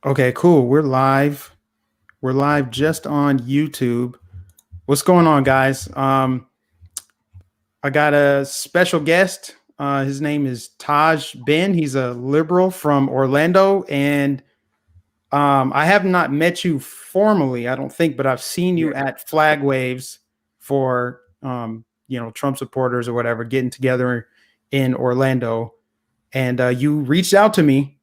Okay, cool. We're live. We're live just on YouTube. What's going on, guys? I got a special guest. His name is Taj Ben. He's a liberal from Orlando, and I have not met you formally, I don't think, but I've seen you Yeah. at flag waves for Trump supporters or whatever getting together in Orlando, and you reached out to me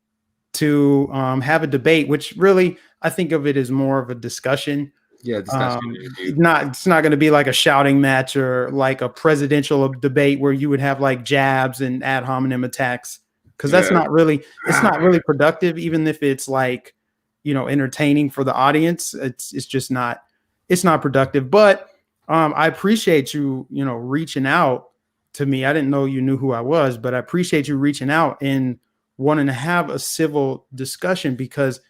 to have a debate, which really I think of it as more of a discussion. Yeah, discussion interview. It's not going to be like a shouting match or like a presidential debate where you would have like jabs and ad hominem attacks, because that's Yeah. not really it's not really productive. Even if it's like entertaining for the audience, it's just not productive. But I appreciate you reaching out to me. I didn't know you knew who I was, but I appreciate you reaching out and wanting to have a civil discussion, because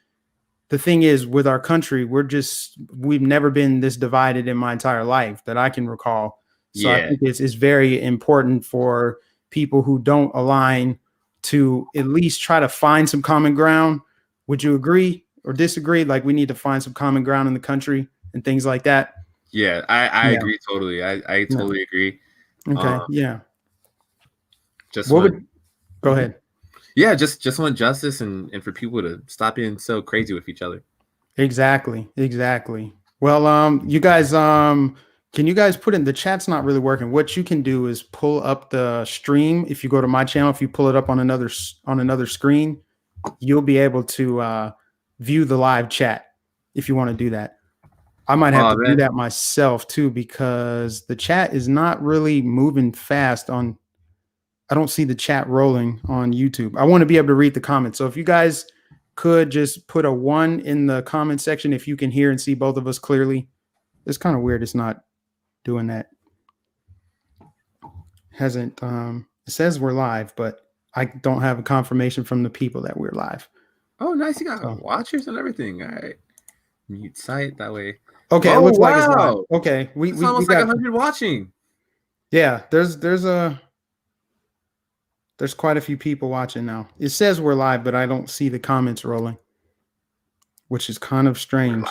the thing is, with our country, we've never been this divided in my entire life that I can recall. So I Yeah. think it's very important for people who don't align to at least try to find some common ground. Would you agree or disagree? Like, we need to find some common ground in the country and things like that. Yeah, I Yeah. agree totally. I Yeah. totally agree. Okay. Yeah. Just What want would Go ahead. yeah, just want justice and for people to stop being so crazy with each other. Exactly. Well, you guys, can you guys put in the chat's not really working. What you can do is pull up the stream. If you go to my channel, if you pull it up on another screen, you'll be able to view the live chat if you want to do that. I might have to do that myself too, because the chat is not really moving fast on. I don't see the chat rolling on YouTube. I want to be able to read the comments. So if you guys could just put a 1 in the comment section if you can hear and see both of us clearly. It's kind of weird it's not doing that. Hasn't it says we're live, but I don't have a confirmation from the people that we're live. Oh, nice. You got watchers and everything. All right. Mute site that way. Okay, it looks like it's live. Okay, it's almost like 100 watching. Yeah, there's quite a few people watching now. It says we're live, but I don't see the comments rolling, which is kind of strange.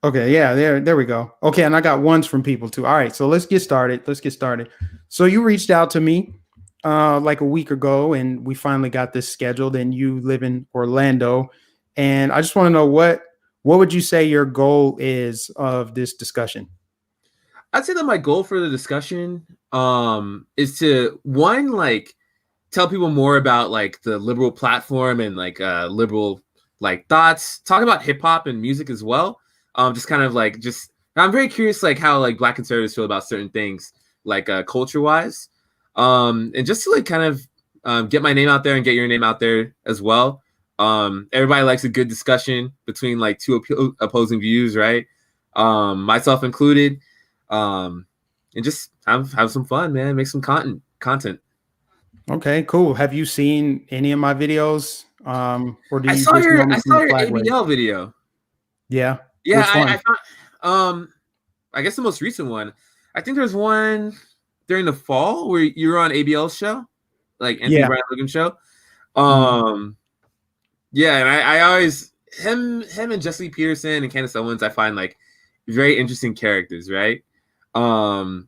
Okay, yeah, there we go. Okay, and I got ones from people too. All right, so let's get started. So you reached out to me like a week ago, and we finally got this scheduled. And you live in Orlando, and I just want to know what would you say your goal is of this discussion? I'd say that my goal for the discussion is to like tell people more about like the liberal platform and like liberal like thoughts. Talk about hip hop and music as well. Just kind of like I'm very curious like how like Black conservatives feel about certain things like culture wise, and just to like kind of get my name out there and get your name out there as well. Everybody likes a good discussion between like two opposing views, right? Myself included. And just have some fun, man. Make some content. Okay, cool. Have you seen any of my videos? Or do you I saw just your ABL wave? Video. Yeah. Yeah. Which one? I thought, I guess the most recent one. I think there's one during the fall where you were on ABL's show, like Anthony Brian Logan show. Yeah, and I always him and Jesse Peterson and Candace Owens I find like very interesting characters, right? So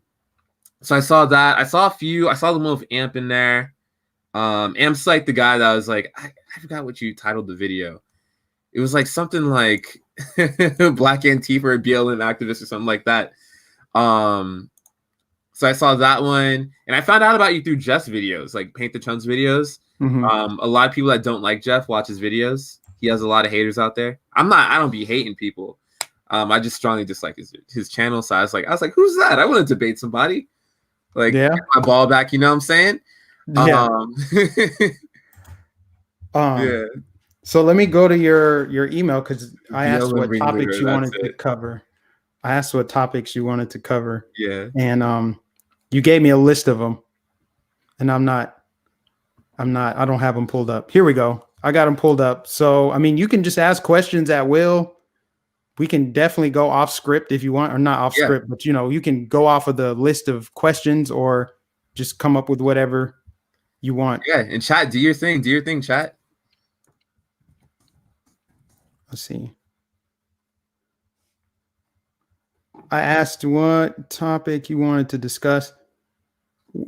I saw that. I saw a few. I saw the one with Amp in there. Amp's like the guy that was like, I forgot what you titled the video. It was like something like Black Antifa or BLM activist or something like that. So I saw that one, and I found out about you through Jeff's videos, like Paint the Chunks videos. A lot of people that don't like Jeff watch his videos. He has a lot of haters out there. I don't be hating people. I just strongly dislike his channel. So I was like, who's that? I want to debate somebody. Like, get my ball back. You know what I'm saying? Yeah. Yeah. So let me go to your email, because I asked what topics you wanted to cover. Yeah. And you gave me a list of them, and I don't have them pulled up. Here we go. I got them pulled up. So, I mean, you can just ask questions at will. We can definitely go off script if you want, or not off script, but you can go off of the list of questions or just come up with whatever you want. Yeah, and chat, do your thing, chat. Let's see. I asked what topic you wanted to discuss,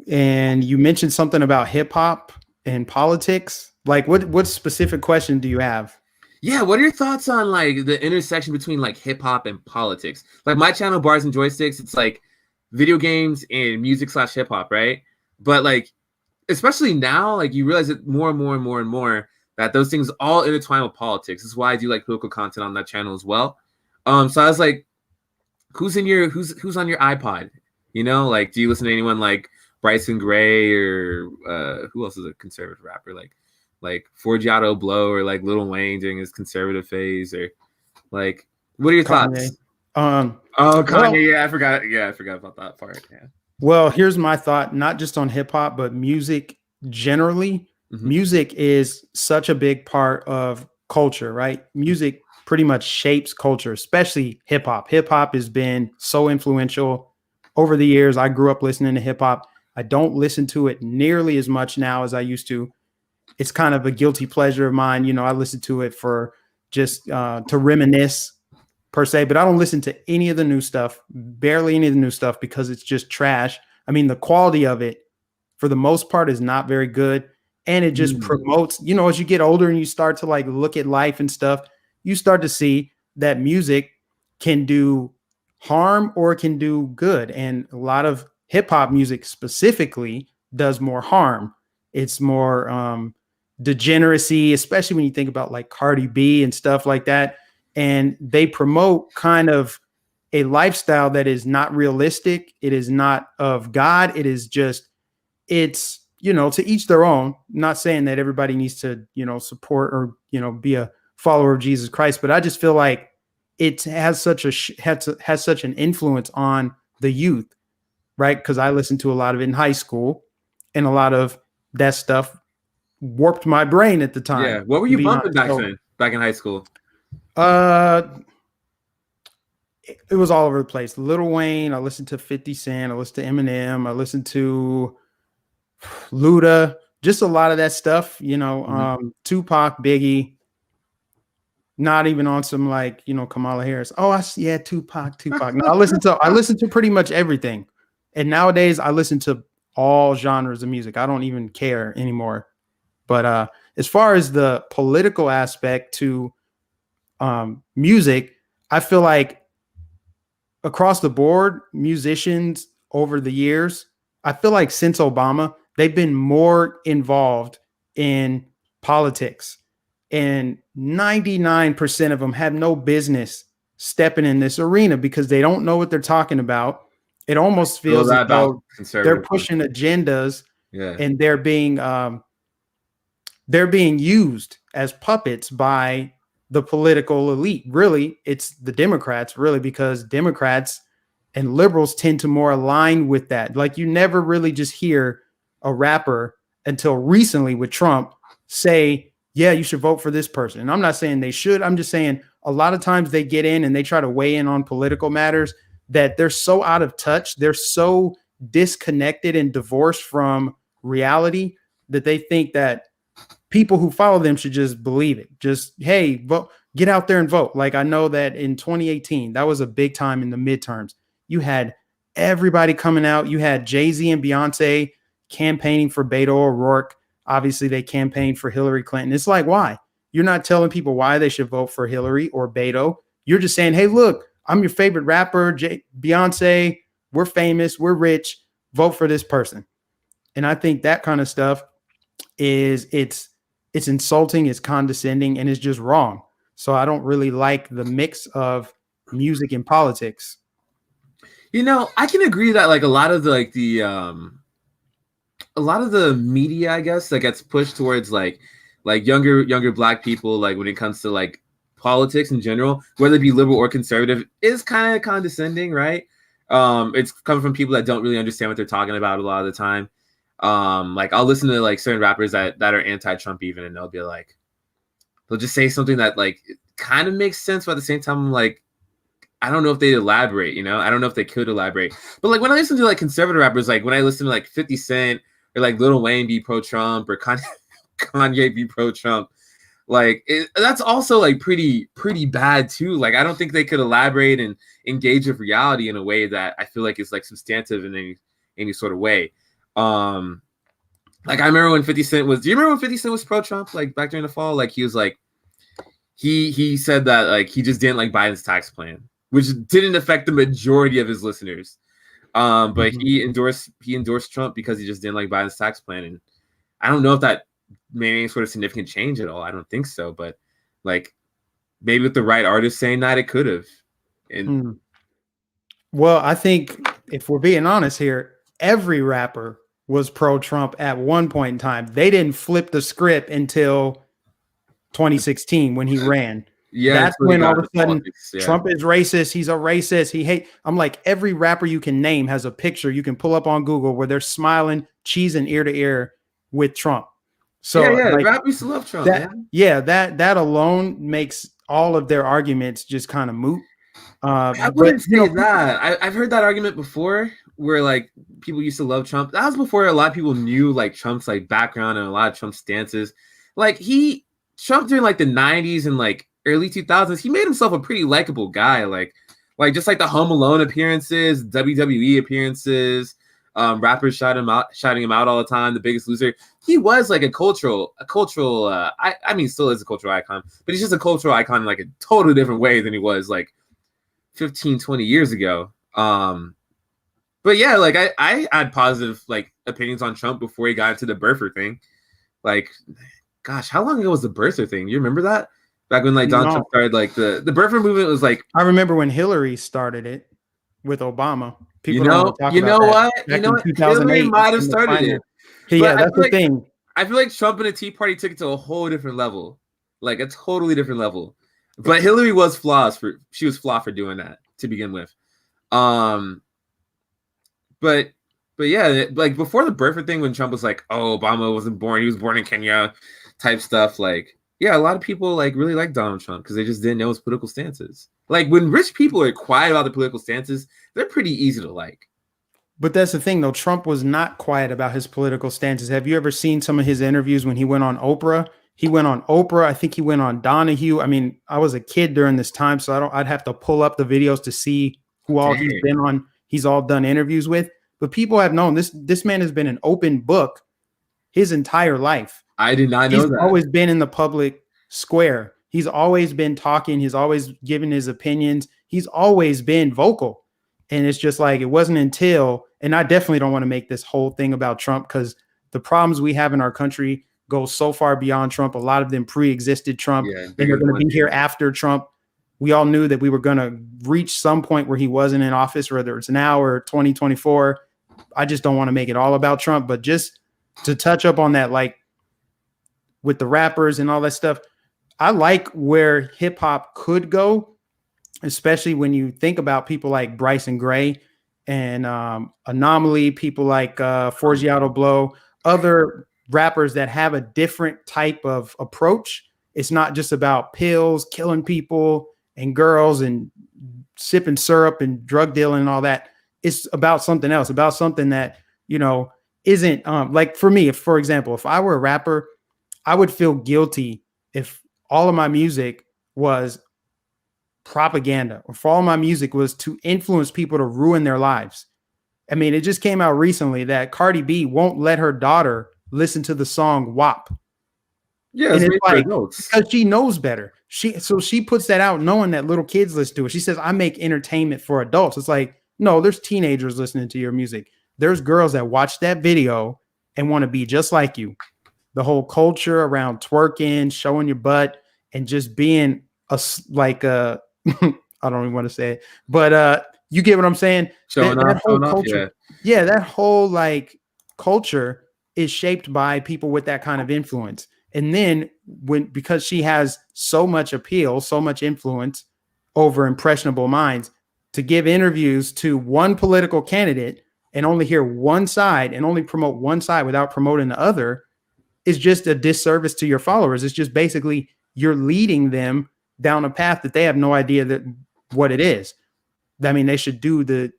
and you mentioned something about hip hop and politics. Like, what specific question do you have? Yeah, what are your thoughts on like the intersection between like hip hop and politics? Like my channel, Bars and Joysticks, it's like video games and music / hip hop, right? But like, especially now, like you realize it more and more and more and more that those things all intertwine with politics. This is why I do like political content on that channel as well. So I was like, who's on your iPod? You know, like, do you listen to anyone like Bryson Gray or who else is a conservative rapper? Like Forgiato Blow or like Lil Wayne during his conservative phase, or like, what are your Kanye. thoughts? Oh, Kanye. Well, Yeah, I forgot. Yeah, I forgot about that part. Yeah. Well, here's my thought, not just on hip hop, but music generally. Mm-hmm. Music is such a big part of culture, right? Music pretty much shapes culture, especially hip hop. Hip hop has been so influential over the years. I grew up listening to hip hop. I don't listen to it nearly as much now as I used to. It's kind of a guilty pleasure of mine. You know, I listen to it for just to reminisce per se, but I don't listen to any of the new stuff, barely any of the new stuff, because it's just trash. I mean, the quality of it for the most part is not very good. And it just promotes, you know, as you get older and you start to like look at life and stuff, you start to see that music can do harm or it can do good. And a lot of hip hop music specifically does more harm. It's more degeneracy, especially when you think about like Cardi B and stuff like that. And they promote kind of a lifestyle that is not realistic. It is not of God. It is just, it's, you know, to each their own. Not saying that everybody needs to, you know, support or, you know, be a follower of Jesus Christ, but I just feel like it has such an influence on the youth, right? Because I listened to a lot of it in high school, and a lot of that stuff warped my brain at the time. Yeah. What were you bumping back then, back in high school? It was all over the place. Lil Wayne, I listened to 50 Cent, I listened to Eminem, I listened to Luda, just a lot of that stuff, you know, Tupac, Biggie, not even on some like, you know, Kamala Harris. Oh, yeah, Tupac. No, I listen to pretty much everything. And nowadays I listen to all genres of music. I don't even care anymore. But as far as the political aspect to music, I feel like across the board, musicians over the years, I feel like since Obama, they've been more involved in politics. And 99% of them have no business stepping in this arena because they don't know what they're talking about. It almost feels as though they're pushing agendas, and they're being used as puppets by the political elite. Really, it's the Democrats, really, because Democrats and liberals tend to more align with that. Like, you never really just hear a rapper until recently with Trump say, yeah, you should vote for this person. And I'm not saying they should. I'm just saying a lot of times they get in and they try to weigh in on political matters that they're so out of touch. They're so disconnected and divorced from reality that they think that people who follow them should just believe it. Just, hey, vote, get out there and vote. Like, I know that in 2018, that was a big time in the midterms. You had everybody coming out. You had Jay-Z and Beyonce campaigning for Beto O'Rourke. Obviously, they campaigned for Hillary Clinton. It's like, why? You're not telling people why they should vote for Hillary or Beto. You're just saying, hey, look, I'm your favorite rapper, Beyonce. We're famous. We're rich. Vote for this person. And I think that kind of stuff it's insulting, it's condescending, and it's just wrong. So I don't really like the mix of music and politics. You know, I can agree that like a lot of the media, I guess, that gets pushed towards like younger Black people, like when it comes to like politics in general, whether it be liberal or conservative, is kind of condescending, right? It's coming from people that don't really understand what they're talking about a lot of the time. Like I'll listen to like certain rappers that are anti-Trump even, and they'll be like, they'll just say something that like kind of makes sense, but at the same time, I'm like, I don't know if they elaborate, you know? I don't know if they could elaborate. But like when I listen to like conservative rappers, like when I listen to like 50 Cent or like Lil Wayne be pro-Trump or Kanye be pro-Trump, Like that's also like pretty bad too. Like I don't think they could elaborate and engage with reality in a way that I feel like is like substantive in any sort of way. Like I remember when 50 Cent was. Do you remember when 50 Cent was pro Trump? Like back during the fall, like he was like he said that like he just didn't like Biden's tax plan, which didn't affect the majority of his listeners. But he endorsed Trump because he just didn't like Biden's tax plan, and I don't know if that made any sort of significant change at all. I don't think so, but like maybe with the right artist saying that, it could have. And well, I think if we're being honest here, every rapper was pro-Trump at one point in time. They didn't flip the script until 2016 when he ran. Yeah, that's when all of a sudden politics, yeah. Trump is racist. He's a racist. He hate. I'm like, every rapper you can name has a picture you can pull up on Google where they're smiling, cheesing ear to ear with Trump. So yeah, like, rap used to love Trump. That alone makes all of their arguments just kind of moot. I wouldn't say that. I've heard that argument before, where like people used to love Trump. That was before a lot of people knew like Trump's like background and a lot of Trump's stances. Like Trump during like the 90s and like early 2000s, he made himself a pretty likable guy. Like just like the Home Alone appearances, WWE appearances, rappers shouting him out all the time. The Biggest Loser. He was like a cultural. I mean, still is a cultural icon, but he's just a cultural icon in like a totally different way than he was like 15, 20 years ago. But yeah, like I had positive like opinions on Trump before he got into the birther thing. Like, gosh, how long ago was the birther thing? You remember that? Back when like Donald Trump started, like the birther movement was like. I remember when Hillary started it with Obama. People you know what? Hillary might have started it. Yeah, that's the thing. I feel like Trump and the Tea Party took it to a whole different level, like a totally different level. But Hillary was flawed for doing that to begin with. But yeah, like before the birther thing, when Trump was like, "Oh, Obama wasn't born; he was born in Kenya," type stuff. Like, yeah, a lot of people like really like Donald Trump because they just didn't know his political stances. Like when rich people are quiet about the political stances, they're pretty easy to like. But that's the thing, though. Trump was not quiet about his political stances. Have you ever seen some of his interviews when he went on Oprah? He went on Oprah. I think he went on Donahue. I mean, I was a kid during this time, so I'd have to pull up the videos to see who all he's been on. He's all done interviews with. But people have known this man has been an open book his entire life. I did not know that. He's always been in the public square. He's always been talking. He's always given his opinions. He's always been vocal. And it's just like, it wasn't until, and I definitely don't want to make this whole thing about Trump because the problems we have in our country go so far beyond Trump. A lot of them pre-existed Trump. And they're going to be here after Trump. We all knew that we were going to reach some point where he wasn't in office, whether it's now or 2024. I just don't want to make it all about Trump, but just to touch up on that, like with the rappers and all that stuff, I like where hip hop could go, especially when you think about people like Bryson Gray and Anomaly, people like Forgiato Blow, other rappers that have a different type of approach. It's not just about pills, killing people and girls and sipping syrup and drug dealing and all that. It's about something else, about something that, you know, isn't like for me, for example, if I were a rapper, I would feel guilty if all of my music was propaganda or if all my music was to influence people to ruin their lives. I mean, it just came out recently that Cardi B won't let her daughter listen to the song WAP. Yeah, and it's like, because she knows better. So she puts that out knowing that little kids listen to it. She says, I make entertainment for adults. It's like, no, there's teenagers listening to your music. There's girls that watch that video and want to be just like you. The whole culture around twerking, showing your butt, and just being I don't even want to say it, but you get what I'm saying? That whole culture, that whole like culture is shaped by people with that kind of influence. And then because she has so much appeal, so much influence over impressionable minds, to give interviews to one political candidate and only hear one side and only promote one side without promoting the other is just a disservice to your followers. It's just basically you're leading them down a path that they have no idea what it is. I mean, they should do the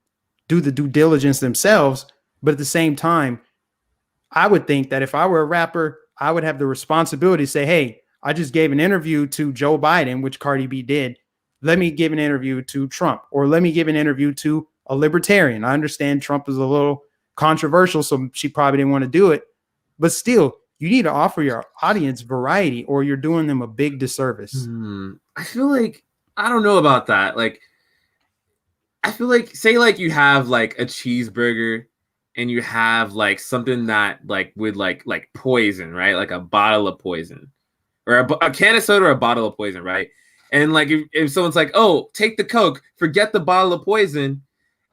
due diligence themselves. But at the same time, I would think that if I were a rapper, I would have the responsibility to say, hey, I just gave an interview to Joe Biden, which Cardi B did. Let me give an interview to Trump, or let me give an interview to a libertarian. I understand Trump is a little controversial, so she probably didn't want to do it. But still, you need to offer your audience variety, or you're doing them a big disservice. I feel like I don't know about that. Like, I feel like, say like you have like a cheeseburger and you have like something that like with like poison, right? Like a bottle of poison, or a can of soda or a bottle of poison, right? And like if someone's like, oh, take the Coke, forget the bottle of poison,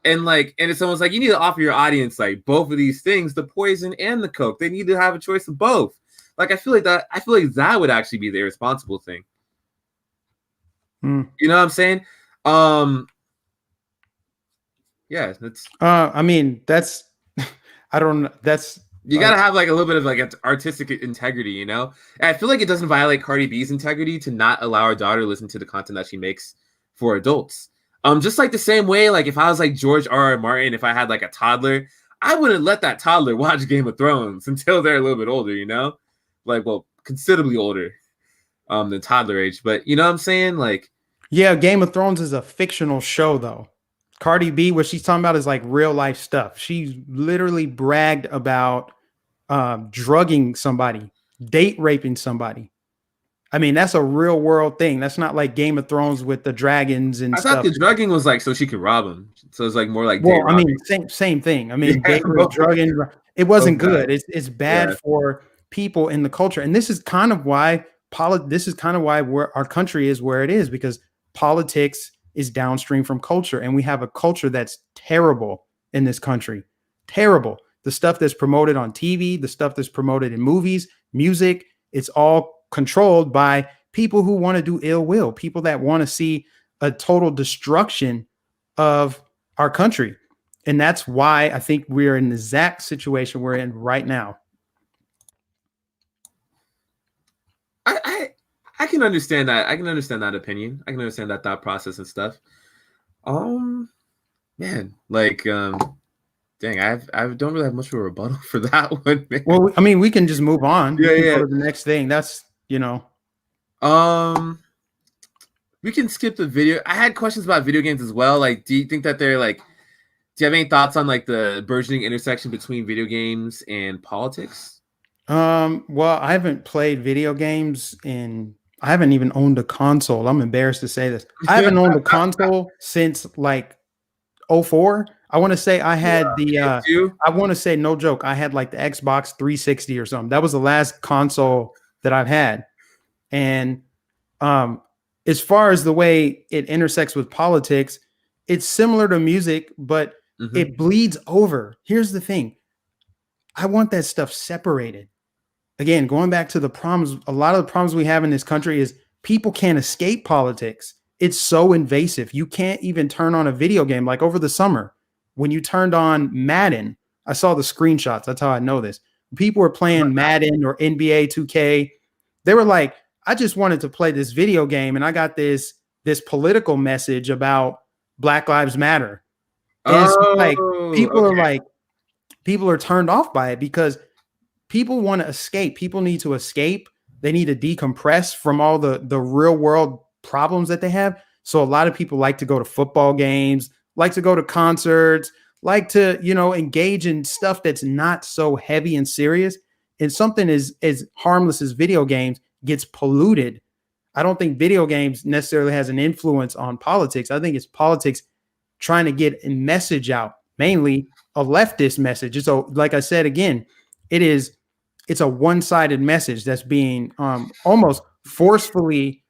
and if someone's like, you need to offer your audience like both of these things, the poison and the Coke. They need to have a choice of both. Like I feel like that would actually be the irresponsible thing. You know what I'm saying? Yeah, that's. I mean, that's. I don't. That's. You gotta have like a little bit of like artistic integrity, you know. And I feel like it doesn't violate Cardi B's integrity to not allow her daughter to listen to the content that she makes for adults. Just like the same way, like if I was like George R.R. Martin, if I had like a toddler, I wouldn't let that toddler watch Game of Thrones until they're a little bit older, you know, like well, considerably older, than toddler age. But you know what I'm saying, like. Yeah, Game of Thrones is a fictional show, though. Cardi B, what she's talking about is like real life stuff. She's literally bragged about drugging somebody, date raping somebody. I mean, that's a real world thing. That's not like Game of Thrones with the dragons and stuff. I thought the drugging was like so she could rob him. So it's like more like. Well, I mean, same thing. I mean, yeah, drugging. It wasn't good. It's bad for people in the culture, and this is kind of why where our country is where it is, because politics is downstream from culture, and we have a culture that's terrible in this country. Terrible. The stuff that's promoted on TV, the stuff that's promoted in movies, music, it's all controlled by people who want to do ill will, people that want to see a total destruction of our country. And that's why I think we're in the exact situation we're in right now. I can understand that. I can understand that opinion. I can understand that thought process and stuff. Man, like, dang, I don't really have much of a rebuttal for that one, man. Well, I mean, we can just move on. Yeah, Go to the next thing. That's, you know. We can skip the video. I had questions about video games as well. Like, do you think that they're like, do you have any thoughts on like the burgeoning intersection between video games and politics? Well, I haven't played video games I haven't even owned a console. I'm embarrassed to say this. I haven't owned a console since like 2004. I want to say I had I want to say, no joke, I had like the Xbox 360 or something. That was the last console that I've had. And as far as the way it intersects with politics, it's similar to music, but it bleeds over. Here's the thing. I want that stuff separated. Again, going back to the problems, a lot of the problems we have in this country is people can't escape politics. It's so invasive. You can't even turn on a video game. Like over the summer, when you turned on Madden, I saw the screenshots. That's how I know this. People were playing Madden or NBA 2K. They were like, I just wanted to play this video game, and I got this political message about Black Lives Matter. And it's like people are turned off by it because people want to escape. People need to escape. They need to decompress from all the real world problems that they have. So a lot of people like to go to football games, like to go to concerts, like to, you know, engage in stuff that's not so heavy and serious. And something as harmless as video games gets polluted. I don't think video games necessarily has an influence on politics. I think it's politics trying to get a message out, mainly a leftist message. So like I said, again, it's a one-sided message that's being almost forcefully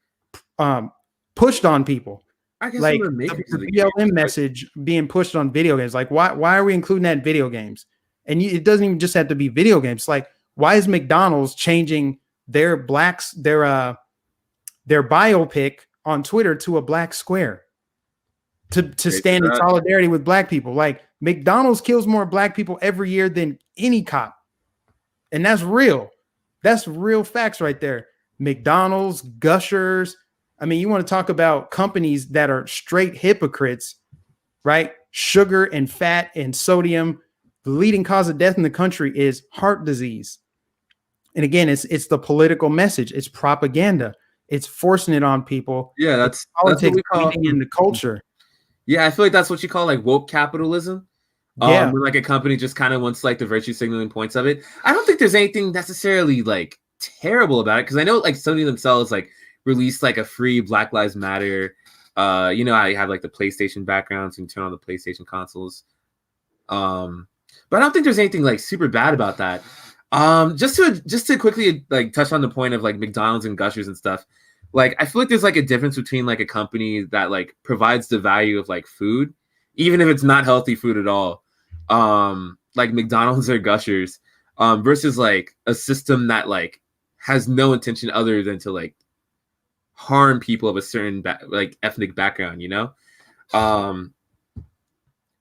pushed on people. I guess like the BLM message being pushed on video games. Like, why are we including that in video games? And it doesn't even just have to be video games. Like, why is McDonald's changing their biopic on Twitter to a black square to stand in solidarity with black people? Like, McDonald's kills more black people every year than any cop. And that's real. That's real facts right there. McDonald's, Gushers. I mean, you want to talk about companies that are straight hypocrites, right? Sugar and fat and sodium. The leading cause of death in the country is heart disease. And again, it's the political message. It's propaganda. It's forcing it on people. Yeah, It's that's what politics we call. bleeding into culture. Yeah, I feel like that's what you call like woke capitalism. Yeah. When like a company just kind of wants like the virtue signaling points of it. I don't think there's anything necessarily like terrible about it because I know like Sony themselves like released like a free Black Lives Matter. You know how you have like the PlayStation backgrounds and turn on the PlayStation consoles. But I don't think there's anything like super bad about that. Just to quickly like touch on the point of like McDonald's and Gushers and stuff. Like I feel like there's like a difference between like a company that like provides the value of like food, even if it's not healthy food at all, like McDonald's or Gushers, versus like a system that like has no intention other than to like harm people of a certain like ethnic background, you know. And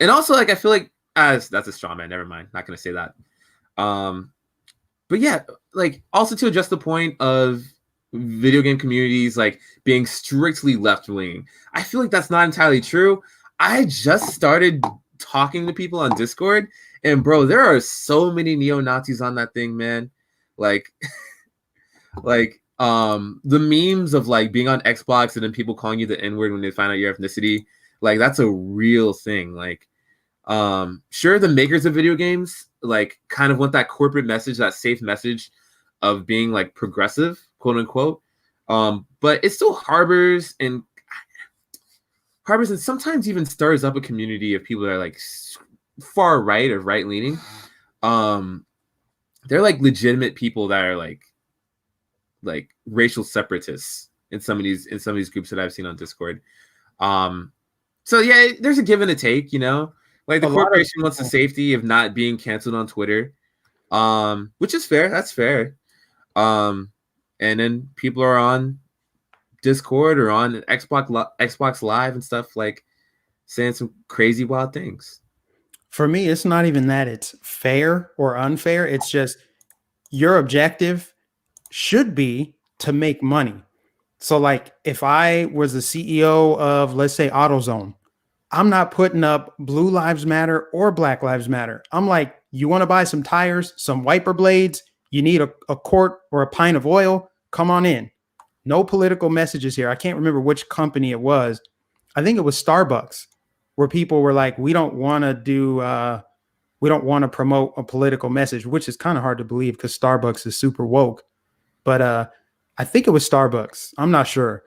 also like I feel like as that's a straw man. Never mind, not gonna say that. But yeah, like also to address the point of video game communities like being strictly left wing, I feel like that's not entirely true. I just started talking to people on Discord, and bro, there are so many neo-Nazis on that thing, man. Like, like the memes of like being on Xbox and then people calling you the N-word when they find out your ethnicity, like that's a real thing. Like, sure, the makers of video games like kind of want that corporate message, that safe message of being like progressive, quote unquote. But it still harbors and sometimes even stirs up a community of people that are like far right or right leaning. They're like legitimate people that are like racial separatists in some of these groups that I've seen on Discord. So yeah, there's a give and a take, you know. Like the corporation wants the safety of not being canceled on Twitter, which is fair. That's fair. And then people are on Discord or on Xbox Live and stuff like saying some crazy wild things. For me, it's not even that it's fair or unfair. It's just your objective should be to make money. So like if I was the CEO of, let's say, AutoZone, I'm not putting up Blue Lives Matter or Black Lives Matter. I'm like, you want to buy some tires, some wiper blades, you need a quart or a pint of oil, come on in. No political messages here. I can't remember which company it was. I think it was Starbucks, where people were like, we don't want to promote a political message, which is kind of hard to believe because Starbucks is super woke. But I think it was Starbucks. I'm not sure.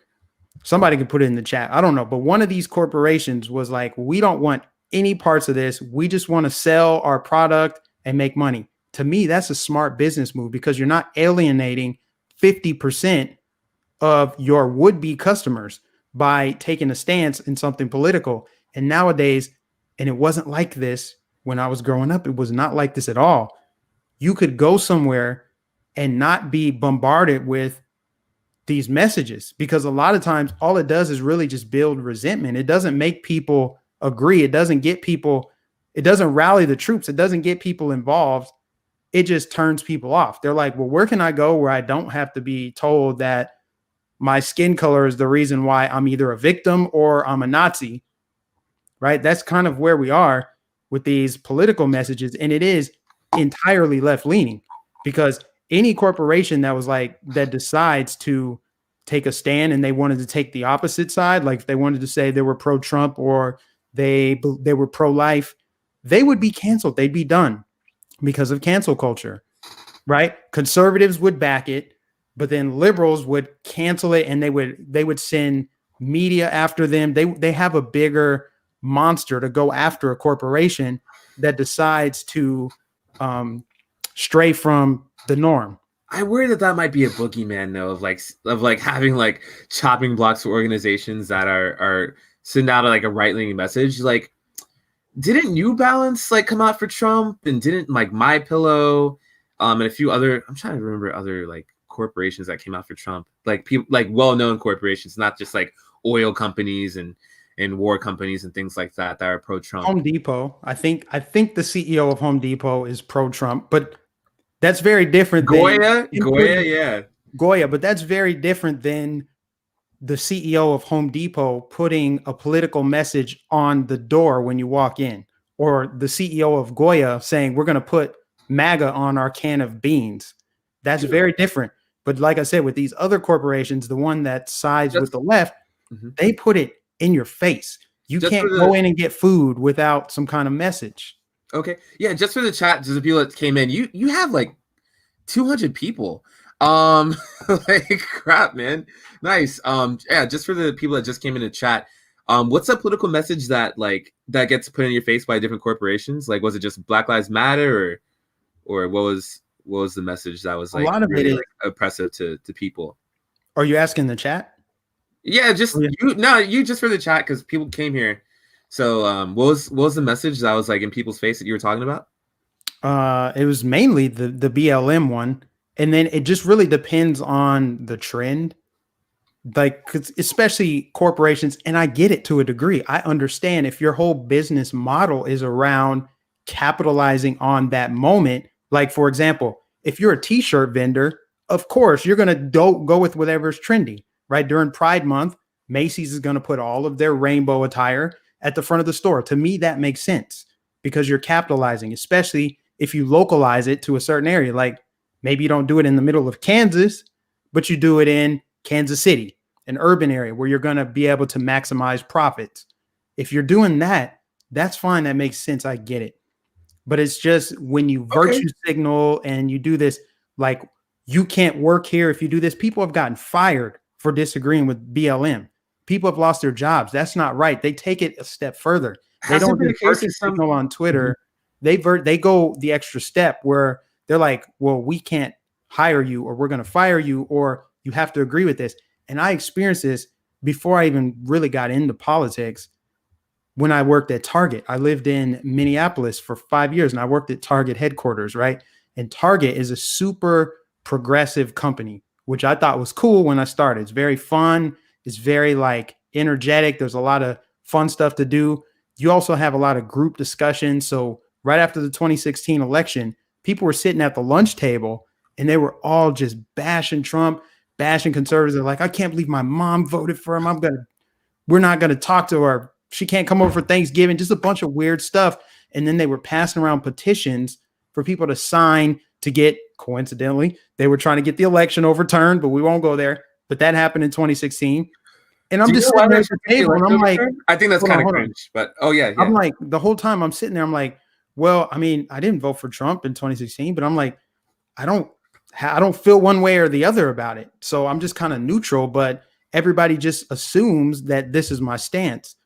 Somebody can put it in the chat. I don't know. But one of these corporations was like, we don't want any parts of this. We just want to sell our product and make money. To me, that's a smart business move because you're not alienating 50% of your would-be customers by taking a stance in something political. And nowadays, and it wasn't like this when I was growing up, it was not like this at all. You could go somewhere and not be bombarded with these messages because a lot of times all it does is really just build resentment. It doesn't make people agree. It doesn't rally the troops. It doesn't get people involved. It just turns people off. They're like, well, where can I go where I don't have to be told that my skin color is the reason why I'm either a victim or I'm a Nazi, right? That's kind of where we are with these political messages. And it is entirely left leaning because any corporation that decides to take a stand and they wanted to take the opposite side, like if they wanted to say they were pro-Trump or they were pro-life, they would be canceled. They'd be done because of cancel culture, right? Conservatives would back it, but then liberals would cancel it and they would send media after them. They have a bigger monster to go after a corporation that decides to stray from the norm. I worry that might be a boogeyman though of like having like chopping blocks for organizations that are sending out like a right-leaning message. Like, didn't New Balance like come out for Trump and didn't like My Pillow and a few other, I'm trying to remember other like corporations that came out for Trump, like people like well-known corporations, not just like oil companies and war companies and things like that are pro-Trump. Home Depot. I think the CEO of Home Depot is pro-Trump, but that's very different. Goya, yeah. Goya, but that's very different than the CEO of Home Depot putting a political message on the door when you walk in, or the CEO of Goya saying, we're going to put MAGA on our can of beans. That's very different. But like I said, with these other corporations, the one that sides with Just the left, they put it in your face. You just for can't the go in and get food without some kind of message. okay, yeah, just for the chat, just the people that came in, you have like 200 people. Like crap, man. Nice. Yeah, just for the people that just came in the chat. What's a political message that like that gets put in your face by different corporations? Like, was it just Black Lives Matter, or what was the message that was A like lot of really it is. like, oppressive to people? Are you asking the chat? Yeah, just Oh, yeah. you just for the chat because people came here. So, what was the message that was like in people's face that you were talking about? It was mainly the BLM one, and then it just really depends on the trend. Like, 'cause especially corporations, and I get it to a degree. I understand if your whole business model is around capitalizing on that moment. Like, for example, if you're a t-shirt vendor, of course you're gonna go with whatever's trendy, right? During Pride Month, Macy's is gonna put all of their rainbow attire at the front of the store. To me, that makes sense because you're capitalizing, especially if you localize it to a certain area. Like maybe you don't do it in the middle of Kansas, but you do it in Kansas City, an urban area where you're going to be able to maximize profits. If you're doing that, that's fine. That makes sense. I get it. But it's just when you Okay. virtue signal and you do this, like you can't work here if you do this. People have gotten fired for disagreeing with BLM. People have lost their jobs. That's not right. They take it a step further. They Has there don't been a just case virtue of some? signal on Twitter. They go the extra step where they're like, well, we can't hire you or we're going to fire you or you have to agree with this. And I experienced this before I even really got into politics when I worked at Target. I lived in Minneapolis for 5 years and I worked at Target headquarters, right? And Target is a super progressive company, which I thought was cool when I started. It's very fun. It's very like energetic. There's a lot of fun stuff to do. You also have a lot of group discussion. So right after the 2016 election, people were sitting at the lunch table and they were all just bashing Trump, bashing conservatives. They're like, I can't believe my mom voted for him. We're not going to talk to her. She can't come over for Thanksgiving, just a bunch of weird stuff. And then they were passing around petitions for people to sign to get, coincidentally, they were trying to get the election overturned, but we won't go there. But that happened in 2016. And I'm Do you just know why sitting there they're at the trying to get table the and election I'm like, overturned? I think that's kind of cringe, but oh yeah, I'm yeah. like, the whole time I'm sitting there, I'm like, well, I mean, I didn't vote for Trump in 2016, but I'm like, I don't feel one way or the other about it. So I'm just kind of neutral, but everybody just assumes that this is my stance.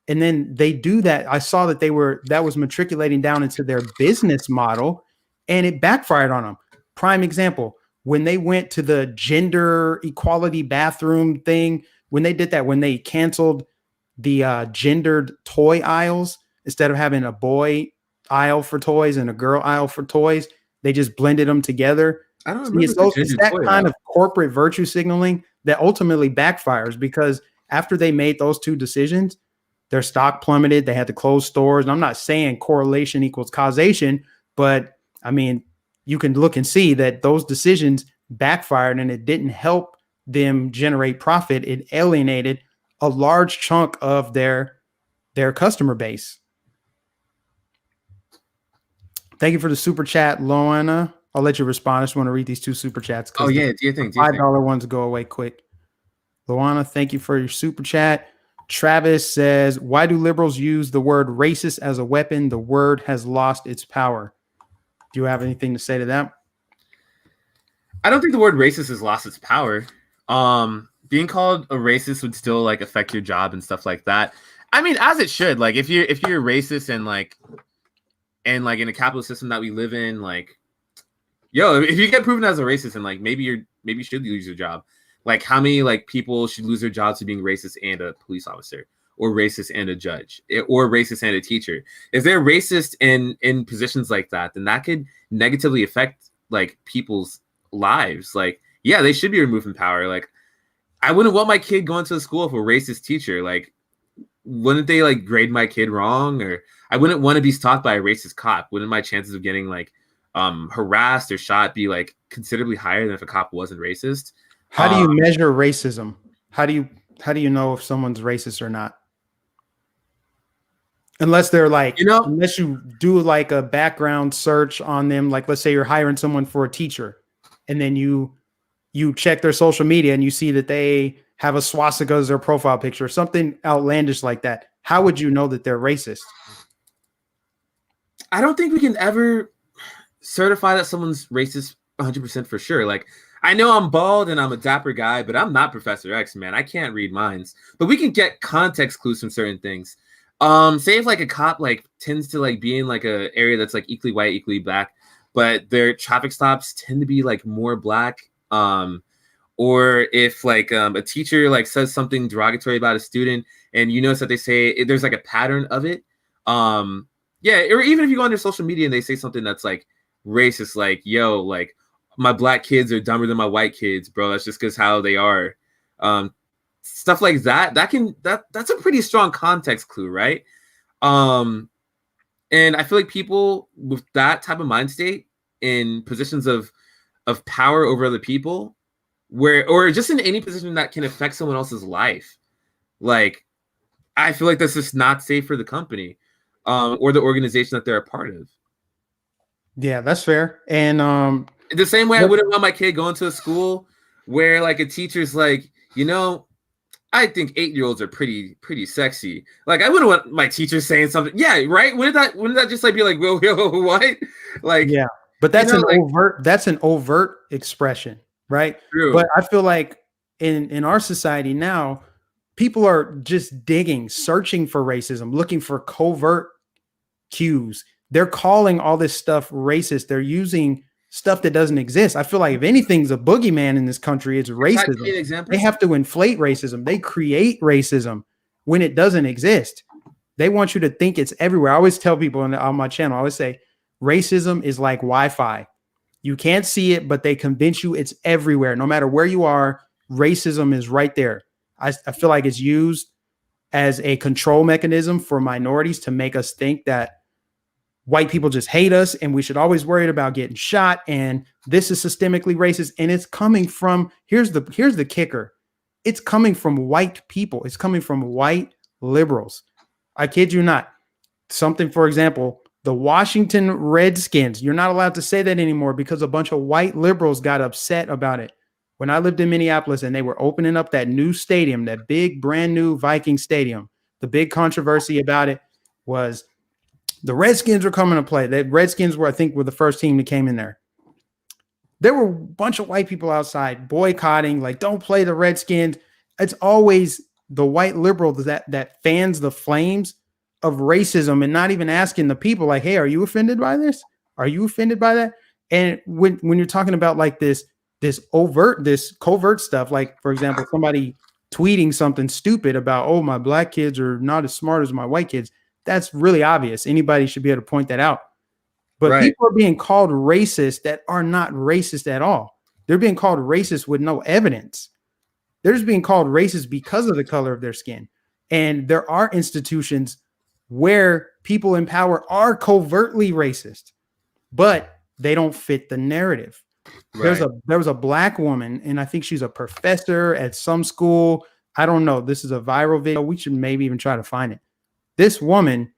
And then they do that. I saw that that was matriculating down into their business model and it backfired on them. Prime example, when they went to the gender equality bathroom thing, when they did that, when they canceled the gendered toy aisles, instead of having a boy aisle for toys and a girl aisle for toys, they just blended them together. I don't See, remember the it's ginger that toy kind aisle. of corporate virtue signaling that ultimately backfires because after they made those two decisions, their stock plummeted. They had to close stores. And I'm not saying correlation equals causation, but I mean, you can look and see that those decisions backfired and it didn't help them generate profit. It alienated a large chunk of their customer base. Thank you for the super chat, Loana. I'll let you respond. I just want to read these two super chats Oh because the yeah, do you think? $5 ones go away quick. Luana, thank you for your super chat. Travis says, why do liberals use the word racist as a weapon? The word has lost its power. Do you have anything to say to that? I don't think the word racist has lost its power. Being called a racist would still like affect your job and stuff like that. I mean, as it should. Like if you're racist and in a capitalist system that we live in, like, yo, if you get proven as a racist and like maybe you should lose your job. Like how many like people should lose their jobs to being racist and a police officer, or racist and a judge, or racist and a teacher? If they're racist in positions like that, then that could negatively affect like people's lives. Like, yeah, they should be removed from power. Like, I wouldn't want my kid going to school with a racist teacher. Like, wouldn't they like grade my kid wrong? Or I wouldn't want to be stalked by a racist cop. Wouldn't my chances of getting like harassed or shot be like considerably higher than if a cop wasn't racist? How do you measure racism? How do you know if someone's racist or not? Unless they're like, unless you do like a background search on them, like let's say you're hiring someone for a teacher and then you check their social media and you see that they have a swastika as their profile picture, something outlandish like that, how would you know that they're racist? I don't think we can ever certify that someone's racist 100% for sure. Like, I know I'm bald and I'm a dapper guy, but I'm not Professor X, man. I can't read minds. But we can get context clues from certain things. Say if like a cop like tends to like be in like a area that's like equally white, equally black, but their traffic stops tend to be like more black. Or if like a teacher like says something derogatory about a student, and you notice that they say there's like a pattern of it. Yeah, or even if you go on their social media and they say something that's like racist, like, yo, like my black kids are dumber than my white kids, bro. That's just because how they are. Stuff like that. That's a pretty strong context clue, right? And I feel like people with that type of mind state in positions of power over other people, or just in any position that can affect someone else's life, like, I feel like that's just not safe for the company, or the organization that they're a part of. Yeah, that's fair. And the same way I wouldn't want my kid going to a school where like a teacher's like, I think 8-year-olds are pretty sexy. Like, I wouldn't want my teacher saying something. Yeah, right. Wouldn't that just like be like, whoa, what? Like, yeah, but that's an overt expression, right? True. But I feel like in our society now, people are just digging, searching for racism, looking for covert cues. They're calling all this stuff racist. They're using stuff that doesn't exist. I feel like if anything's a boogeyman in this country, it's racism. They have to inflate racism. They create racism when it doesn't exist. They want you to think it's everywhere. I always tell people on my channel, I always say, racism is like Wi-Fi. You can't see it, but they convince you it's everywhere. No matter where you are, racism is right there. I feel like it's used as a control mechanism for minorities to make us think that white people just hate us and we should always worry about getting shot. And this is systemically racist. And it's coming from, here's the kicker. It's coming from white people. It's coming from white liberals. I kid you not. Something, for example, the Washington Redskins, you're not allowed to say that anymore because a bunch of white liberals got upset about it. When I lived in Minneapolis and they were opening up that new stadium, that big brand new Viking stadium, the big controversy about it was the Redskins were coming to play. The Redskins were the first team that came in there. There were a bunch of white people outside boycotting, like, don't play the Redskins. It's always the white liberal that fans the flames of racism and not even asking the people, like, hey, are you offended by this? Are you offended by that? And when you're talking about like this covert stuff, like, for example, somebody tweeting something stupid about, oh, my black kids are not as smart as my white kids, that's really obvious. Anybody should be able to point that out. But people are being called racist that are not racist at all. They're being called racist with no evidence. They're just being called racist because of the color of their skin. And there are institutions where people in power are covertly racist, but they don't fit the narrative. Right. There was a black woman, and I think she's a professor at some school. I don't know. This is a viral video. We should maybe even try to find it. This woman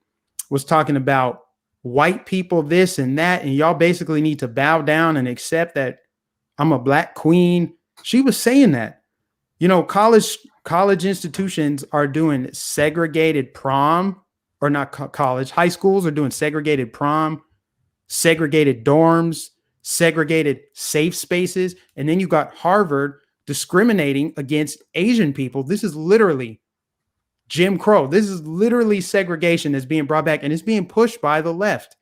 was talking about white people, this and that, and y'all basically need to bow down and accept that I'm a black queen. She was saying that, college institutions are doing segregated prom, or not college, high schools are doing segregated prom, segregated dorms, segregated safe spaces. And then you got Harvard discriminating against Asian people. This is literally Jim Crow. This is literally segregation that's being brought back, and it's being pushed by the left.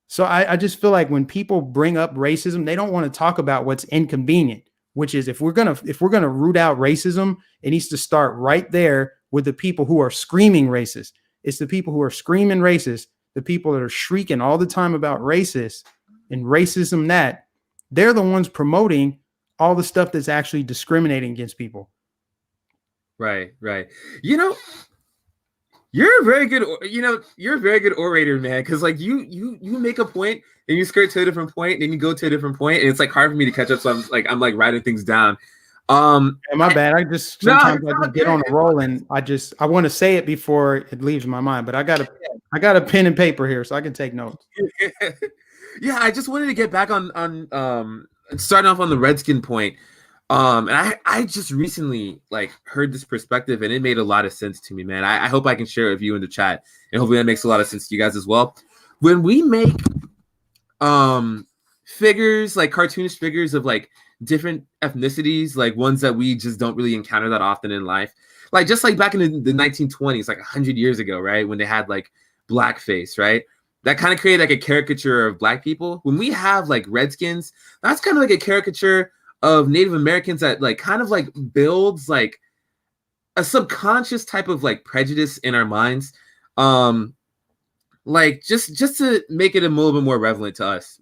So I just feel like when people bring up racism, they don't want to talk about what's inconvenient, which is if we're gonna root out racism, it needs to start right there with the people who are screaming racist. It's the people who are screaming racist, the people that are shrieking all the time about racist and racism, that they're the ones promoting all the stuff that's actually discriminating against people. Right. You're a very good orator, man. Because like you make a point and you skirt to a different point, and then you go to a different point, and it's like hard for me to catch up. So I'm writing things down. My bad. I just sometimes I just get on a roll, and I want to say it before it leaves my mind. But I got a pen and paper here, so I can take notes. Yeah, I just wanted to get back on starting off on the Redskin point, and I just recently like heard this perspective, and it made a lot of sense to me, man. I hope I can share it with you in the chat, and hopefully that makes a lot of sense to you guys as well. When we make figures, like cartoonish figures of like different ethnicities, like ones that we just don't really encounter that often in life, like just like back in the 1920s, like 100 years ago, right, when they had like blackface, right, that kind of created like a caricature of black people. When we have like Redskins, that's kind of like a caricature of Native Americans that like kind of like builds like a subconscious type of like prejudice in our minds, like just to make it a little bit more relevant to us.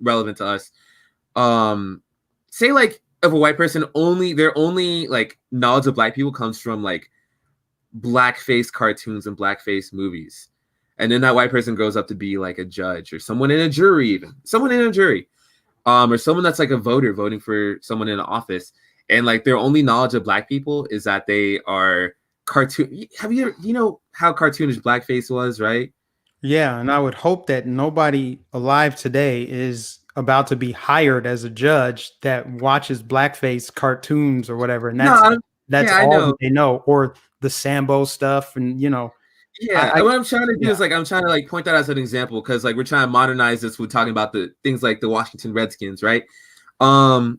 Say like if a white person their only like knowledge of black people comes from like blackface cartoons and blackface movies, and then that white person grows up to be like a judge or someone in a jury, even someone in a jury, or someone that's like a voter voting for someone in an office, and like their only knowledge of black people is that they are cartoon. Have you know how cartoonish blackface was, right? Yeah, and I would hope that nobody alive today is about to be hired as a judge that watches blackface cartoons or whatever, and No, that's yeah, I all that know. they know, or the Sambo stuff, and Yeah, I what I'm trying to do yeah, is like I'm trying to like point that as an example because like we're trying to modernize this with talking about the things like the Washington Redskins, right? Um,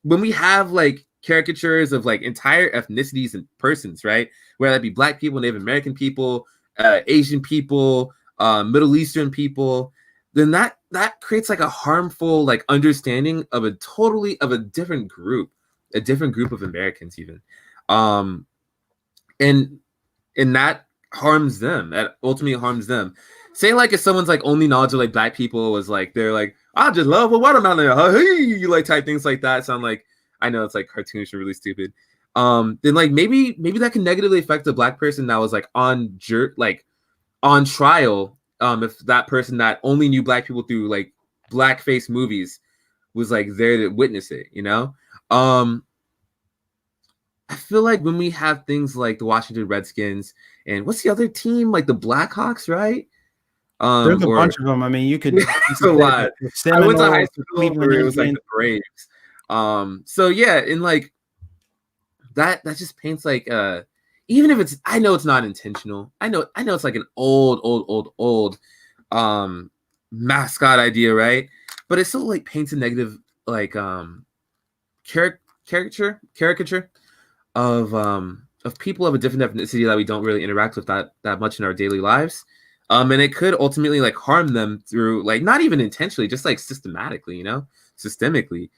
when we have like caricatures of like entire ethnicities and persons, right? Whether that be black people, Native American people, Asian people, Middle Eastern people, then that creates like a harmful like understanding of a different group of Americans even. Um, and that harms them. That ultimately harms them. Say like if someone's like only knowledge of like black people was like they're like I just love a watermelon, hey, like type things like that sound like I know it's like cartoonish and really stupid. Then like maybe that can negatively affect the black person that was like on trial. If that person that only knew black people through like blackface movies was like there to witness it, you know. I feel like when we have things like the Washington Redskins and what's the other team, like the Blackhawks, right? there's a Or bunch of them. I mean, you it's a could say lot. the I went to high Seminoles, the school Cleveland where it was like Indians. the Braves. So yeah, and like that just paints like even if it's I know it's not intentional. I know it's like an old mascot idea, right? But it still like paints a negative like caricature of people of a different ethnicity that we don't really interact with that much in our daily lives. And it could ultimately like harm them through like not even intentionally, just like systematically, you know, systemically.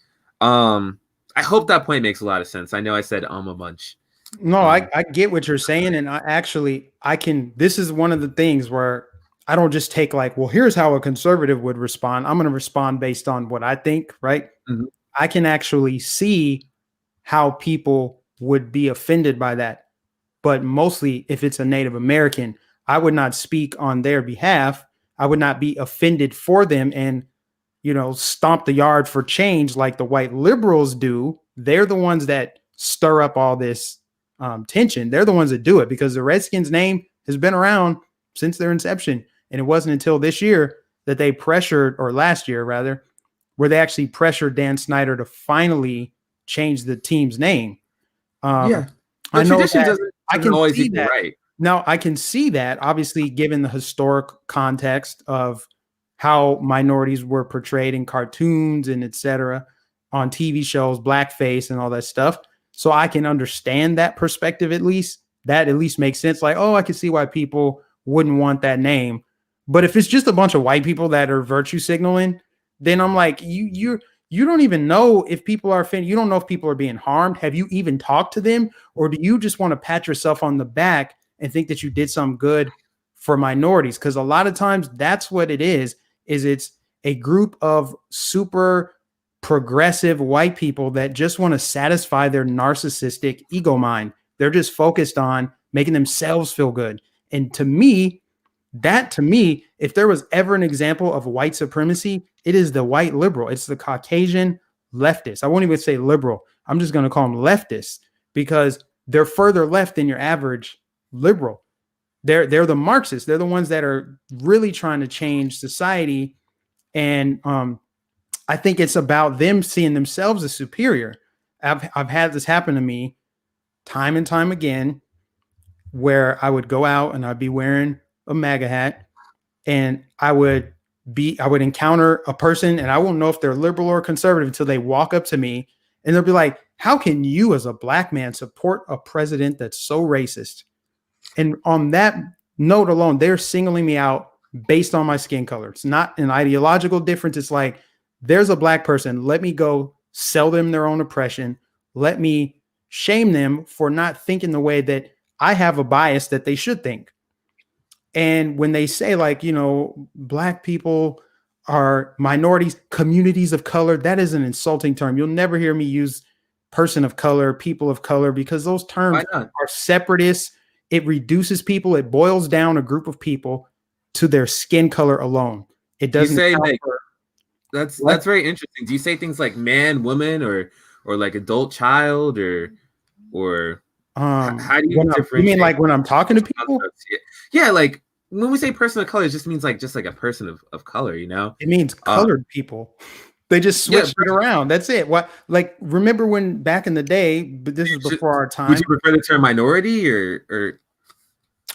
I hope that point makes a lot of sense. I know I said a bunch. No, Um, I get what you're saying, and I can. This is one of the things where I don't just take like, well, here's how a conservative would respond. I'm going to respond based on what I think, right? mhm. I can actually see how people would be offended by that. But mostly, if it's a Native American, I would not speak on their behalf. I would not be offended for them and, stomp the yard for change like the white liberals do. They're the ones that stir up all this tension. They're the ones that do it because the Redskins name has been around since their inception. And it wasn't until this year that they pressured, or last year rather, where they actually pressured Dan Snyder to finally change the team's name. Yeah, I but know tradition that I doesn't can always see equal that. right. Now, I can see that, obviously, given the historic context of how minorities were portrayed in cartoons and et cetera, on TV shows, blackface and all that stuff. So I can understand that perspective at least. That at least makes sense. Like, oh, I can see why people wouldn't want that name. But if it's just a bunch of white people that are virtue signaling, then I'm like, you don't even know if people are offended. You don't know if people are being harmed. Have you even talked to them? Or do you just want to pat yourself on the back and think that you did some good for minorities? Because a lot of times that's what it is it's a group of super progressive white people that just want to satisfy their narcissistic ego mind. They're just focused on making themselves feel good. And to me, if there was ever an example of white supremacy, it is the white liberal. It's the Caucasian leftist. I won't even say liberal. I'm just going to call them leftists because they're further left than your average liberal. They're the Marxists. They're the ones that are really trying to change society. And I think it's about them seeing themselves as superior. I've had this happen to me time and time again, where I would go out and I'd be wearing a MAGA hat, and I would encounter a person, and I won't know if they're liberal or conservative until they walk up to me, and they'll be like, how can you as a black man support a president that's so racist? And on that note alone, they're singling me out based on my skin color. It's not an ideological difference. It's like, there's a black person. Let me go sell them their own oppression. Let me shame them for not thinking the way that I have a bias that they should think. And when they say, like, black people are minorities, communities of color, that is an insulting term. You'll never hear me use person of color, people of color, because those terms are separatists. It reduces people. It boils down a group of people to their skin color alone. It doesn't say like that's very interesting. Do you say things like man, woman, or like adult child, or how do you differentiate? You mean like when I'm talking to people? Yeah, like when we say person of color, it just means like a person of color, It means colored people. They just switched it around. That's it. What, like, remember when back in the day, but this is before our time. Would you prefer the term minority or?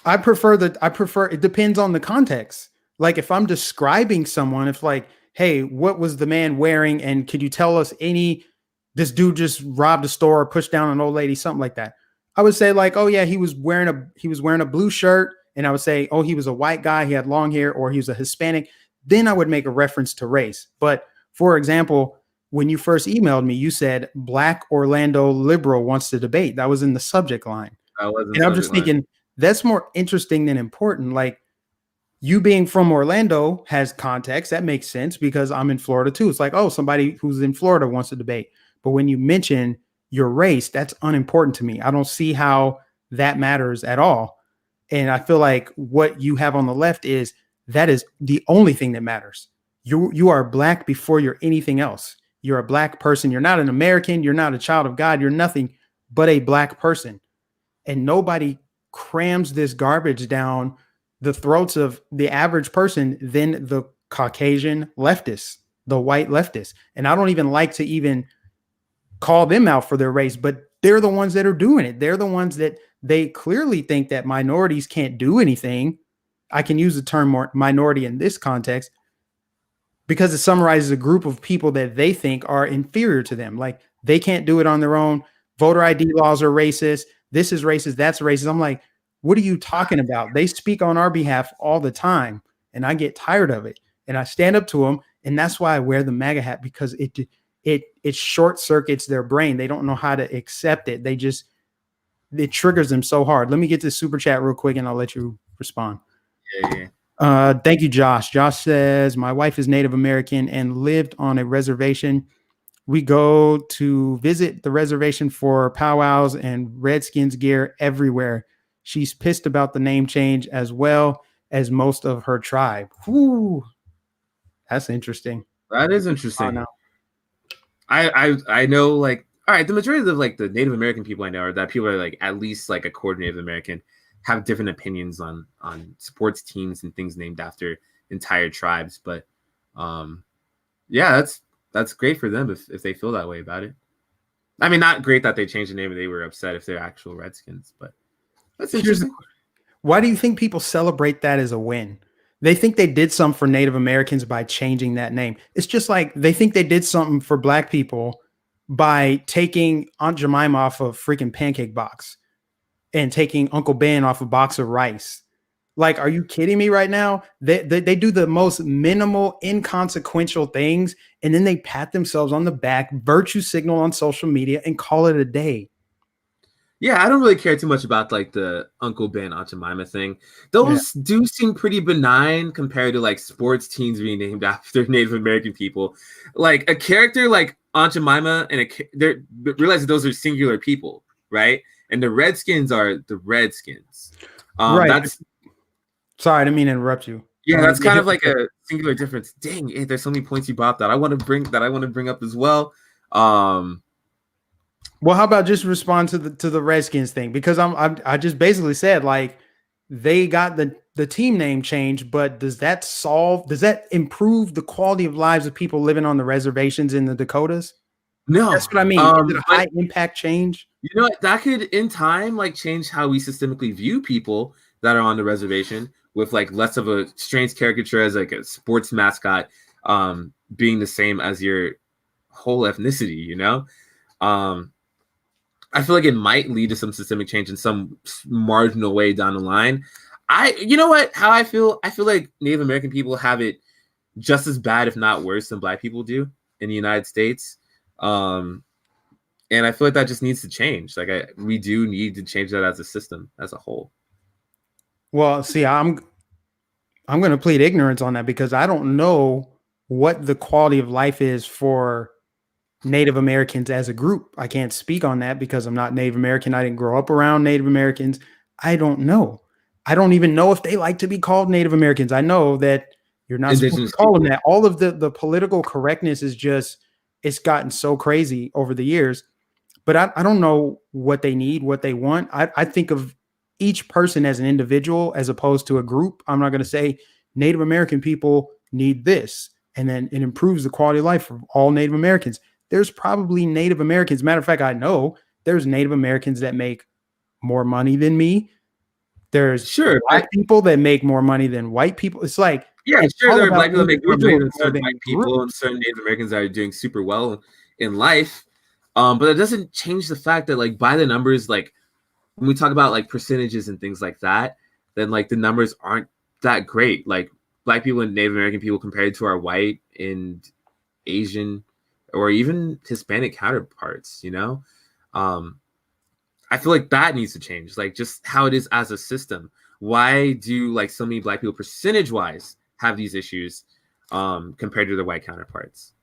I prefer it depends on the context. Like, if I'm describing someone, if like, hey, what was the man wearing? And could you tell us this dude just robbed a store or pushed down an old lady, something like that. I would say like, oh yeah, he was wearing a blue shirt. And I would say, oh, he was a white guy. He had long hair, or he was a Hispanic. Then I would make a reference to race. But for example, when you first emailed me, you said Black Orlando liberal wants to debate. That was in the subject line. And I'm just thinking that's more interesting than important. Like, you being from Orlando has context. That makes sense because I'm in Florida too. It's like, oh, somebody who's in Florida wants to debate. But when you mention your race, that's unimportant to me. I don't see how that matters at all. And I feel like what you have on the left that is the only thing that matters. You are black before you're anything else. You're a black person. You're not an American. You're not a child of God. You're nothing but a black person. And nobody crams this garbage down the throats of the average person than the Caucasian leftists, the white leftists. And I don't even like to even call them out for their race, but they're the ones that are doing it. They're the ones that they clearly think that minorities can't do anything. I can use the term minority in this context because it summarizes a group of people that they think are inferior to them. Like, they can't do it on their own. Voter ID laws are racist. This is racist. That's racist. I'm like, what are you talking about? They speak on our behalf all the time, and I get tired of it. And I stand up to them, and that's why I wear the MAGA hat, because it short circuits their brain. They don't know how to accept it. It triggers them so hard. Let me get this super chat real quick, and I'll let you respond. Yeah. Thank you, Josh. Josh says, my wife is Native American and lived on a reservation. We go to visit the reservation for powwows and Redskins gear everywhere. She's pissed about the name change as well as most of her tribe. Whew. That's interesting. That is interesting. I know, like, all right, the majority of like the Native American people I know are that people are like at least like a quarter Native American, have different opinions on sports teams and things named after entire tribes. But yeah, that's great for them if they feel that way about it. I mean, not great that they changed the name and they were upset if they're actual Redskins, but that's interesting. Why do you think people celebrate that as a win? They think they did something for Native Americans by changing that name. It's just like they think they did something for black people by taking Aunt Jemima off a freaking pancake box and taking Uncle Ben off a box of rice. Like, are you kidding me right now? They do the most minimal, inconsequential things, and then they pat themselves on the back, virtue signal on social media, and call it a day. Yeah, I don't really care too much about like the Uncle Ben, Aunt Jemima thing. Those do seem pretty benign compared to like sports teams being named after Native American people. Like a character like Aunt Jemima and realize that those are singular people, right? And the Redskins are the Redskins. Right. Sorry, I didn't mean to interrupt you. Yeah, that's kind of like a singular difference. Dang, there's so many points you brought up that I want to bring up as well. Well, how about just respond to the Redskins thing? Because I just basically said, like, they got the team name change, but does that improve the quality of lives of people living on the reservations in the Dakotas? No. That's what I mean. Is it a But high impact change? you know what? That could, in time, like change how we systemically view people that are on the reservation, with like less of a strange caricature as like a sports mascot, being the same as your whole ethnicity. You know, I feel like it might lead to some systemic change in some marginal way down the line. You know what? How I feel like Native American people have it just as bad, if not worse, than Black people do in the United States. And I feel like that just needs to change. Like we do need to change that as a system, as a whole. Well, see, I'm going to plead ignorance on that because I don't know what the quality of life is for Native Americans as a group. I can't speak on that because I'm not Native American. I didn't grow up around Native Americans. I don't know. I don't even know if they like to be called Native Americans. I know that you're not supposed to call them that. All of the political correctness is just, it's gotten so crazy over the years. But I don't know what they need, what they want. I think of each person as an individual as opposed to a group. I'm not going to say Native American people need this, and then it improves the quality of life for all Native Americans. There's probably Native Americans. Matter of fact, I know there's Native Americans that make more money than me. There's Black people that make more money than white people. It's like, yeah, sure, there are Black people that make more money than certain white people, and certain Native Americans that are doing super well in life. But it doesn't change the fact that, like, by the numbers, like when we talk about like percentages and things like that, then like the numbers aren't that great. Like Black people and Native American people compared to our white and Asian or even Hispanic counterparts, you know? I feel like that needs to change, like just how it is as a system. Why do like so many Black people percentage wise have these issues compared to their white counterparts?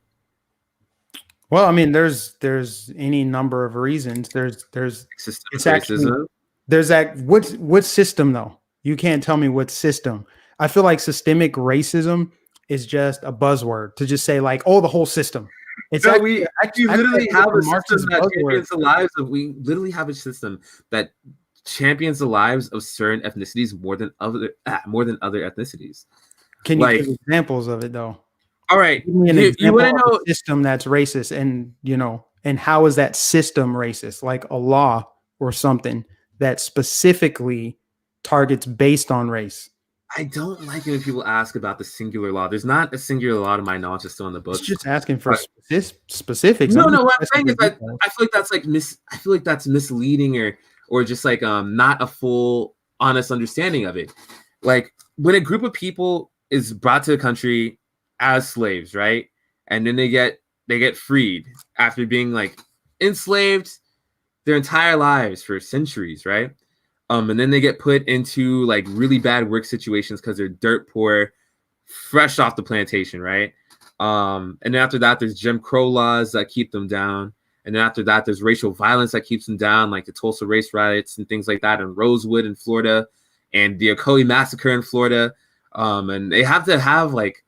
Well, I mean, there's any number of reasons. There's it's actually racism. There's that what system though? You can't tell me what system. I feel like systemic racism is just a buzzword to just say like, oh, the whole system. It's no, we literally have a system that champions the lives of. We literally have a system that champions the lives of certain ethnicities more than other ethnicities. Can you give examples of it though? All right, give me an example of a system that's racist, and and how is that system racist? Like a law or something that specifically targets based on race. I don't like it when people ask about the singular law. There's not a singular law to my knowledge that's still in the books. It's just asking for specifics. No, what I'm saying is that I feel like that's like I feel like that's misleading or just like not a full honest understanding of it. Like when a group of people is brought to a country as slaves, right? And then they get freed after being like enslaved their entire lives for centuries, right? And then they get put into like really bad work situations because they're dirt poor, fresh off the plantation, right? And then after that, there's Jim Crow laws that keep them down. And then after that, there's racial violence that keeps them down, like the Tulsa race riots and things like that in Rosewood in Florida and the Ocoee massacre in Florida. And they have to have like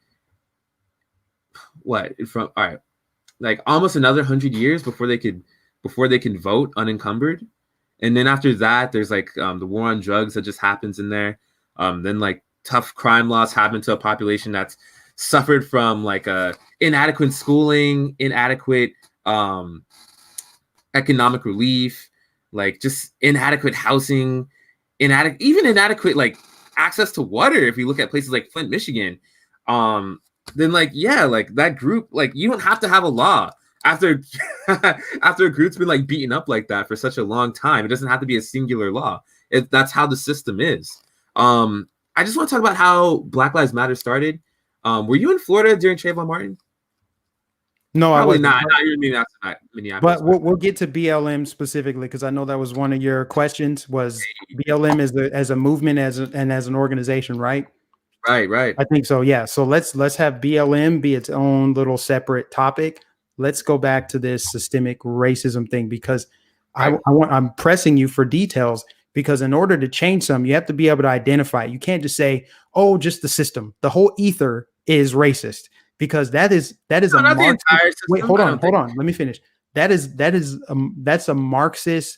like almost another 100 years before they can vote unencumbered. And then after that, there's like the war on drugs that just happens in there. Then like tough crime laws happen to a population that's suffered from like inadequate schooling, inadequate economic relief, like just inadequate housing, inadequate like access to water. If you look at places like Flint, Michigan, then like like that group, like you don't have to have a law after a group's been like beaten up like that for such a long time. It doesn't have to be a singular law. That's how the system is. I just want to talk about how Black Lives Matter started. Were you in Florida during Trayvon Martin? No, probably I wasn't. Not you're in Minneapolis. But we'll get to BLM specifically because I know that was one of your questions. Was BLM as a movement and as an organization, right? Right. I think so. Yeah. So let's have BLM be its own little separate topic. Let's go back to this systemic racism thing because I'm pressing you for details because in order to change some, you have to be able to identify. You can't just say, "Oh, just the system." The whole ether is racist because that is not the entire system. Wait, hold on. Let me finish. That's a Marxist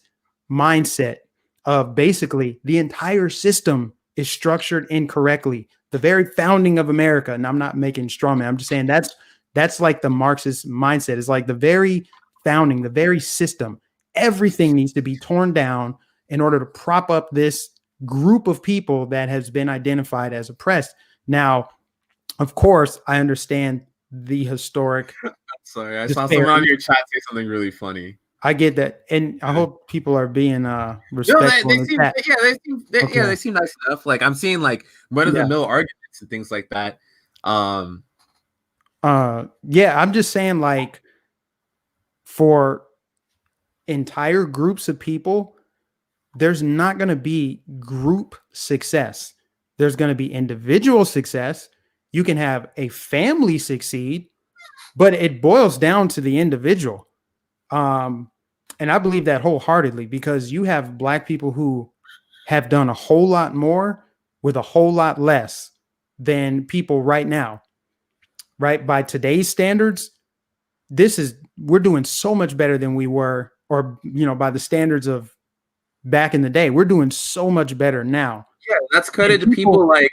mindset of basically the entire system is structured incorrectly. The very founding of America, and I'm not making straw man, I'm just saying that's like the Marxist mindset. It's like the very founding, the very system. Everything needs to be torn down in order to prop up this group of people that has been identified as oppressed. Now, of course, I understand the historic. Sorry, I saw someone on your chat say something really funny. I get that, and I hope people are being respectful. No, they seem, Okay. they seem nice enough. Like I'm seeing like run of the mill arguments and things like that. Yeah, I'm just saying, like, for entire groups of people, there's not going to be group success. There's going to be individual success. You can have a family succeed, but it boils down to the individual. And I believe that wholeheartedly, because you have Black people who have done a whole lot more with a whole lot less than people right now, right? By today's standards, we're doing so much better than we were, or, by the standards of back in the day, we're doing so much better now. Yeah, that's credit to people like,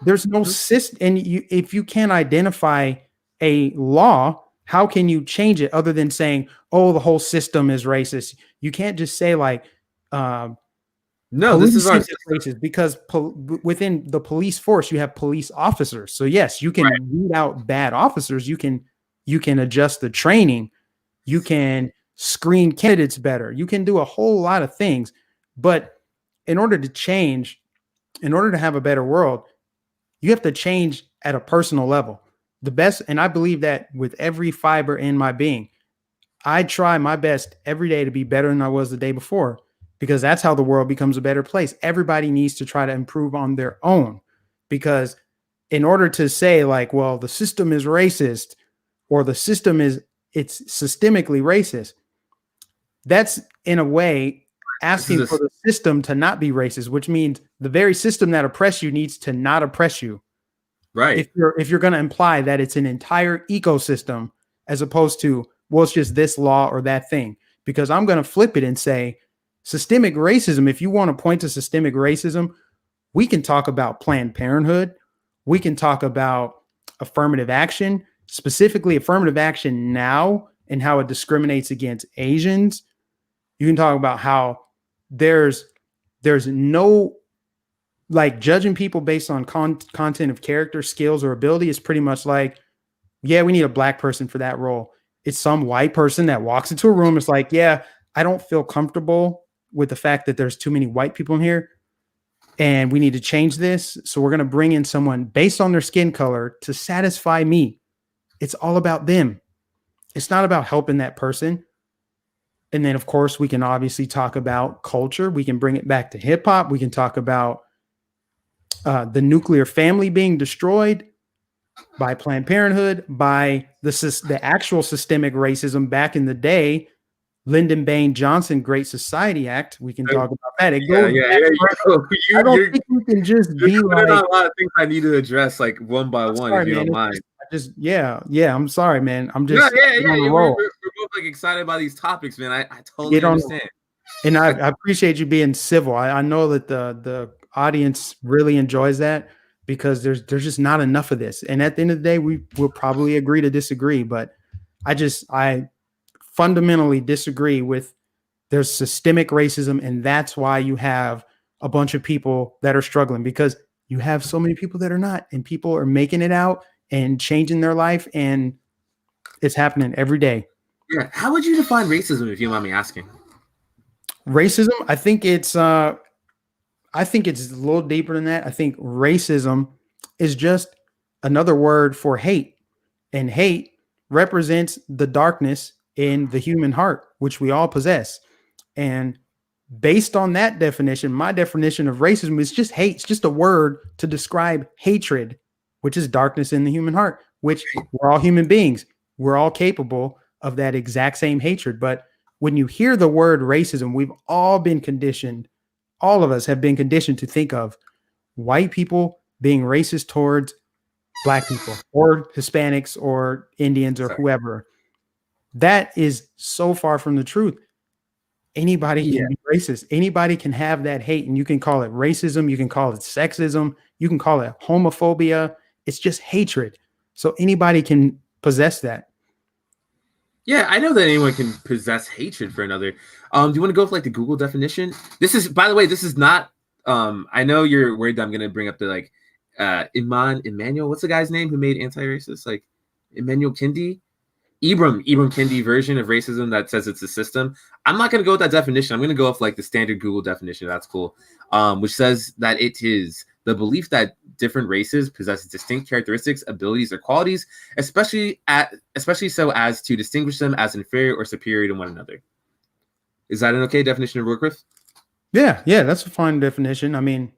there's no system. And if you can't identify a law, how can you change it other than saying, oh, the whole system is racist? You can't just say like, no, this is racist, because within the police force, you have police officers. So yes, you can weed out bad officers. You can adjust the training. You can screen candidates better. You can do a whole lot of things. But in order to change, in order to have a better world, you have to change at a personal level. The best, and I believe that with every fiber in my being, I try my best every day to be better than I was the day before, because that's how the world becomes a better place. Everybody needs to try to improve on their own, because in order to say like, well, the system is racist, or the system it's systemically racist, that's in a way asking for the system to not be racist, which means the very system that oppress you needs to not oppress you. Right. If you're going to imply that it's an entire ecosystem, as opposed to, well, it's just this law or that thing, because I'm going to flip it and say systemic racism. If you want to point to systemic racism, we can talk about Planned Parenthood. We can talk about affirmative action, specifically affirmative action now, and how it discriminates against Asians. You can talk about how there's no, like, judging people based on content of character, skills, or ability is pretty much like, yeah, we need a Black person for that role. It's some white person that walks into a room. It's like, yeah, I don't feel comfortable with the fact that there's too many white people in here, and we need to change this. So we're going to bring in someone based on their skin color to satisfy me. It's all about them. It's not about helping that person. And then, of course, we can obviously talk about culture. We can bring it back to hip hop. We can talk about the nuclear family being destroyed by Planned Parenthood, by the actual systemic racism back in the day, Lyndon Baines Johnson Great Society Act. We can talk about that. It goes I don't think you can just be like, a lot of things I need to address like one by one, if you don't mind. I'm sorry, man. I'm just we're both like excited by these topics, man. I totally understand. And I appreciate you being civil. I know that the audience really enjoys that, because there's just not enough of this. And at the end of the day, we will probably agree to disagree. But I fundamentally disagree with, there's systemic racism, and that's why you have a bunch of people that are struggling, because you have so many people that are not, and people are making it out and changing their life, and it's happening every day. Yeah. How would you define racism, if you mind me asking? Racism, I think it's a little deeper than that. I think racism is just another word for hate, and hate represents the darkness in the human heart, which we all possess. And based on that definition, my definition of racism is just hate. It's just a word to describe hatred, which is darkness in the human heart, which we're all human beings. We're all capable of that exact same hatred. But when you hear the word racism, we've all been conditioned. All of us have been conditioned to think of white people being racist towards Black people or Hispanics or Indians or whoever. That is so far from the truth. Anybody Yeah. can be racist. Anybody can have that hate, and you can call it racism. You can call it sexism. You can call it homophobia. It's just hatred. So anybody can possess that. Yeah, I know that anyone can possess hatred for another. Do you want to go with like the Google definition? This is, by the way, this is not. I know you're worried that I'm gonna bring up the like, Emmanuel. What's the guy's name who made anti-racist? Like, Emmanuel Kindi, Ibram Kendi version of racism that says it's a system. I'm not gonna go with that definition. I'm gonna go with like the standard Google definition. That's cool. Which says that it is the belief that different races possess distinct characteristics, abilities, or qualities, especially so as to distinguish them as inferior or superior to one another. Is that an okay definition to work with? Yeah, that's a fine definition. I mean,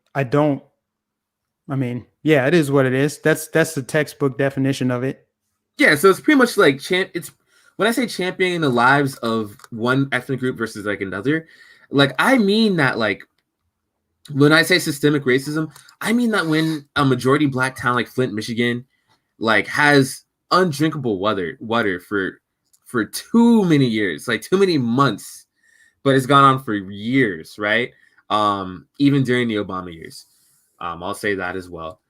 yeah, it is what it is. That's the textbook definition of it. Yeah, so it's pretty much like it's when I say championing the lives of one ethnic group versus like another, like I mean that like when I say systemic racism, I mean that when a majority black town like Flint, Michigan, like has undrinkable water for too many years, like too many months, but it's gone on for years, right? Even during the Obama years. I'll say that as well.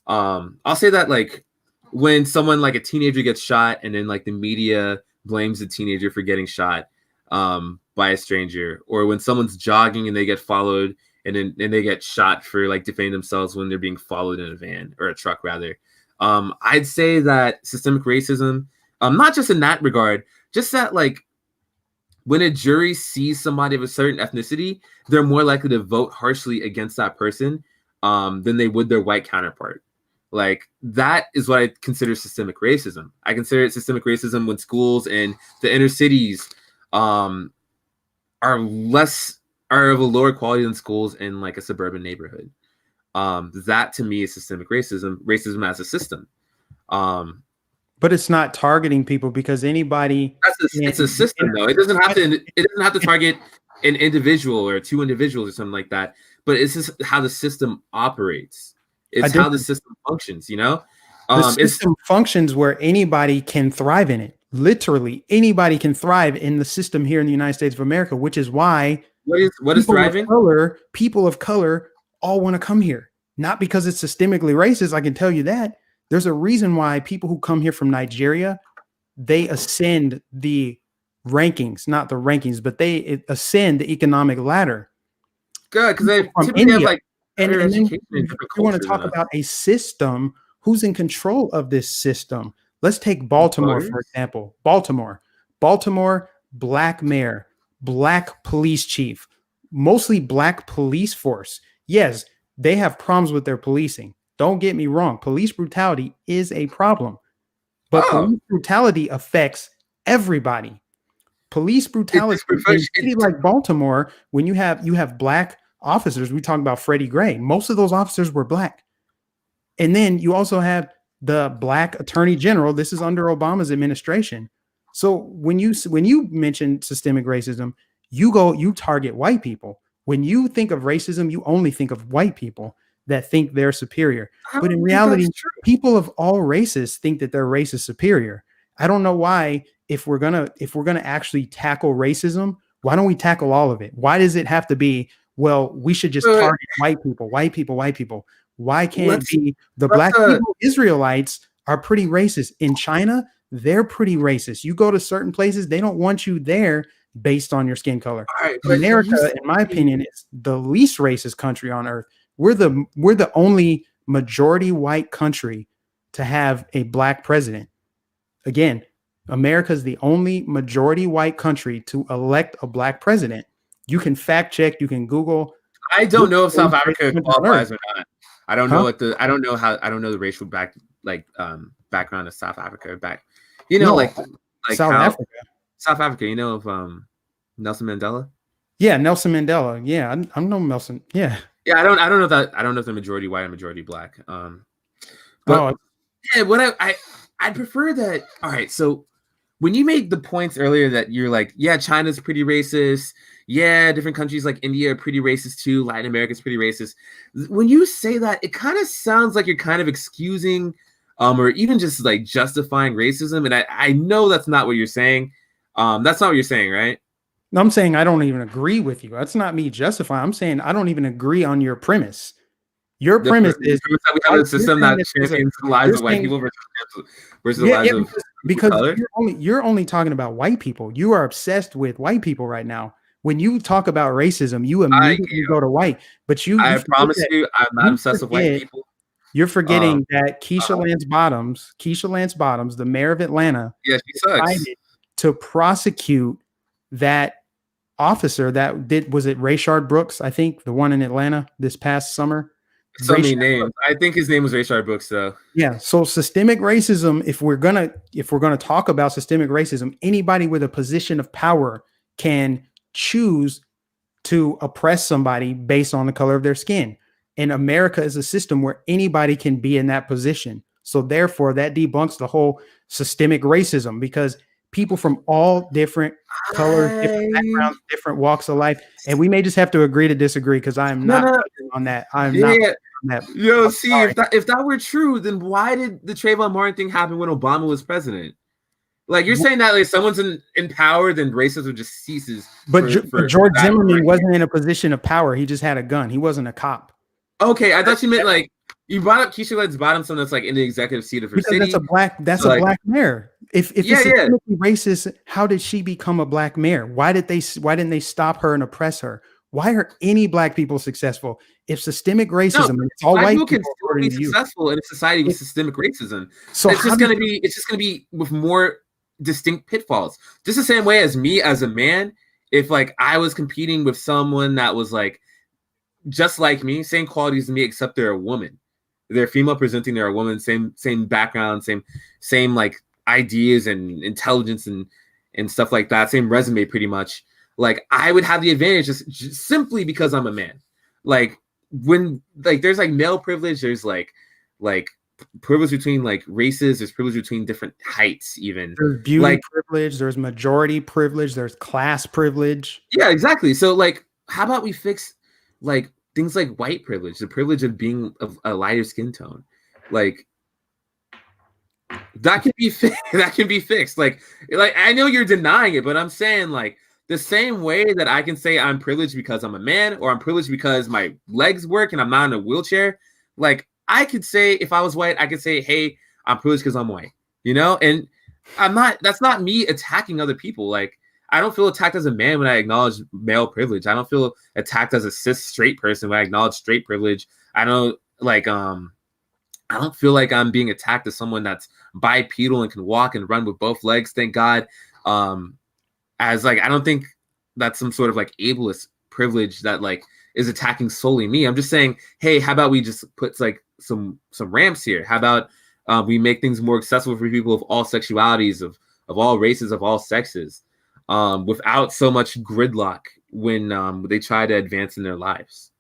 I'll say that like when someone like a teenager gets shot and then like the media blames the teenager for getting shot by a stranger, or when someone's jogging and they get followed and they get shot for like defending themselves when they're being followed in a van or a truck rather. I'd say that systemic racism, not just in that regard, just that like when a jury sees somebody of a certain ethnicity, they're more likely to vote harshly against that person than they would their white counterpart. Like that is what I consider systemic racism. I consider it systemic racism when schools in the inner cities are of a lower quality than schools in like a suburban neighborhood. That to me is systemic racism as a system. But it's not targeting people because anybody. It's a system though. It doesn't have to target an individual or two individuals or something like that. But it's just how the system operates. It's how the system functions, you know? The system functions where anybody can thrive in it. Literally, anybody can thrive in the system here in the United States of America, which is why what is thriving? People of color all want to come here. Not because it's systemically racist, I can tell you that. There's a reason why people who come here from Nigeria, they ascend the rankings, not the rankings, but they ascend the economic ladder. Good, because they from typically India. have like And then education you want to talk about a system. Who's in control of this system? Let's take Baltimore, for example. Baltimore, black mayor, black police chief, mostly black police force. Yes, they have problems with their policing. Don't get me wrong. Police brutality is a problem. But police brutality affects everybody. Police brutality in a city like Baltimore, when you have black officers, we talk about Freddie Gray. Most of those officers were black. And then you also have the black attorney general. This is under Obama's administration. So when you mention systemic racism, you target white people. When you think of racism, you only think of white people that think they're superior. But in reality, people of all races think that their race is superior. I don't know why, if we're gonna actually tackle racism, why don't we tackle all of it? Why does it have to be, well, we should just target white people? Why can't it be the black people? Israelites are pretty racist. In China, they're pretty racist. You go to certain places, they don't want you there based on your skin color. Right, America, in my opinion, is the least racist country on earth. We're the only majority white country to have a black president. Again, America is the only majority white country to elect a black president. You can fact check, you can Google. I don't know if South Africa qualifies or not. I don't know the racial background of South Africa like South Africa, you know, of Nelson Mandela? Yeah, Nelson Mandela. Yeah, I know Nelson. Yeah. Yeah, I don't know if they're majority white or majority black. But I'd prefer that. All right, so when you made the points earlier that you're like, yeah, China's pretty racist. Yeah, different countries like India are pretty racist too. Latin America's pretty racist. When you say that, it kind of sounds like you're kind of excusing or even just like justifying racism. And I know that's not what you're saying. That's not what you're saying, right? I'm saying I don't even agree with you. That's not me justifying. I'm saying I don't even agree on your premise. Your premise is the premise that we have a system that champions the lives you're of white saying, people versus the yeah, lives yeah, of because color. you're only talking about white people. You are obsessed with white people right now. When you talk about racism, you I immediately go to white. But you I forget promise that you, I'm not you obsessed with white forget people. you're Um, forgetting that Keisha Lance Bottoms, the mayor of Atlanta, yeah, she sucks. decided to prosecute that officer that did, was it Rayshard Brooks? I think the one in Atlanta this past summer. So many Rayshard names. Brooks. I think his name was Rayshard Brooks, though. Yeah. So systemic racism, if we're gonna talk about systemic racism, anybody with a position of power can choose to oppress somebody based on the color of their skin. And America is a system where anybody can be in that position. So therefore, that debunks the whole systemic racism because people from all different colors, different I backgrounds, different walks of life, and we may just have to agree to disagree because I am no not no on that. I'm not yeah. on that. Yo, I'm see sorry. if that were true, then why did the Trayvon Martin thing happen when Obama was president? Like you're saying that like someone's in power, then racism just ceases But, for George that Zimmerman right. wasn't in a position of power. He just had a gun. He wasn't a cop. Okay, I thought you meant like you brought up Keisha Lance Bottoms, someone that's like in the executive seat of her Because city. that's So a like, black mayor. If it's yeah, yeah. systemically racist, how did she become a black mayor? Why didn't they stop her and oppress her? Why are any black people successful? If systemic No, racism and it's all black white people can people still be according to you. successful in a society with It, systemic racism. so how did It's just gonna be with more distinct pitfalls. Just the same way as me as a man, if like I was competing with someone that was like just like me, same qualities as me, except they're a woman. They're female presenting, they're a woman, same background, same like ideas and intelligence and stuff like that, same resume pretty much. Like I would have the advantage just simply because I'm a man. Like when like there's like male privilege, there's like privilege between like races, there's privilege between different heights, even there's beauty like privilege, there's majority privilege, there's class privilege. yeah, exactly. So like how about we fix like things like white privilege, the privilege of being of a lighter skin tone. Like that can be that can be fixed. Like I know you're denying it, but I'm saying like the same way that I can say I'm privileged because I'm a man, or I'm privileged because my legs work and I'm not in a wheelchair. Like I could say if I was white, I could say, hey, I'm privileged because I'm white, you know? And I'm not, that's not me attacking other people. Like I don't feel attacked as a man when I acknowledge male privilege. I don't feel attacked as a cis straight person when I acknowledge straight privilege. I don't like I don't feel like I'm being attacked as someone that's bipedal and can walk and run with both legs, thank God. As like I don't think that's some sort of like ableist privilege that like is attacking solely me. I'm just saying, hey, how about we just put like some ramps here? How about we make things more accessible for people of all sexualities, of all races, of all sexes, without so much gridlock when they try to advance in their lives.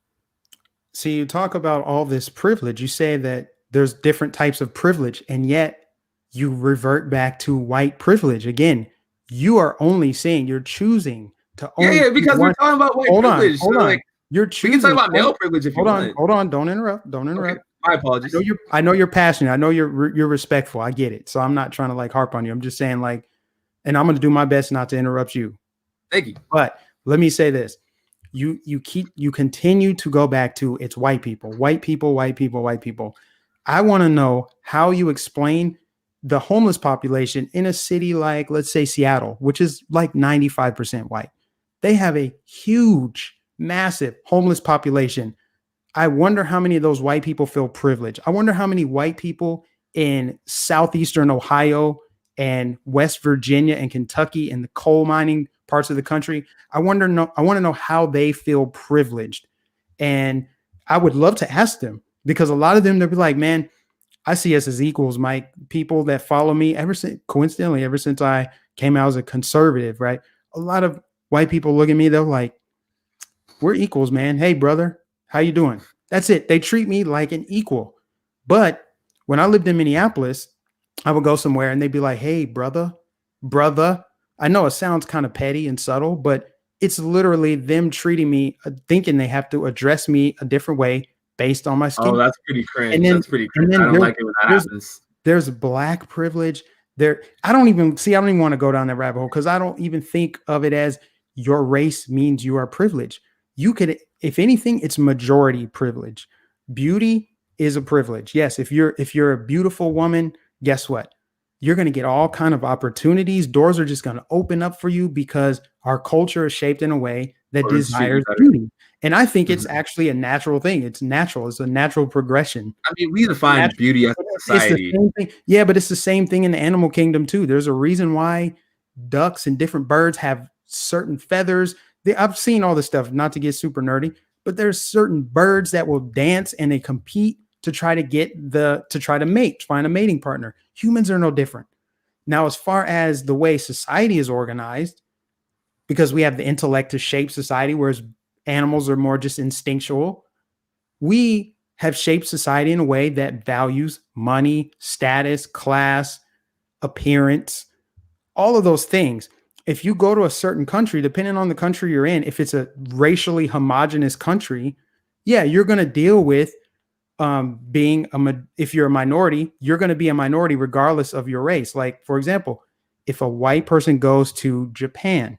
See, you talk about all this privilege. You say that there's different types of privilege, and yet you revert back to white privilege. Again, you are only saying you're choosing to only Yeah, because we're talking about white privilege. Hold So on. like You're we can talk choosing about male privilege if you want. hold on, don't interrupt. Don't Okay, interrupt. my apologies. I know you're passionate. I know you're respectful. I get it. So I'm not trying to like harp on you. I'm just saying like, and I'm going to do my best not to interrupt you. Thank you. But let me say this. You continue to go back to it's white people, white people, white people, white people. I want to know how you explain the homeless population in a city like, let's say, Seattle, which is like 95% white. They have a huge, massive homeless population. I wonder how many of those white people feel privileged. I wonder how many white people in southeastern Ohio and West Virginia and Kentucky and the coal mining parts of the country. I want to know how they feel privileged. And I would love to ask them because a lot of them, they'll be like, man, I see us as equals, Mike. People that follow me ever since I came out as a conservative, right? A lot of white people look at me, they're like, we're equals, man. Hey, brother, how you doing? That's it. They treat me like an equal. But when I lived in Minneapolis, I would go somewhere and they'd be like, hey, brother. I know it sounds kind of petty and subtle, but it's literally them treating me, thinking they have to address me a different way based on my skin. Oh, that's pretty cringe. And then, That's pretty cringe. I don't like it when that happens. There's black privilege. I don't even want to go down that rabbit hole because I don't even think of it as your race means you are privileged. You could, if anything, it's majority privilege. Beauty is a privilege. Yes, if you're a beautiful woman, guess what? You're going to get all kind of opportunities. Doors are just going to open up for you because our culture is shaped in a way that Or treat you desires better. beauty. And I think it's Mhm. actually a natural thing. It's natural. It's a natural progression. I mean, we define Natural. beauty as a It's the society. same thing. Yeah, but it's the same thing in the animal kingdom too. There's a reason why ducks and different birds have certain feathers. I've seen all this stuff, not to get super nerdy, but there's certain birds that will dance and they compete to try to try to mate, find a mating partner. Humans are no different. Now, as far as the way society is organized, because we have the intellect to shape society, whereas animals are more just instinctual, we have shaped society in a way that values money, status, class, appearance, all of those things. If you go to a certain country, depending on the country you're in, if it's a racially homogenous country, yeah, you're going to deal with if you're a minority, you're going to be a minority regardless of your race. Like, for example, if a white person goes to Japan,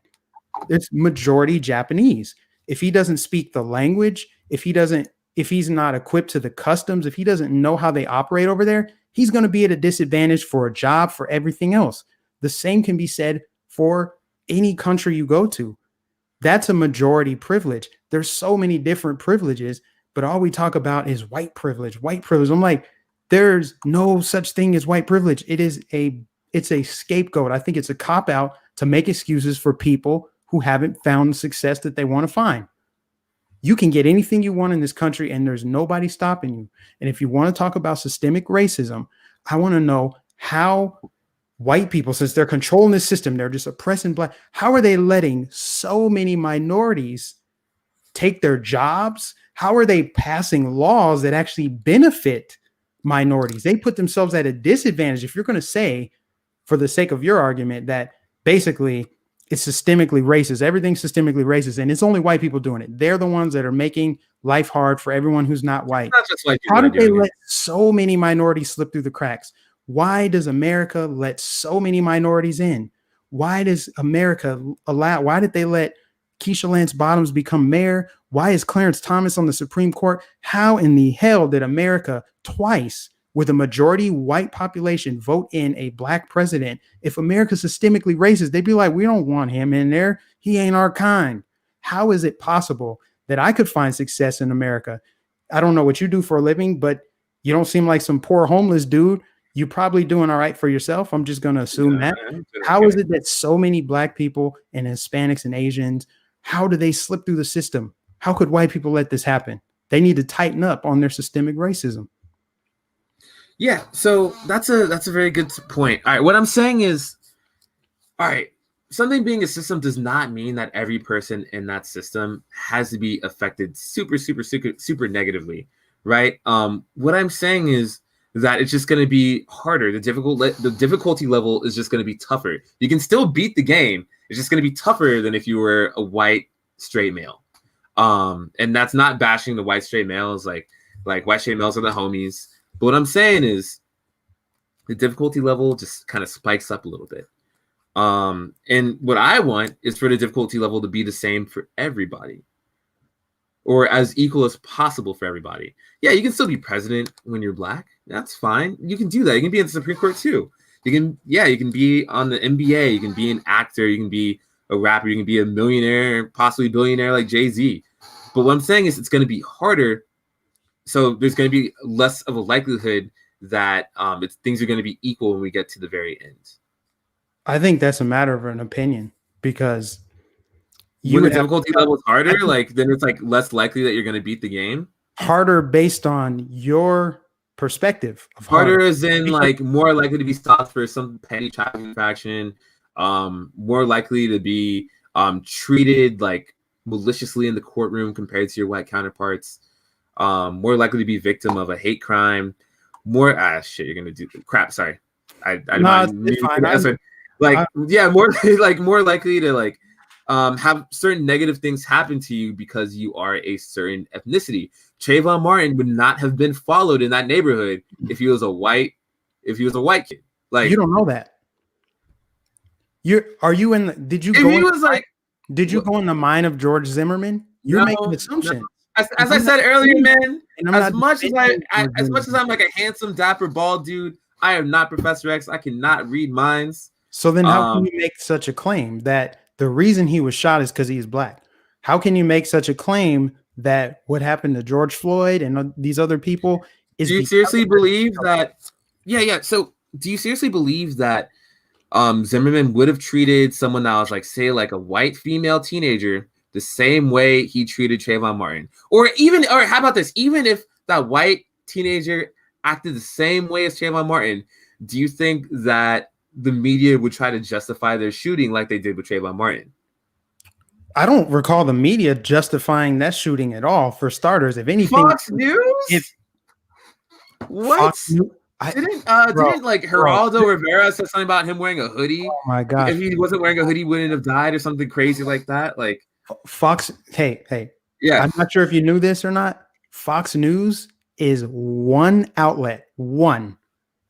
it's majority Japanese. If he doesn't speak the language, if he's not equipped to the customs, if he doesn't know how they operate over there, he's going to be at a disadvantage for a job, for everything else. The same can be said for any country you go to. That's a majority privilege. There's so many different privileges, but all we talk about is white privilege, white privilege. I'm like, there's no such thing as white privilege. It's a scapegoat. I think it's a cop out to make excuses for people who haven't found the success that they want to find. You can get anything you want in this country and there's nobody stopping you. And if you want to talk about systemic racism, I want to know how white people, since they're controlling this system, they're just oppressing black. How are they letting so many minorities take their jobs? How are they passing laws that actually benefit minorities? They put themselves at a disadvantage. If you're going to say, for the sake of your argument, that basically it's systemically racist, everything's systemically racist, and it's only white people doing it. They're the ones that are making life hard for everyone who's not white. It's not just white people How did they doing let it. so many minorities slip through the cracks? Why does America let so many minorities in? Why does America why did they let Keisha Lance Bottoms become mayor? Why is Clarence Thomas on the Supreme Court? How in the hell did America twice, with a majority white population, vote in a black president? If America's systemically racist, they'd be like, we don't want him in there. He ain't our kind. How is it possible that I could find success in America? I don't know what you do for a living, but you don't seem like some poor homeless dude. You're probably doing all right for yourself. I'm just going to assume that. How is it that so many black people and Hispanics and Asians, how do they slip through the system? How could white people let this happen? They need to tighten up on their systemic racism. Yeah, so that's a very good point. All right, what I'm saying is, all right, something being a system does not mean that every person in that system has to be affected super negatively, right? What I'm saying is that it's just going to be harder. The difficulty level is just going to be tougher. You can still beat the game. It's just going to be tougher than if you were a white straight male. And that's not bashing the white straight males. Like white straight males are the homies. But what I'm saying is the difficulty level just kind of spikes up a little bit. And what I want is for the difficulty level to be the same for everybody, or as equal as possible for everybody. Yeah, you can still be president when you're black. That's fine. You can do that. You can be in the Supreme Court too. You can be on the NBA. You can be an actor. You can be a rapper. You can be a millionaire, possibly billionaire like Jay-Z. But what I'm saying is it's going to be harder. So there's going to be less of a likelihood that things are going to be equal when we get to the very end. I think that's a matter of an opinion, because when the difficulty level is harder, then it's like less likely that you're going to beat the game. Harder based on your perspective. Harder as in like more likely to be stopped for some petty child infraction, more likely to be treated like maliciously in the courtroom compared to your white counterparts, more likely to be victim of a hate crime, more you're gonna do crap. Sorry, more likely to have certain negative things happen to you because you are a certain ethnicity. Trayvon Martin would not have been followed in that neighborhood if he was a white kid. Like, you don't know that. Did you if go he was like Did you go in the mind of George Zimmerman? You're making No. assumptions. As I said earlier, man, And I'm as not much as defending George as much as Zimmerman. I'm like a handsome, dapper, bald dude, I am not Professor X. I cannot read minds. So then how can you make such a claim that the reason he was shot is because he is black? How can you make such a claim that what happened to George Floyd and these other people is Do you because seriously of their believe skin color? that? Yeah. So, do you seriously believe that Zimmerman would have treated someone that was like, say, like a white female teenager the same way he treated Trayvon Martin? Or how about this? Even if that white teenager acted the same way as Trayvon Martin, do you think that the media would try to justify their shooting like they did with Trayvon Martin? I don't recall the media justifying that shooting at all. For starters, if anything, Fox News? if What? Fox News, Didn't like Geraldo Rivera said something about him wearing a hoodie? oh my gosh, If he wasn't wearing a hoodie, he wouldn't have died or something crazy like that. Like, Fox. Hey, yeah, I'm not sure if you knew this or not. Fox News is one outlet. One.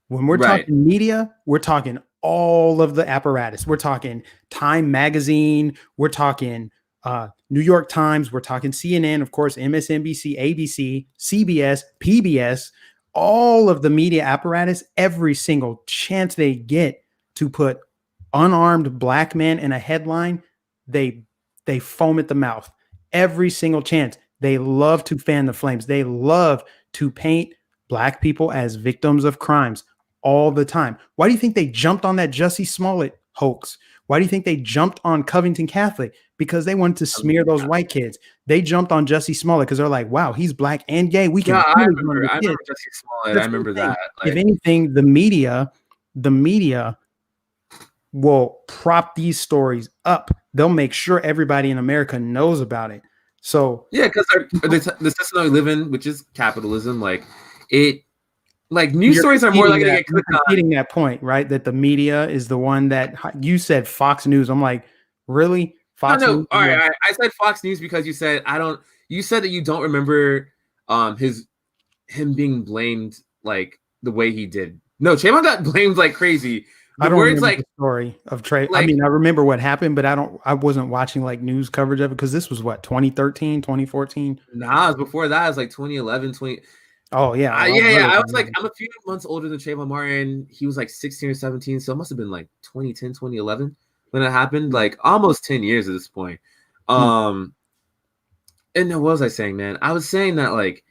When we're right. talking media, we're talking all of the apparatus. We're talking Time Magazine. We're talking New York Times. We're talking CNN, of course, MSNBC, ABC, CBS, PBS, all of the media apparatus, every single chance they get to put unarmed black men in a headline, they foam at the mouth. Every single chance. They love to fan the flames. They love to paint black people as victims of crimes all the time. Why do you think they jumped on that Jussie Smollett hoax? Why do you think they jumped on Covington Catholic? Because they wanted to smear those white kids. They jumped on Jussie Smollett because they're like, wow, he's black and gay. We can really run the I kids. remember Jesse Smollett. I remember that. Like, if anything, the media will prop these stories up. They'll make sure everybody in America knows about it. So yeah, because the system that we live in, which is capitalism, like it, like news stories are more likely to get clicked on. Hitting that point, right? That the media is the one that you said Fox News. I'm like, really? Fox News? All right. I said Fox News because you said you said that you don't remember him being blamed like the way he did. No, Trayvon got blamed like crazy. I don't remember the story of Trey. Like, I mean, I remember what happened, but I wasn't watching like news coverage of it because this was what, 2013, 2014? Nah, it was before that. It was like 2011, 20. Oh, yeah. I was like, I'm a few months older than Trayvon Martin. He was like 16 or 17. So it must have been like 2010, 2011 when it happened. Like almost 10 years at this point. And what was I saying, man? I was saying that like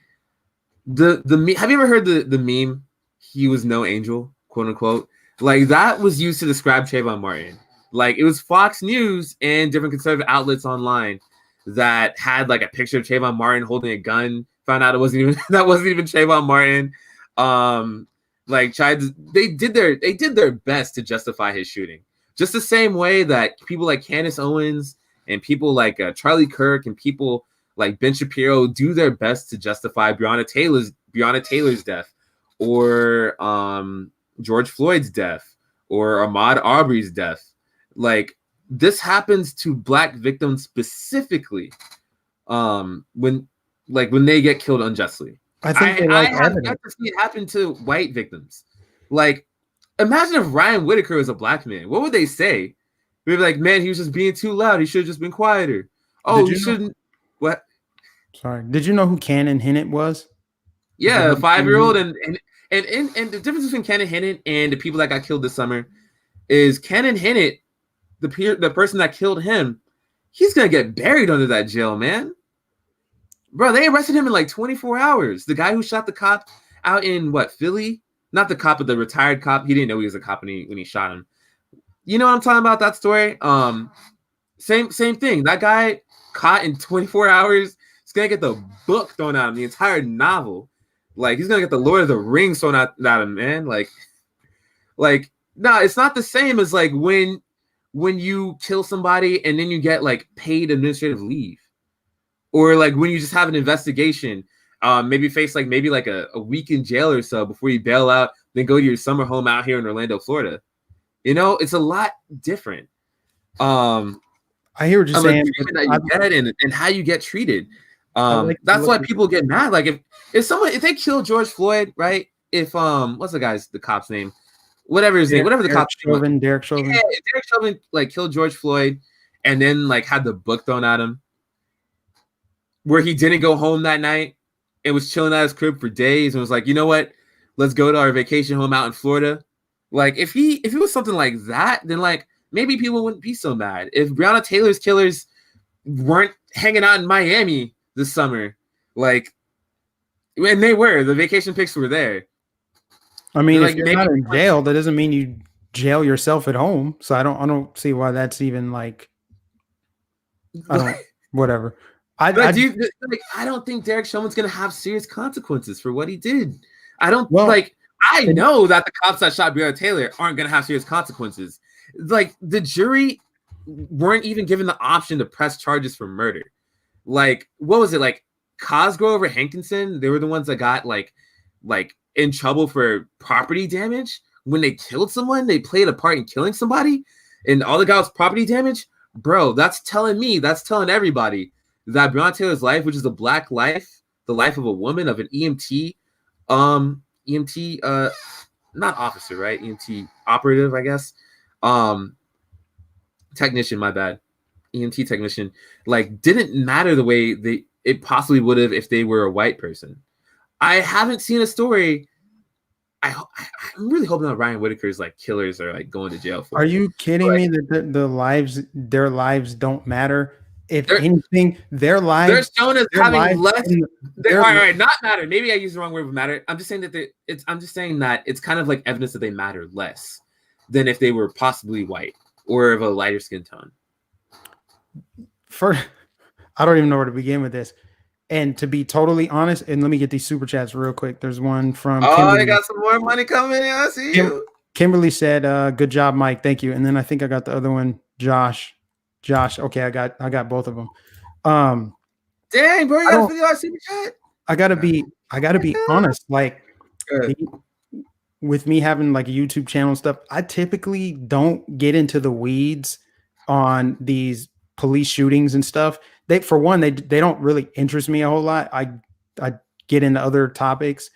have you ever heard the meme, he was no angel, quote unquote? Like that was used to describe Trayvon Martin. Like it was Fox News and different conservative outlets online that had like a picture of Trayvon Martin holding a gun. Found out it wasn't even Trayvon Martin. They did their best to justify his shooting. Just the same way that people like Candace Owens and people like Charlie Kirk and people like Ben Shapiro do their best to justify Breonna Taylor's death, or George Floyd's death, or Ahmaud Arbery's death. Like this happens to black victims specifically when they get killed unjustly. I have to see it happen to white victims. Like imagine if Ryan Whitaker was a black man. What would they say? They'd be like, man, he was just being too loud. He should have just been quieter. Oh, he shouldn't. What? Sorry. Did you know who Cannon Hinnant was? Yeah, a 5-year-old. And the difference between Cannon Hinnant and the people that got killed this summer is Cannon Hinnant, the person that killed him, he's going to get buried under that jail, man. Bro, they arrested him in like 24 hours. The guy who shot the cop out in Philly? Not the cop, but the retired cop. He didn't know he was a cop when he shot him. You know what I'm talking about, that story? Same thing. That guy caught in 24 hours. He's going to get the book thrown at him, the entire novel. Like, he's going to get the Lord of the Rings thrown at him, man. Like, no, it's not the same as like when you kill somebody and then you get like paid administrative leave. Or like when you just have an investigation, maybe face like a week in jail or so before you bail out, then go to your summer home out here in Orlando, Florida. You know, it's a lot different. I hear what you're saying. That you get and how you get treated. That's why people get mad. Like if they kill George Floyd, right? If what's the cop's name? Whatever his name, whatever the cop's name. Derek Chauvin. Yeah, if Derek Chauvin like killed George Floyd, and then like had the book thrown at him, where he didn't go home that night and was chilling at his crib for days and was like, you know what, let's go to our vacation home out in Florida. Like if it was something like that, then like maybe people wouldn't be so mad. If Breonna Taylor's killers weren't hanging out in Miami this summer, like, and they were, the vacation pics were there. I mean, if you're not in jail, that doesn't mean you jail yourself at home. So I don't see why that's even like, whatever. I don't think Derek Chauvin's gonna have serious consequences for what he did. I know that the cops that shot Breonna Taylor aren't gonna have serious consequences. Like the jury weren't even given the option to press charges for murder. Like what was it, like Cosgrove or Hankinson? They were the ones that got like in trouble for property damage when they killed someone. They played a part in killing somebody, and all they got was property damage. Bro, that's telling everybody that Breonna Taylor's life, which is a black life, the life of a woman, of an EMT, not officer, right? EMT operative, I guess. Technician, my bad. EMT technician, like, didn't matter the way it possibly would have if they were a white person. I haven't seen a story. I'm really hoping that Ryan Whitaker's like killers are like going to jail for. Are you kidding me that their lives don't matter? If anything, their lives, they're shown as having less. All right, not matter. Maybe I used the wrong word for matter. I'm just saying that it's kind of like evidence that they matter less than if they were possibly white or of a lighter skin tone. I don't even know where to begin with this. And to be totally honest, and let me get these super chats real quick. There's one from Kimberly. I got some more money coming in. I see you. Kimberly said, "Good job, Mike. Thank you." And then I think I got the other one, Josh. Okay, I got both of them. Dang, bro, you got a $50 super chat. I gotta be honest. Like, with me having like a YouTube channel and stuff, I typically don't get into the weeds on these police shootings and stuff. They don't really interest me a whole lot. I get into other topics,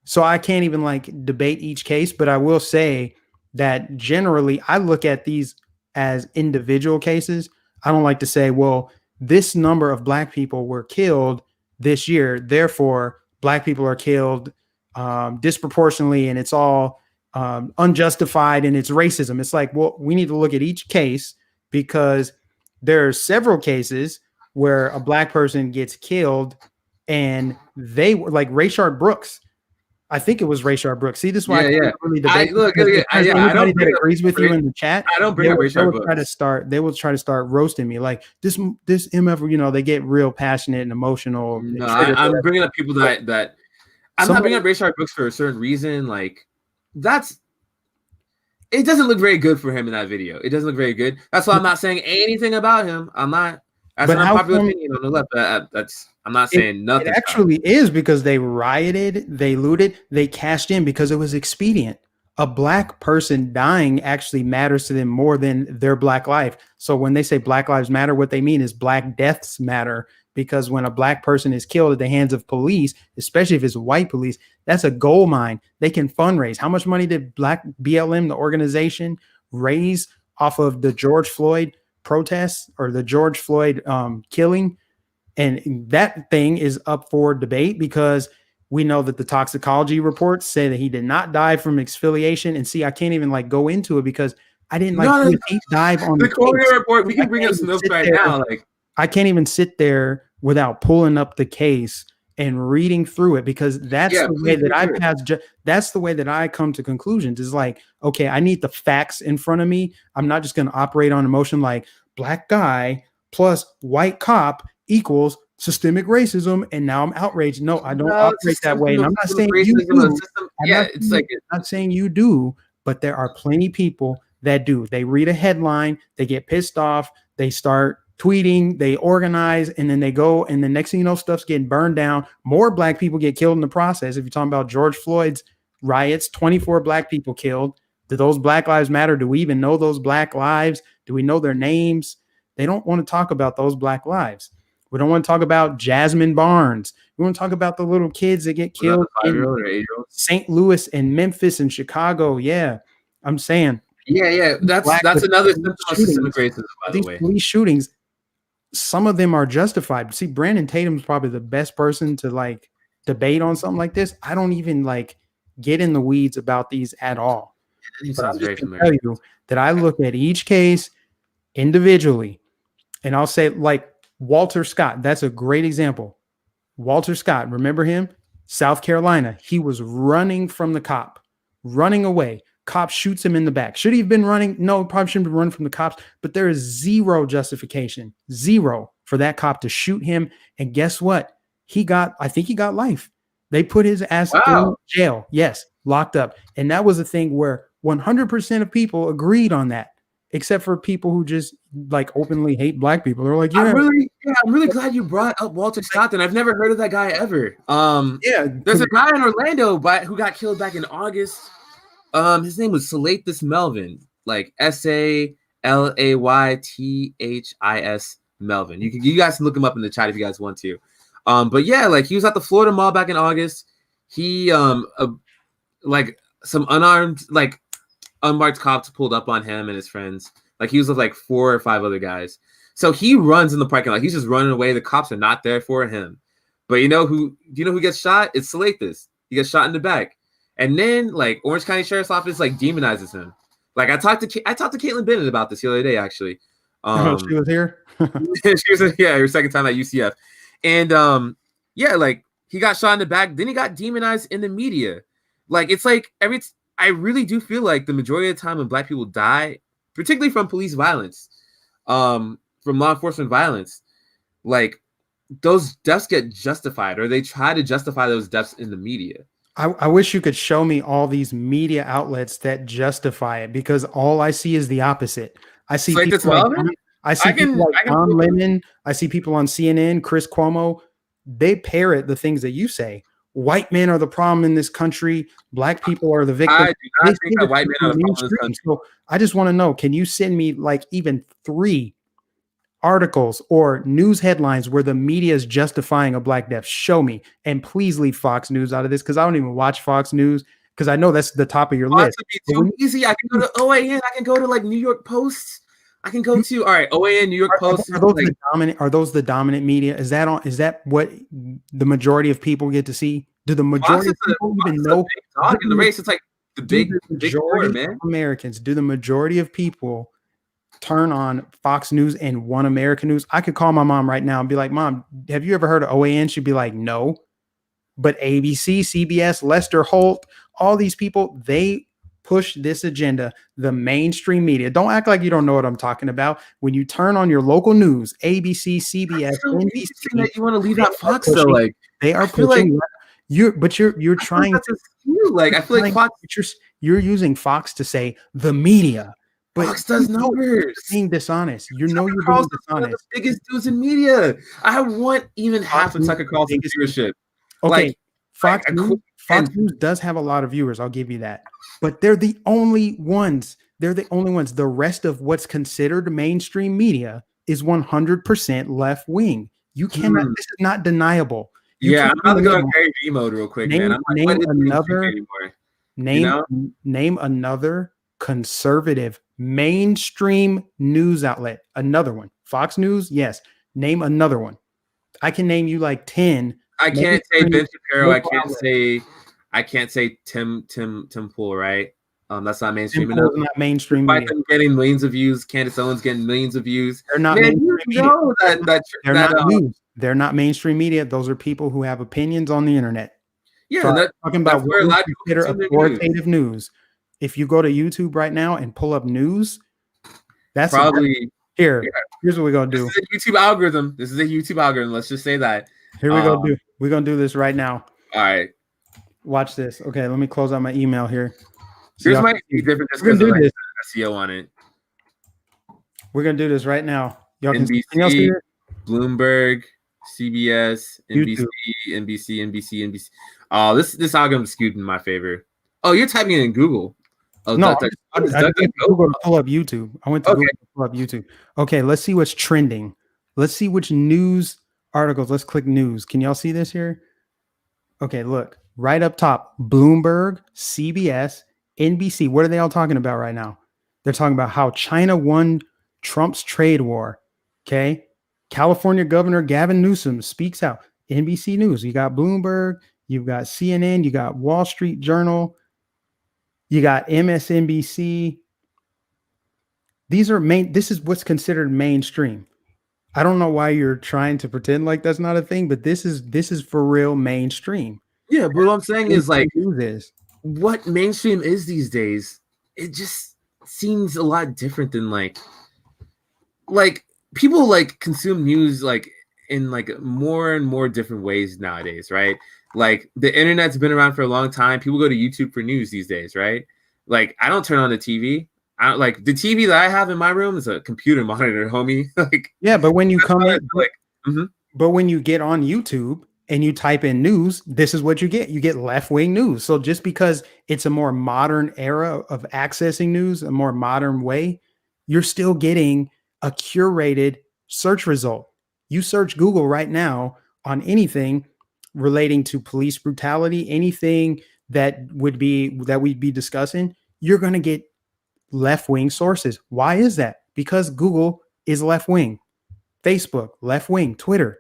so I can't even like debate each case. But I will say that generally I look at these as individual cases. I don't like to say, well, this number of black people were killed this year, therefore black people are killed disproportionately, and it's all unjustified and it's racism. It's like, well, we need to look at each case, because there are several cases where a black person gets killed and they were like Rayshard Brooks. I think it was Rayshard Brooks. See, this is why I can't really debate. Anybody that agrees with you in the chat, I don't bring up Rayshard Brooks. They will try to start roasting me like this MF. You know, they get real passionate and emotional. No, I'm bringing up people that I'm not bringing up Rayshard Brooks for a certain reason. Like it doesn't look very good for him in that video. It doesn't look very good. That's why I'm not saying anything about him. I'm not. That's an unpopular opinion on the left. I'm not saying nothing. It actually is, because they rioted, they looted, they cashed in because it was expedient. A black person dying actually matters to them more than their black life. So when they say Black Lives Matter, what they mean is black deaths matter, because when a black person is killed at the hands of police, especially if it's white police, that's a gold mine. They can fundraise. How much money did Black BLM, the organization, raise off of the George Floyd protests or the George Floyd killing? And that thing is up for debate, because we know that the toxicology reports say that he did not die from exfoliation. And see, I can't even like go into it because I didn't do a deep dive on the coroner report. We can bring up some notes right now. Like, I can't even sit there without pulling up the case and reading through it, because that's the way that that's the way that I come to conclusions. Is like, okay, I need the facts in front of me. I'm not just going to operate on emotion, like black guy plus white cop equals systemic racism, and now I'm outraged. No, I don't operate that way. And I'm not saying you do. I'm not saying you do, but there are plenty of people that do. They read a headline, they get pissed off, they start tweeting, they organize, and then they go, and the next thing you know, stuff's getting burned down. More black people get killed in the process. If you're talking about George Floyd's riots, 24 black people killed. Do those Black Lives Matter? Do we even know those black lives? Do we know their names? They don't want to talk about those black lives. We don't want to talk about Jasmine Barnes. We want to talk about the little kids that get killed in St. Louis and Memphis and Chicago. Yeah, I'm saying Yeah. Black That's with another police symptom of systemic shootings, racism, by the these way. police shootings, some of them are justified. See, Brandon Tatum's probably the best person to like debate on something like this. I don't even like get in the weeds about these at all. That name But sounds I'm just very gonna familiar. tell you that I look at each case individually, and I'll say like Walter Scott. That's a great example. Walter Scott, remember him? South Carolina. He was running from the cop, running away. Cop shoots him in the back. Should he have been running? No, probably shouldn't be running from the cops, but there is zero justification, zero for that cop to shoot him. And guess what? I think he got life. They put his ass in Wow. jail. Yes, locked up. And that was a thing where 100% of people agreed on that, except for people who just like openly hate black people. They're like, I'm really glad you brought up Walter Stockton. I've never heard of that guy ever. yeah, There's a guy in Orlando who got killed back in August. His name was Salathis Melvin, like Salaythis Melvin. You guys can look him up in the chat if you guys want to. But yeah, like he was at the Florida Mall back in August. He like some unmarked cops pulled up on him and his friends. Like he was with like 4 or 5 other guys. So he runs in the parking lot. He's just running away. The cops are not there for him. But you know who gets shot? It's Salathis. He gets shot in the back. And then like Orange County Sheriff's Office like demonizes him. Like I talked to Caitlin Bennett about this the other day actually. she was here. She was her second time at UCF. And yeah, like he got shot in the back, then he got demonized in the media. Like it's like I really do feel like the majority of the time when black people die, particularly from police violence, from law enforcement violence, like those deaths get justified, or they try to justify those deaths in the media. I wish you could show me all these media outlets that justify it, because all I see is the opposite. I see Like people like Don Lemon. I see people on CNN, Chris Cuomo. They parrot the things that you say. White men are the problem in this country. Black people are the victim. I do not think that white men are the problem in this country. So I just want to know, can you send me like even 3 articles or news headlines where the media is justifying a black death? Show me. And please leave Fox News out of this, because I don't even watch Fox News, because I know that's the top of your list. Be too easy. I can go to OAN. I can go to like New York Post. I can go to OAN, New York Post. Are those the dominant media? Is that what the majority of people get to see? Do the majority of people even know? Dog in the race. It's like the big majority four, man. of Americans. Do the majority of people turn on Fox News and One American News? I could call my mom right now and be like, "Mom, have you ever heard of OAN?" She'd be like, "No." But ABC, CBS, Lester Holt, all these people, they push this agenda. The mainstream media. Don't act like you don't know what I'm talking about. When you turn on your local news, ABC, CBS, NBC, that you want to leave out Fox though, like they are pushing. You're trying to like I feel like Fox. You're using Fox to say the media. But Fox does numbers. You're being dishonest. You know you're being dishonest. One of the biggest dudes in media. I want even half of Tucker Carlson's viewership. Okay, like, Fox News does have a lot of viewers. I'll give you that. But they're the only ones. The rest of what's considered mainstream media is 100% left wing. You cannot. This is not deniable. I'm about to go in Gary V mode real quick, man. Name another conservative mainstream news outlet. Another one. Fox News, yes. Name another one. I can name you like 10. I can't say Ben Shapiro. I can't say Tim Pool, right? That's not mainstream enough. Not mainstream. Despite them getting millions of views, Candace Owens getting millions of views. They're not mainstream media. They're not mainstream media. Those are people who have opinions on the internet. Yeah, so talking about what we consider authoritative news. If you go to YouTube right now and pull up news, that's probably here. Yeah. Here's what we're gonna do. This is a YouTube algorithm. Let's just say that. Here we go. We're gonna do this right now. All right. Watch this. Okay, let me close out my email here. Here's my different just because of like SEO on it. We're gonna do this right now. Y'all NBC, can y'all see it? Bloomberg, CBS, NBC. Oh, this algorithm skewed in my favor. Oh, you're typing it in Google. Oh, no, I went to Google to pull up YouTube. Google to pull up YouTube. Okay, let's see what's trending. Let's see which news articles. Let's click news. Can y'all see this here? Okay, look. Right up top, Bloomberg, CBS, NBC. What are they all talking about right now? They're talking about how China won Trump's trade war. Okay. California Governor Gavin Newsom speaks out. NBC News. You got Bloomberg, you've got CNN, you got Wall Street Journal, you got MSNBC. This is what's considered mainstream. I don't know why you're trying to pretend like that's not a thing, but this is for real mainstream. Yeah, but what I'm saying is like this. What mainstream is these days, it just seems a lot different than like people like consume news like in like more and more different ways nowadays, right? Like the internet's been around for a long time. People go to YouTube for news these days, right? Like I don't turn on the TV. Like the TV that I have in my room is a computer monitor, homie. Like yeah, but when you come in, mm-hmm. But when you get on YouTube and you type in news, this is what you get. You get left-wing news. So just because it's a more modern era of accessing news, a more modern way, you're still getting a curated search result. You search Google right now on anything relating to police brutality, anything that we'd be discussing, you're going to get left-wing sources. Why is that? Because Google is left-wing. Facebook, left-wing, Twitter.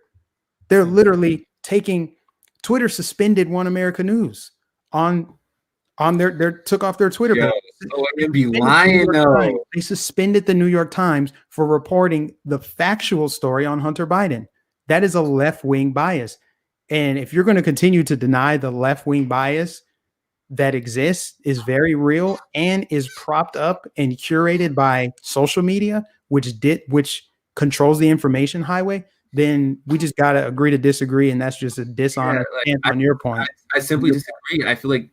They're literally taking Twitter suspended One America News on their took off their Twitter page. So I'm gonna be lying though. They suspended the New York Times for reporting the factual story on Hunter Biden. That is a left-wing bias. And if you're going to continue to deny the left-wing bias that exists, is very real and is propped up and curated by social media, which controls the information highway, then we just got to agree to disagree. And that's just a dishonest stance on your point. I simply disagree. I feel like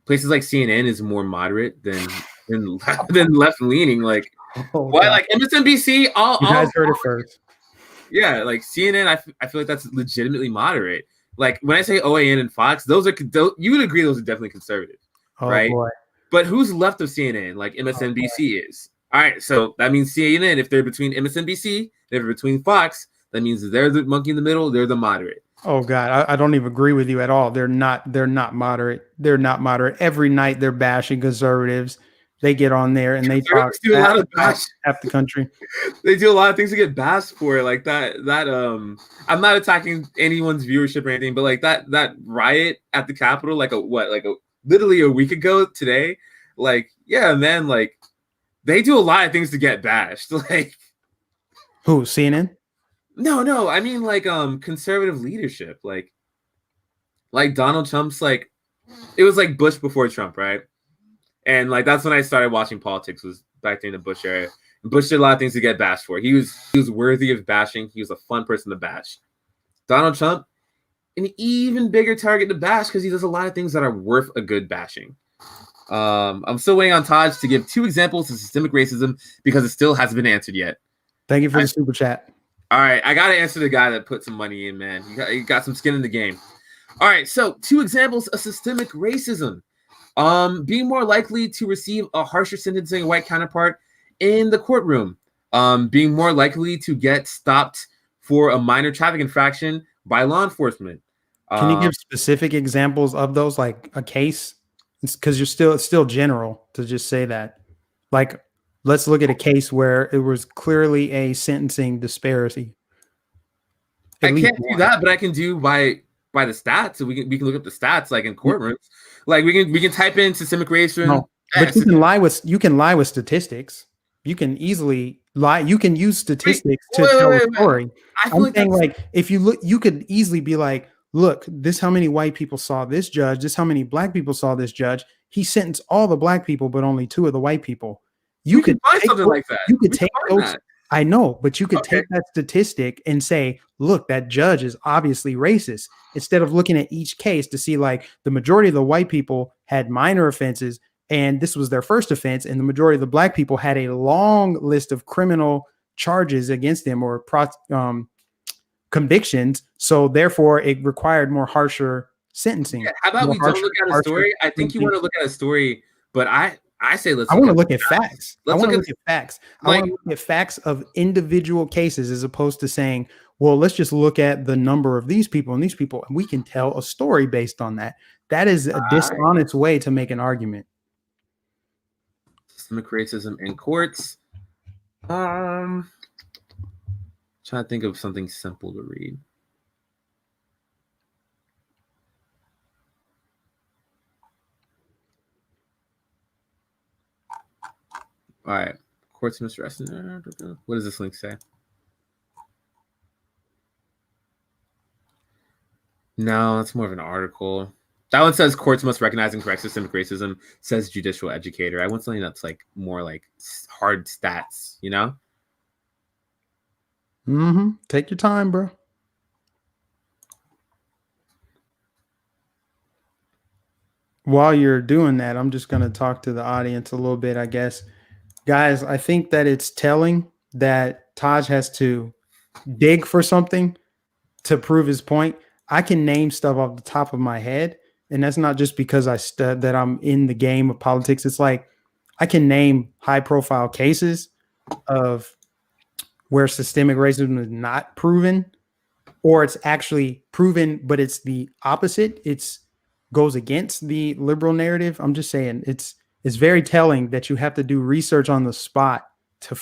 places like CNN is more moderate than left leaning. Like, why? Like MSNBC, you guys heard it first. Yeah, like CNN, I feel like that's legitimately moderate. Like when I say OAN and Fox, those you would agree those are definitely conservative, right? Boy. But who's left of CNN? Like MSNBC is. All right, so that means CNN, if they're between MSNBC, if they're between Fox, that means they're the monkey in the middle, they're the moderate. Oh God, I don't even agree with you at all. They're not moderate. They're not moderate. Every night they're bashing conservatives. They get on there and they talk do a lot of bash half the country. They do a lot of things to get bashed for, like that. I'm not attacking anyone's viewership or anything, but like that riot at the Capitol, literally a week ago today. Like, yeah, man, like they do a lot of things to get bashed. Like who? CNN? No. I mean, like conservative leadership, like Donald Trump's like it was like Bush before Trump, right? And like that's when I started watching politics, was back during the Bush era. And Bush did a lot of things to get bashed for. He was worthy of bashing. He was a fun person to bash. Donald Trump, an even bigger target to bash because he does a lot of things that are worth a good bashing. I'm still waiting on Taj to give 2 examples of systemic racism because it still hasn't been answered yet. Thank you for the super chat. All right, I got to answer the guy that put some money in, man. He got some skin in the game. All right, so 2 examples of systemic racism. Being more likely to receive a harsher sentence than a white counterpart in the courtroom. Being more likely to get stopped for a minor traffic infraction by law enforcement. Can you give specific examples of those, like a case? Because it's still general to just say that. Like, let's look at a case where it was clearly a sentencing disparity. I can't do that, but I can do by the stats. So we can look up the stats, like in courtrooms. Like we can type in systemic racism. No, but you can lie with statistics. You can easily lie. You can use statistics to tell a story. I'm saying, like, if you look, you could easily be like, look, this how many white people saw this judge. This how many black people saw this judge. He sentenced all the black people, but only 2 of the white people. You could find something like that. You could take those. I know, but you could take that statistic and say, look, that judge is obviously racist, instead of looking at each case to see, like, the majority of the white people had minor offenses and this was their first offense, and the majority of the black people had a long list of criminal charges against them or convictions. So therefore it required more harsher sentencing. Yeah, how about we don't look at a story? I think you want to look at a story, but I say let's. I want to look at facts. I want to look at facts. I want to look at facts of individual cases, as opposed to saying, well, let's just look at the number of these people and these people, and we can tell a story based on that. That is a dishonest way to make an argument. Systemic racism in courts. Trying to think of something simple to read. All right. Courts must rest. What does this link say? No, that's more of an article. That one says courts must recognize and correct systemic racism, says judicial educator. I want something that's like more like hard stats, you know? Take your time, bro. While you're doing that, I'm just going to talk to the audience a little bit, I guess. Guys, I think that it's telling that Taj has to dig for something to prove his point. I can name stuff off the top of my head, and that's not just because that I'm in the game of politics. It's like I can name high-profile cases of where systemic racism is not proven, or it's actually proven, but it's the opposite. It's goes against the liberal narrative. I'm just saying it's very telling that you have to do research on the spot to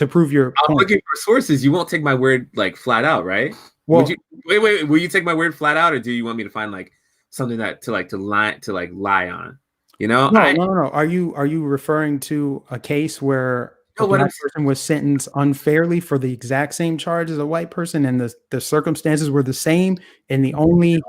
prove your point. I'm looking for sources. You won't take my word like flat out, right? Well, wait. Will you take my word flat out, or do you want me to find like something that to lie on? You know? No. Are you referring to a case where a black person was sentenced unfairly for the exact same charge as a white person, and the circumstances were the same, and the only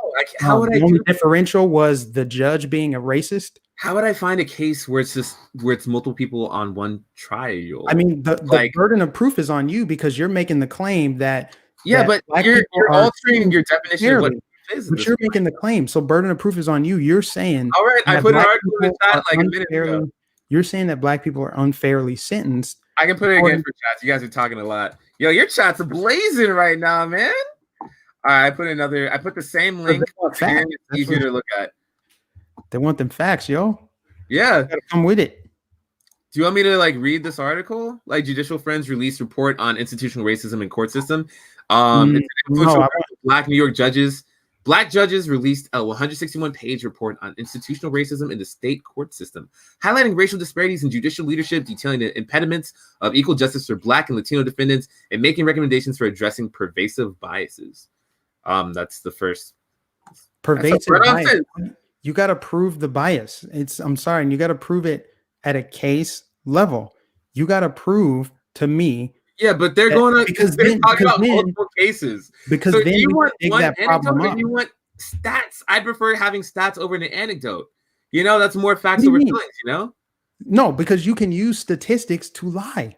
differential was the judge being a racist? How would I find a case where it's multiple people on one trial? I mean, the burden of proof is on you because you're making the claim that. Yeah, but you're altering your definition of what it is. But you're making the claim, so burden of proof is on you. You're saying, all right, I put an article in the chat like a minute ago. You're saying that black people are unfairly sentenced. I can put it again for chats. You guys are talking a lot. Yo, your chat's blazing right now, man. All right, I put the same link. It's easier to look at. They want them facts, yo. Yeah. You gotta come with it. Do you want me to like read this article? Like Judicial Friends released report on institutional racism in court system. It's Black New York judges. Black judges released a 161-page report on institutional racism in the state court system, highlighting racial disparities in judicial leadership, detailing the impediments of equal justice for Black and Latino defendants, and making recommendations for addressing pervasive biases. That's the first. Pervasive bias. You got to prove the bias. I'm sorry, and you got to prove it at a case level. You got to prove to me. Yeah, but they're talking about multiple cases. Because so then you want one that anecdote or you want stats? I prefer having stats over an anecdote. You know, that's more facts over feelings, you know? No, because you can use statistics to lie.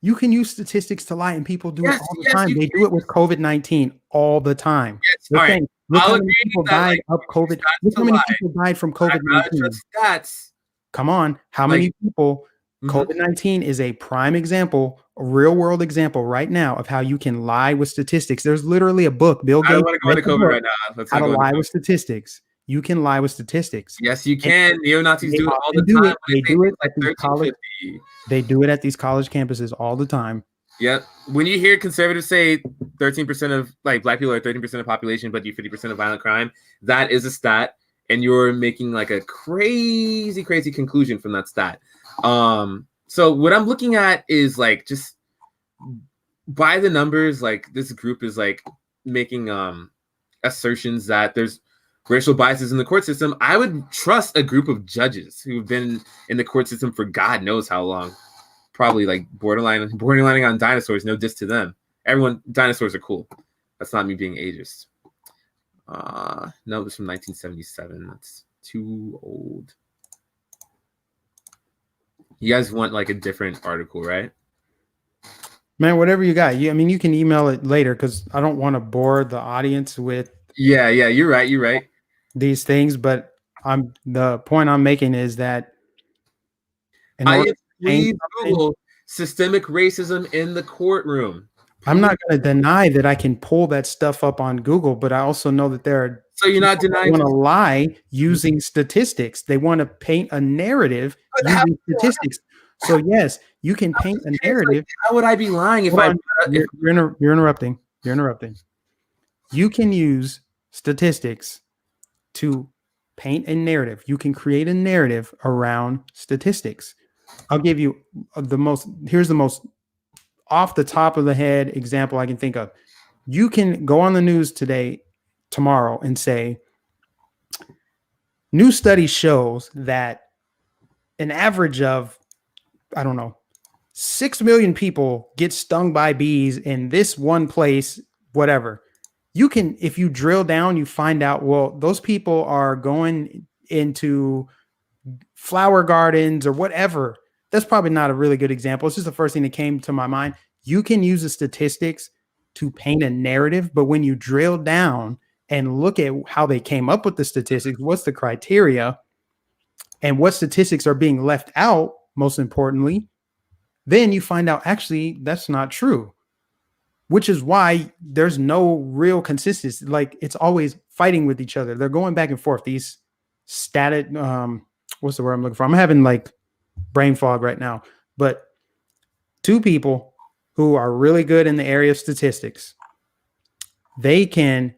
You can use statistics to lie, and people do it all the time. They do it with COVID-19 all the time. Yes, all right. Look how many people died of COVID. Look how many people died from COVID-19. Stats. Come on. How many people? COVID-19 is a prime example, a real world example right now of how you can lie with statistics. There's literally a book, Bill Gates. I don't want to go into COVID right now. How to lie with statistics. You can lie with statistics. Yes, you can. Neo-Nazis do it all the time. They do it at these college. They do it at these college campuses all the time. Yep. When you hear conservatives say 13% of like Black people are 13% of the population, but do 50% of violent crime, that is a stat, and you're making like a crazy conclusion from that stat. So what I'm looking at is like just by the numbers, like this group is like making assertions that there's racial biases in the court system. I would trust a group of judges who've been in the court system for God knows how long. Probably like borderlining on dinosaurs. No diss to them. Dinosaurs are cool. That's not me being ageist. No, it was from 1977. That's too old. You guys want like a different article, right? Man, whatever you got. I mean, you can email it later because I don't want to bore the audience with. Yeah, you're right. These things, but the point I'm making is that. Please Google systemic racism in the courtroom. I'm not going to deny that I can pull that stuff up on Google, but I also know that there are. So you're not denying? Want to lie using statistics. They want to paint a narrative using statistics. So yes, you can paint a narrative. How would I be lying if you're interrupting? You're interrupting. You can use statistics to paint a narrative. You can create a narrative around statistics. I'll give you here's the most off the top of the head example I can think of. You can go on the news tomorrow, and say, new study shows that an average of, I don't know, 6 million people get stung by bees in this one place, whatever. You can, if you drill down, you find out, well, those people are going into flower gardens or whatever. That's probably not a really good example. It's just the first thing that came to my mind. You can use the statistics to paint a narrative, but when you drill down and look at how they came up with the statistics, what's the criteria, and what statistics are being left out, most importantly, then you find out actually that's not true, which is why there's no real consistency. Like, it's always fighting with each other. They're going back and forth. These static, what's the word I'm looking for? I'm having like brain fog right now, but two people who are really good in the area of statistics, they can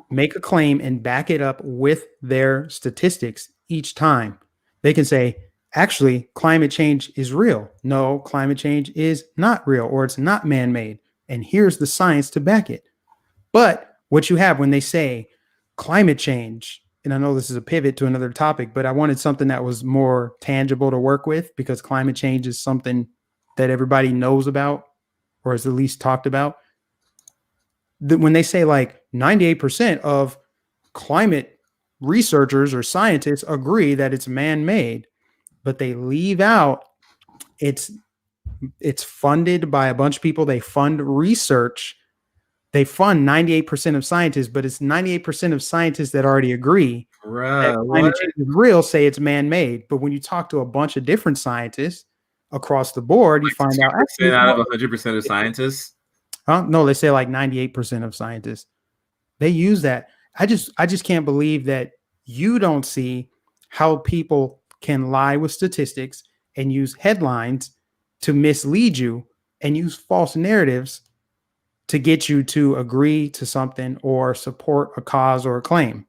make a claim and back it up with their statistics each time. They can say, actually, climate change is real. No, climate change is not real, or it's not man-made. And here's the science to back it. But what you have when they say climate change, and I know this is a pivot to another topic, but I wanted something that was more tangible to work with, because climate change is something that everybody knows about, or is at least talked about. When they say like 98% of climate researchers or scientists agree that it's man-made, but they leave out it's funded by a bunch of people. They fund research. They fund 98% of scientists, but it's 98% of scientists that already agree that climate change is real, say it's man-made. But when you talk to a bunch of different scientists across the board, you find out actually out of 100% of scientists. No, they say like 98% of scientists. They use that. I just can't believe that you don't see how people can lie with statistics and use headlines to mislead you and use false narratives to get you to agree to something or support a cause or a claim.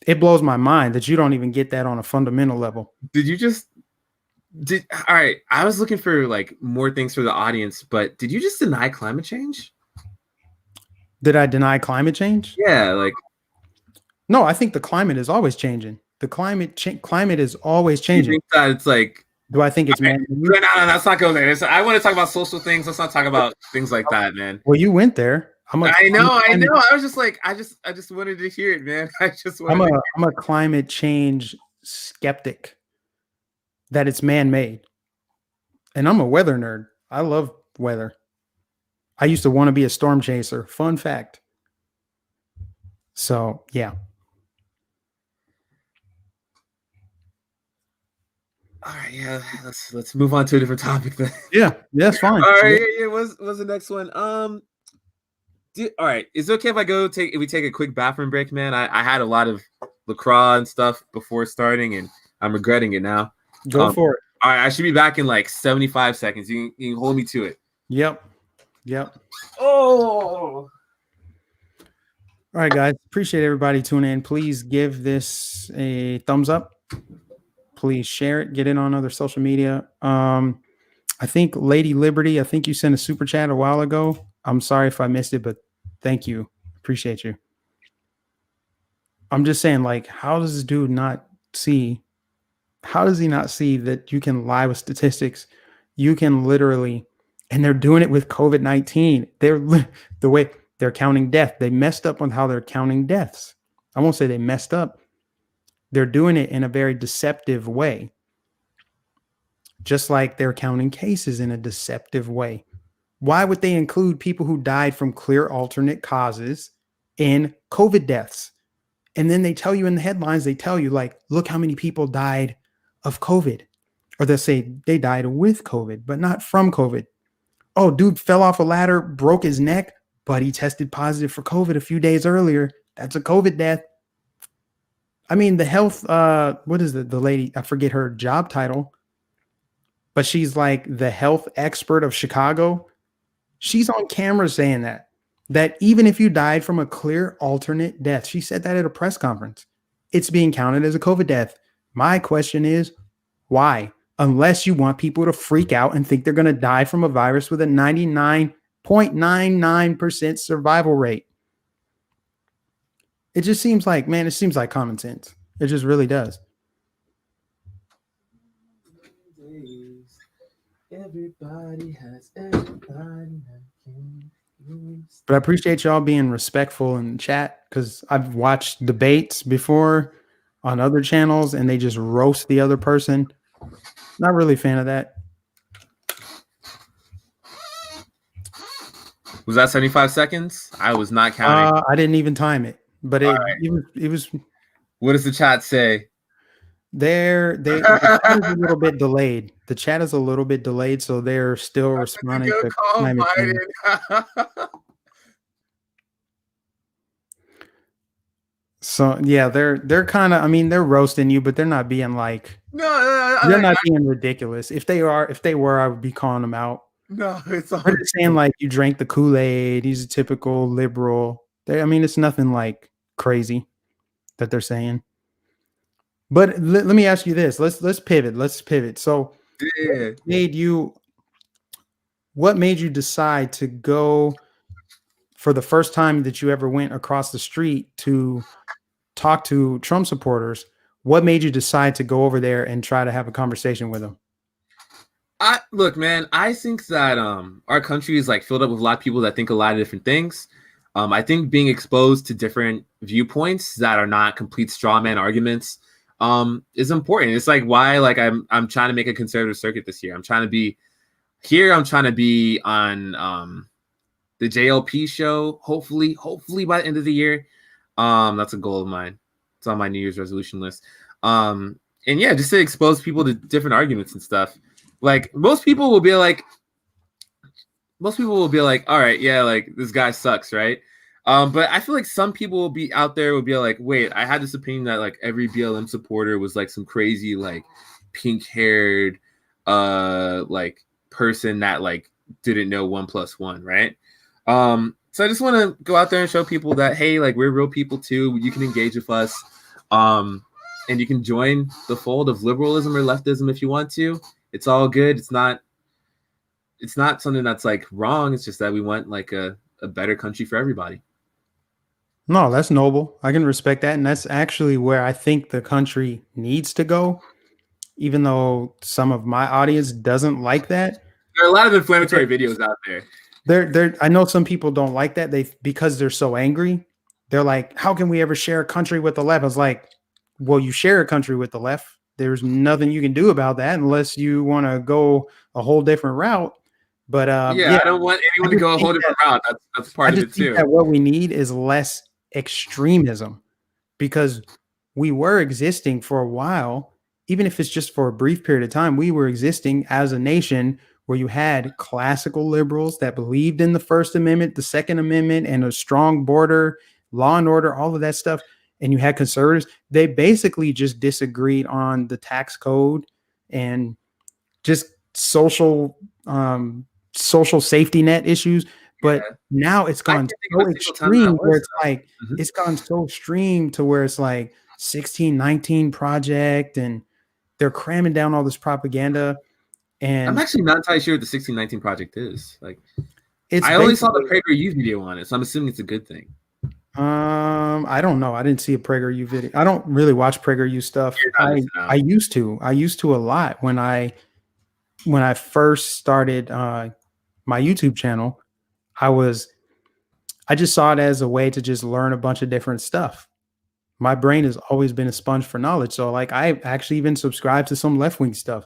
It blows my mind that you don't even get that on a fundamental level. All right, I was looking for like more things for the audience, but did you just deny climate change? Did I deny climate change? Yeah, like, no, I think the climate is always changing. The climate is always changing. You think that it's like, do I think it's man? No, let's not go there. I want to talk about social things. Let's not talk about things like that, man. Well, you went there. I know. I was just like, I just wanted to hear it, man. I'm a climate change skeptic. That it's man-made. And I'm a weather nerd. I love weather. I used to want to be a storm chaser. Fun fact. So, yeah. All right, yeah. Let's move on to a different topic then. Yeah, that's fine. All right, yeah. What's the next one? All right. Is it okay if we take a quick bathroom break, man? I had a lot of LaCroix and stuff before starting, and I'm regretting it now. Go for it. All right, I should be back in like 75 seconds. You can hold me to it. Yep. Oh. All right, guys. Appreciate everybody tuning in. Please give this a thumbs up. Please share it. Get it on other social media. I think Lady Liberty, I think you sent a super chat a while ago. I'm sorry if I missed it, but thank you. Appreciate you. I'm just saying, like, how does this dude not see? How does he not see that you can lie with statistics? You can literally, and they're doing it with COVID-19. The way they're counting death. They messed up on how they're counting deaths. I won't say they messed up. They're doing it in a very deceptive way. Just like they're counting cases in a deceptive way. Why would they include people who died from clear alternate causes in COVID deaths? And then they tell you in the headlines, they tell you like, look how many people died of COVID. Or they'll say they died with COVID, but not from COVID. Oh, dude fell off a ladder, broke his neck, but he tested positive for COVID a few days earlier. That's a COVID death. I mean, the health, what is the lady? I forget her job title, but she's like the health expert of Chicago. She's on camera saying that even if you died from a clear alternate death, she said that at a press conference, it's being counted as a COVID death. My question is, why? unless you want people to freak out and think they're going to die from a virus with a 99.99% survival rate. It just seems like, man, it seems like common sense. It just really does. Everybody has everybody. But I appreciate y'all being respectful in chat, because I've watched debates before on other channels and they just roast the other person. Not really a fan of that. Was that 75 seconds? I was not counting. I didn't even time it, but it was. What does the chat say? The chat is a little bit delayed. The chat is a little bit delayed, so they're still responding to climate change. So yeah, they're kind of. I mean, they're roasting you, but they're not being like. No, they're not being ridiculous. If they were, I would be calling them out. No, it's all. They're just saying like you drank the Kool-Aid. He's a typical liberal. I mean, it's nothing like crazy that they're saying. But let me ask you this. Let's pivot. So, yeah. what made you decide to go for the first time that you ever went across the street to talk to Trump supporters? What made you decide to go over there and try to have a conversation with them? Look, man, I think that our country is like filled up with a lot of people that think a lot of different things. I think being exposed to different viewpoints that are not complete straw man arguments is important. It's like why like I'm trying to make a conservative circuit this year. I'm trying to be on the JLP show, hopefully by the end of the year. That's a goal of mine. It's on my New Year's resolution list. And yeah, just to expose people to different arguments and stuff. Like most people will be like, all right, yeah, like this guy sucks, right? But I feel like some people will be out there will be like, wait, I had this opinion that like every BLM supporter was like some crazy like pink-haired like person that like didn't know 1 + 1, right? So I just want to go out there and show people that hey, like we're real people too. You can engage with us, and you can join the fold of liberalism or leftism if you want to. It's all good. It's not something that's like wrong. It's just that we want like a better country for everybody. No, that's noble. I can respect that. And that's actually where I think the country needs to go, even though some of my audience doesn't like that. There are a lot of inflammatory videos out there. I know some people don't like that. Because they're so angry. They're like, how can we ever share a country with the left? I was like, well, you share a country with the left. There's nothing you can do about that unless you want to go a whole different route. But yeah, I don't want anyone to go a whole different route. That's part of it too. That what we need is less extremism, because we were existing for a while, even if it's just for a brief period of time. We were existing as a nation where you had classical liberals that believed in the First Amendment, the Second Amendment, and a strong border, law and order, all of that stuff. And you had conservatives. They basically just disagreed on the tax code and just social safety net issues. But now it's gone so extreme where it's like it's gone so extreme to where it's like 1619 Project, and they're cramming down all this propaganda. And I'm actually not entirely sure what the 1619 Project is. Like, I only saw the PragerU video on it, so I'm assuming it's a good thing. I don't know. I didn't see a PragerU video. I don't really watch PragerU stuff. I used to a lot when I first started my YouTube channel. I just saw it as a way to just learn a bunch of different stuff. My brain has always been a sponge for knowledge. So like I actually even subscribe to some left-wing stuff.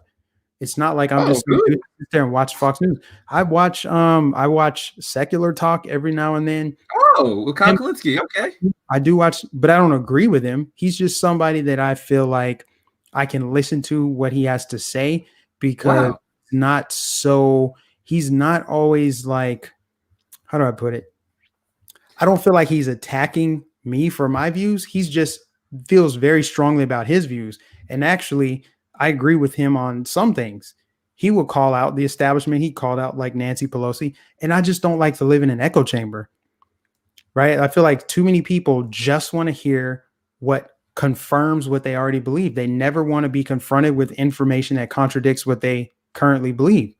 It's not like I'm just going to sit there and watch Fox News. I watch secular talk every now and then. Oh, Kyle Kulinski. Okay. I do watch, but I don't agree with him. He's just somebody that I feel like I can listen to what he has to say, because he's not always like, how do I put it? I don't feel like he's attacking me for my views. He's just feels very strongly about his views. And actually, I agree with him on some things. He will call out the establishment. He called out like Nancy Pelosi. And I just don't like to live in an echo chamber. Right? I feel like too many people just want to hear what confirms what they already believe. They never want to be confronted with information that contradicts what they currently believe.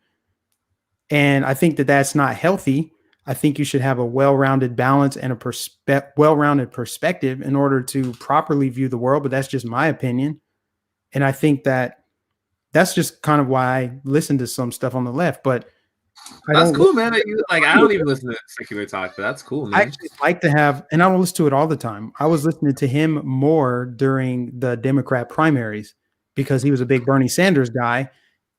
And I think that that's not healthy. I think you should have a well-rounded balance and a well-rounded perspective in order to properly view the world. But that's just my opinion. And I think that that's just kind of why I listen to some stuff on the left. But that's cool, man. I don't even listen to secular talk, but that's cool, man. I actually like to have, and I don't listen to it all the time. I was listening to him more during the Democrat primaries because he was a big Bernie Sanders guy,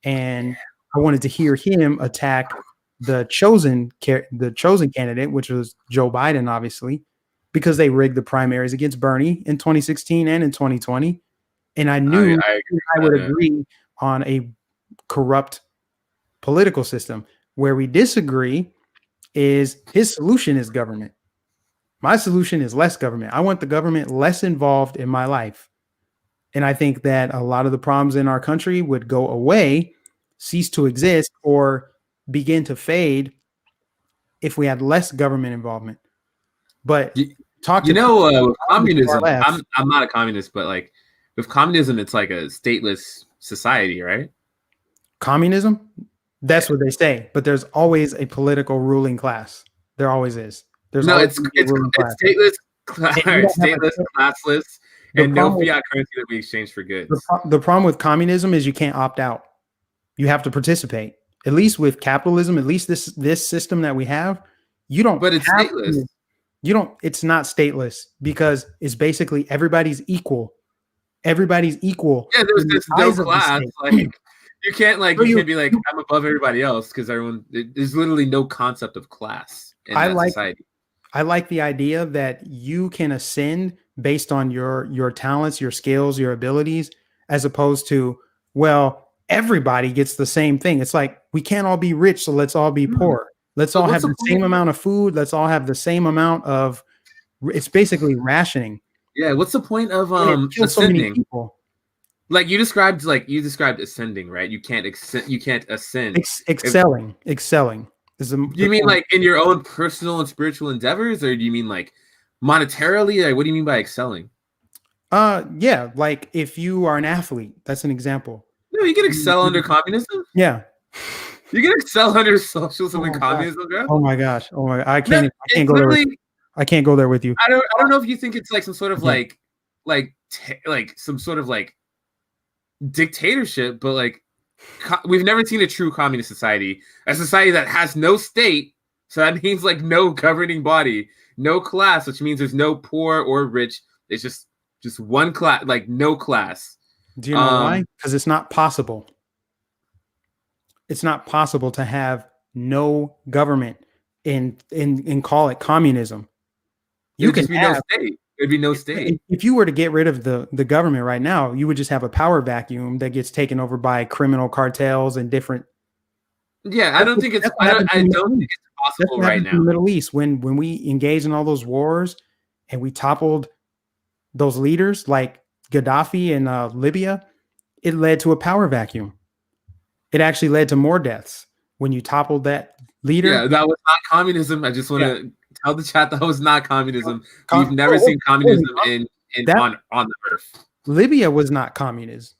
and I wanted to hear him attack the chosen candidate, which was Joe Biden, obviously, because they rigged the primaries against Bernie in 2016 and in 2020. And I knew I would agree on a corrupt political system. Where we disagree is his solution is government. My solution is less government. I want the government less involved in my life. And I think that a lot of the problems in our country would go away, cease to exist, or begin to fade if we had less government involvement. But with communism, I'm not a communist, but like with communism, it's like a stateless society, right? Communism? That's what they say, but there's always a political ruling class. There always is. It's stateless, stateless, classless, and no fiat currency that we exchange for goods. The problem with communism is you can't opt out. You have to participate. At least with capitalism, at least this system that we have, you don't. But it's stateless. You don't. It's not stateless because it's basically everybody's equal. Everybody's equal. Yeah, there's no class. Like. You can't can't be like I'm above everybody else because there's literally no concept of class in society. I like the idea that you can ascend based on your talents, your skills, your abilities, as opposed to, well, everybody gets the same thing. It's like we can't all be rich, so let's all be poor. Let's all have the same amount of food. Let's all have the same amount of. It's basically rationing. Yeah, what's the point of ascending? So many people. Like you described ascending, right? You can't ascend. Excelling. Do you mean like in your own personal and spiritual endeavors, or do you mean like monetarily? Like, what do you mean by excelling? Yeah, like if you are an athlete, that's an example. No, you can excel under communism. Yeah, you can excel under socialism and communism, bro. Oh my gosh! I can't go there. I can't go there with you. I don't know if you think it's like some sort of like some sort of like dictatorship, but like we've never seen a true communist society, a society that has no state, so that means like no governing body, no class, which means there's no poor or rich. It's just one class, like no class. Do you know why? Because it's not possible. It's not possible to have no government and call it communism. You can have no state. There'd be no state. If you were to get rid of the government right now, you would just have a power vacuum that gets taken over by criminal cartels and different. Yeah, I don't think it's possible right now. In the Middle East, when we engaged in all those wars and we toppled those leaders like Gaddafi in Libya, it led to a power vacuum. It actually led to more deaths when you toppled that leader. Yeah, that was not communism. I just want to tell the chat that was not communism. We've never seen communism on the earth. Libya was not communist.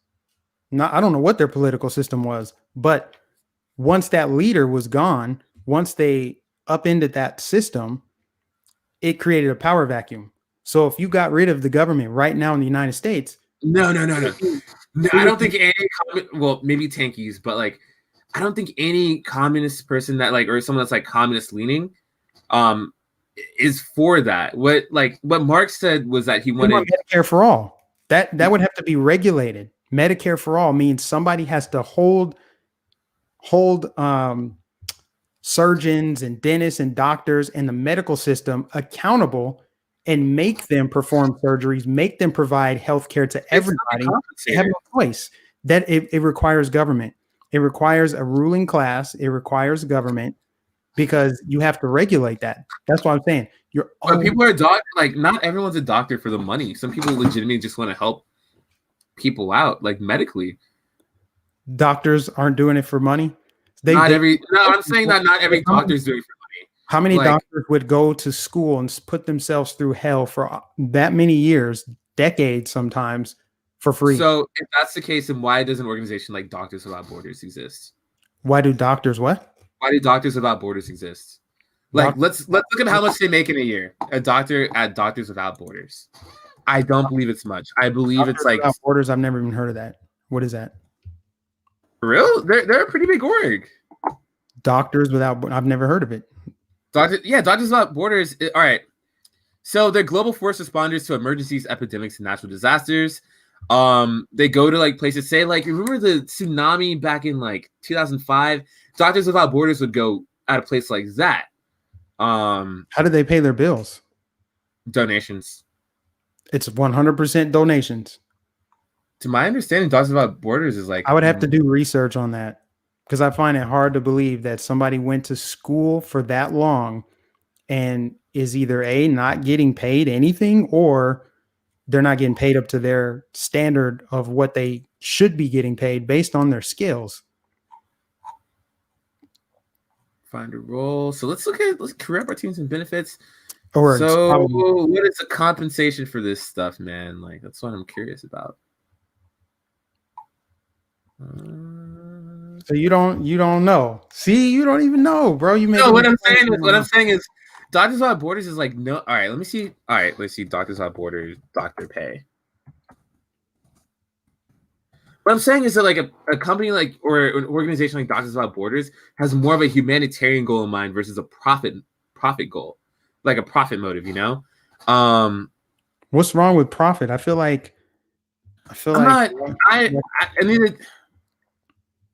I don't know what their political system was, but once that leader was gone, once they upended that system, it created a power vacuum. So if you got rid of the government right now in the United States, no. I don't think any maybe tankies, but like I don't think any communist person that or someone that's like communist leaning is for that. What Marx said was that he wanted Medicare for all. That would have to be regulated. Medicare for all means somebody has to hold surgeons and dentists and doctors and the medical system accountable and make them perform surgeries, make them provide health care to everybody. They have no choice. That it requires government. It requires a ruling class. It requires government because you have to regulate that. That's what I'm saying. People are not everyone's a doctor for the money. Some people legitimately just want to help people out, like medically. Doctors aren't doing it for money. I'm saying that not every doctor is doing it for money. How many doctors would go to school and put themselves through hell for that many years decades sometimes for free. So if that's the case, then why does an organization like Doctors Without Borders exist? Why do doctors what? Why do Doctors Without Borders exist? Like Doc- let's look at how much they make in a year. A doctor at Doctors Without Borders. I don't believe it's much. I believe it's Doctors like Without Borders. I've never even heard of that. What is that? for real. They're a pretty big org. Doctors Without. I've never heard of it. Doctors Without Borders. All right. So they're global force responders to emergencies, epidemics, and natural disasters. They go to like places. Say like remember the tsunami back in like 2005. Doctors Without Borders would go at a place like that. How do they pay their bills? Donations. It's 100% donations. To my understanding, Doctors Without Borders is like I would have to do research on that because I find it hard to believe that somebody went to school for that long and is either A, not getting paid anything, or they're not getting paid up to their standard of what they should be getting paid based on their skills. find a role. So let's career opportunities and benefits. Or so what is the compensation for this stuff, man? Like that's what I'm curious about. So you don't know. See, you don't even know, bro. You no. What I'm saying is, Doctors Without Borders is like no. All right, let me see. All right, let's see. Doctors Without Borders, doctor pay. What I'm saying is that like a company like or an organization like Doctors Without Borders has more of a humanitarian goal in mind versus a profit goal, like a profit motive. You know. What's wrong with profit? I feel like. I mean.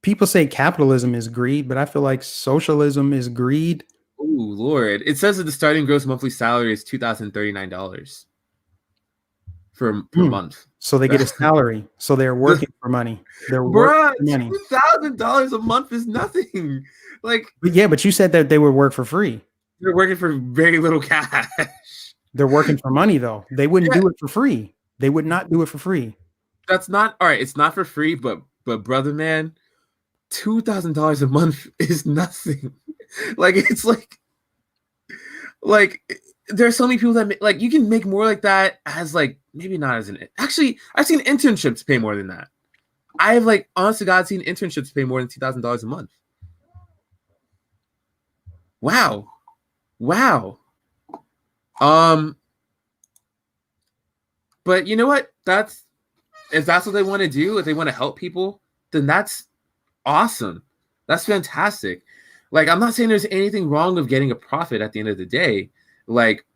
People say capitalism is greed, but I feel like socialism is greed. Oh Lord! It says that the starting gross monthly salary is $2,039 per month. So they get a salary. So they're working for money. They're working for money. $2,000 a month is nothing. Like, but you said that they would work for free. They're working for very little cash. They're working for money, though. They wouldn't do it for free. They would not do it for free. That's not all right. It's not for free, but brother, man. $2,000 a month is nothing. Like it's like there's so many people that like you can make more like that as like maybe not as an actually I've seen internships pay more than that. I have like honest to God seen internships pay more than $2,000 a month. Wow. But you know what? If that's what they want to do, if they want to help people, then that's awesome. That's fantastic. Like, I'm not saying there's anything wrong with getting a profit at the end of the day. Like,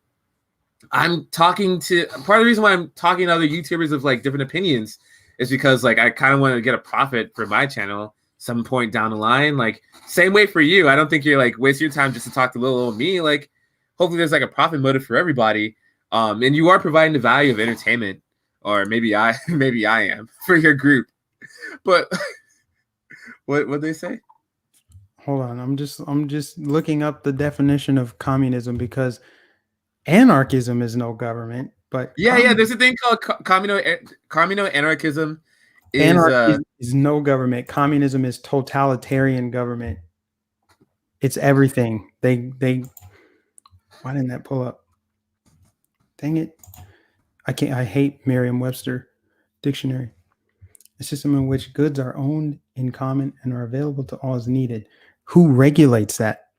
I'm talking to part of the reason why I'm talking to other YouTubers of like different opinions is because like I kind of want to get a profit for my channel some point down the line. Like, same way for you. I don't think you're like waste your time just to talk to little old me. Like, hopefully there's like a profit motive for everybody. And you are providing the value of entertainment, or maybe I am for your group. But what they say? Hold on, I'm just looking up the definition of communism because anarchism is no government, but there's a thing called communo-anarchism. Anarchy is no government. Communism is totalitarian government. It's everything. They why didn't that pull up? Dang it. I hate Merriam-Webster dictionary. A system in which goods are owned in common and are available to all as needed. Who regulates that?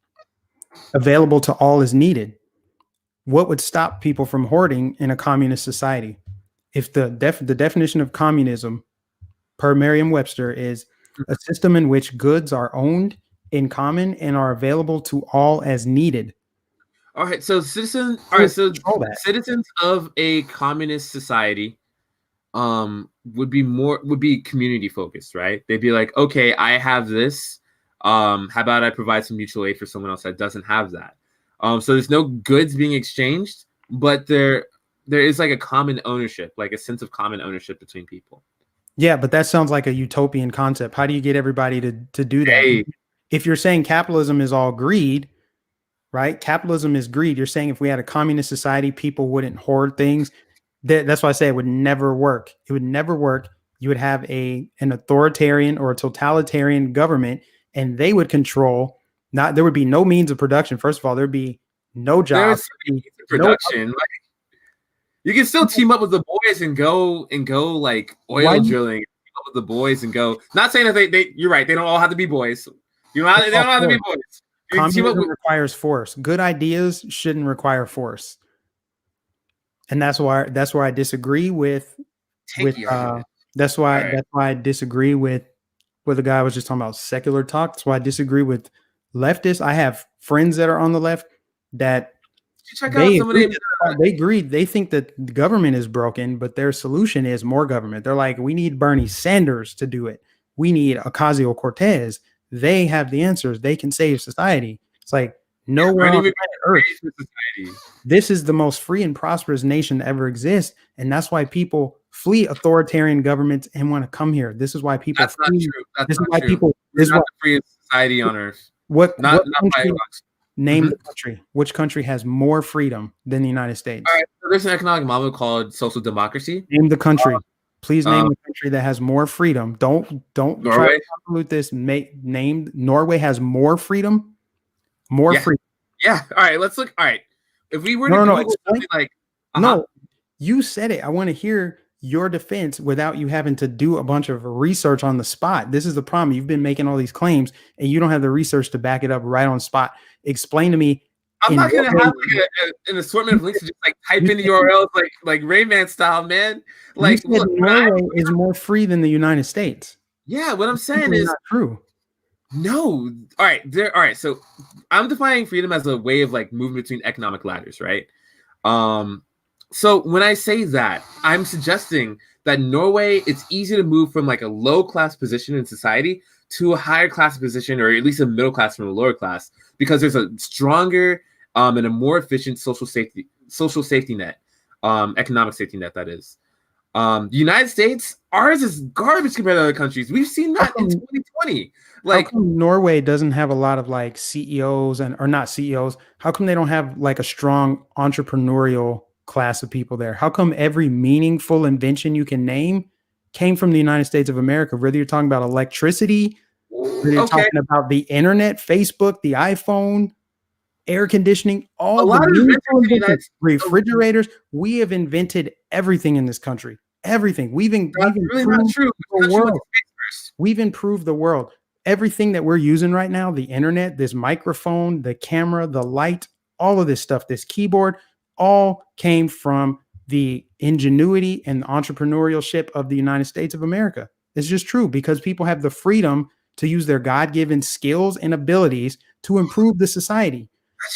Available to all is needed. What would stop people from hoarding in a communist society? If the definition of communism per Merriam-Webster is a system in which goods are owned in common and are available to all as needed. All right, so citizens of a communist society would be community focused, right? They'd be like, okay, I have this. How about I provide some mutual aid for someone else that doesn't have that? So there's no goods being exchanged, but there is like a common ownership, like a sense of common ownership between people. Yeah, but that sounds like a utopian concept. How do you get everybody to do that? Hey. If you're saying capitalism is all greed, right? Capitalism is greed. You're saying if we had a communist society, people wouldn't hoard things. That's why I say it would never work. It would never work. You would have an authoritarian or a totalitarian government, and they would control. There would be no means of production. First of all, there'd be no jobs. Production. You can still team up with the boys and go like oil drilling. Team up with the boys and go. Not saying that they you're right. They don't all have to be boys. They don't have to be boys. Communism requires force. Good ideas shouldn't require force. And that's why I disagree with that's why I disagree with what the guy was just talking about, secular talk. That's why I disagree with leftists. I have friends that are on the left that they agree. They think that the government is broken, but their solution is more government. They're like, we need Bernie Sanders to do it. We need Ocasio-Cortez. They have the answers. They can save society. It's like nowhere on earth. This is the most free and prosperous nation to ever exist, and that's why people flee authoritarian governments and want to come here. This is why people. That's not true. This is why people. This is not the freest society on earth. Name the country. Which country has more freedom than the United States? All right, so there's an economic model called social democracy. Name the country. Please name the country that has more freedom. Don't try to conclude this. Name Norway has more freedom. More freedom. Yeah. All right. Let's look. All right. If we were to Google something like no, you said it. I want to hear your defense without you having to do a bunch of research on the spot. This is the problem. You've been making all these claims and you don't have the research to back it up right on spot. Explain to me. I'm not gonna have an assortment of links to just like type in the URLs like Rayman style, man. Like look, Norway is more free than the United States. Yeah, what I'm saying is not true. No. All right. So I'm defining freedom as a way of like moving between economic ladders, right? So when I say that, I'm suggesting that Norway, it's easy to move from like a low class position in society to a higher class position, or at least a middle class from a lower class, because there's a stronger and a more efficient social safety net, economic safety net, that is. The United States, ours is garbage compared to other countries. We've seen that in 2020. Like, how come Norway doesn't have a lot of like CEOs or not CEOs? How come they don't have like a strong entrepreneurial class of people there? How come every meaningful invention you can name came from the United States of America? Whether you're talking about electricity, whether you're talking about the internet, Facebook, the iPhone, air conditioning, all the refrigerators. We have invented everything in this country. Everything. We've improved the world. We've improved the world. Everything that we're using right now, the internet, this microphone, the camera, the light, all of this stuff, this keyboard, all came from the ingenuity and entrepreneurship of the United States of America. It's just true, because people have the freedom to use their God-given skills and abilities to improve the society.